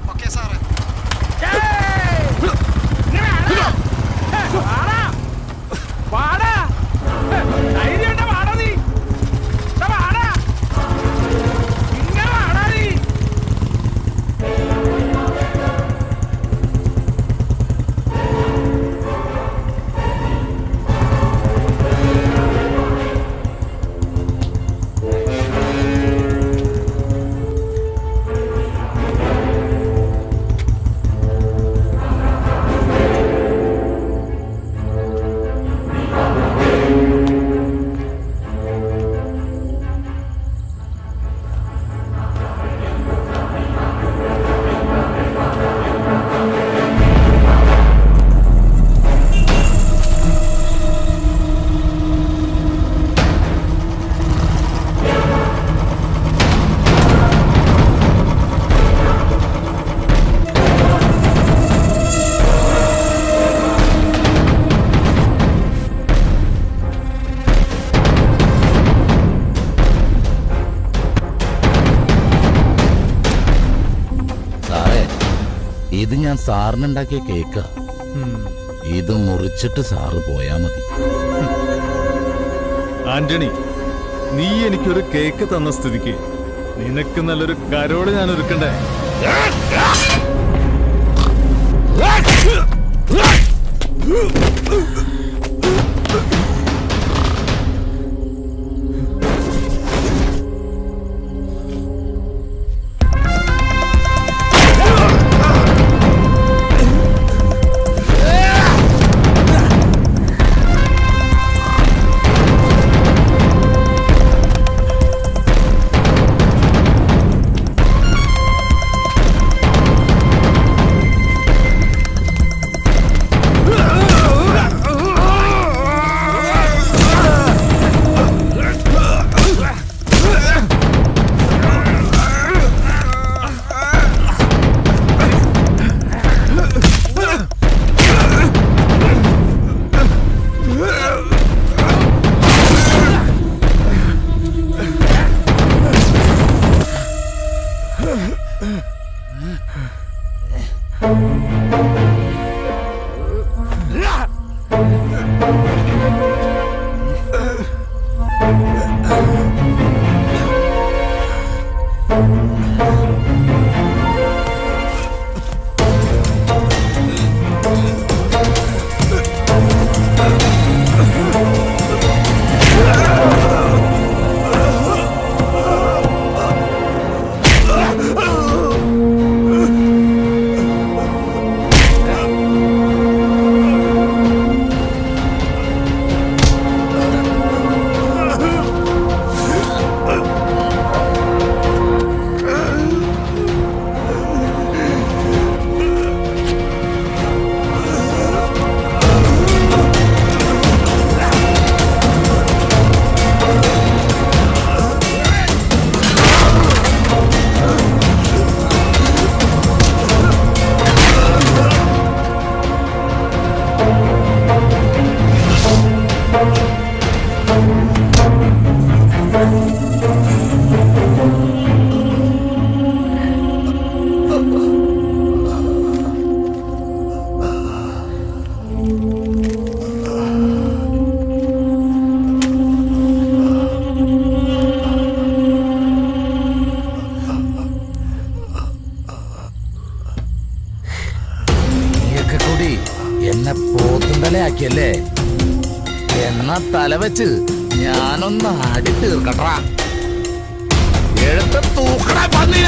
ഇത് ഞാൻ സാറിനുണ്ടാക്കിയ കേക്കാ. ഇത് മുറിച്ചിട്ട് സാറ് പോയാ മതി. ആന്റണി, നീ എനിക്കൊരു കേക്ക് തന്ന സ്ഥിതിക്ക് നിനക്ക് നല്ലൊരു കരോട് ഞാൻ ഒരുക്കണ്ടേ? എന്നെ പോത്തുന്തലയാക്കിയല്ലേ? എന്നാ തല വെച്ച് ഞാനൊന്ന് ആടി തീർക്കട്ടാ. എഴുത്ത തൂക്കണ പന്നിന.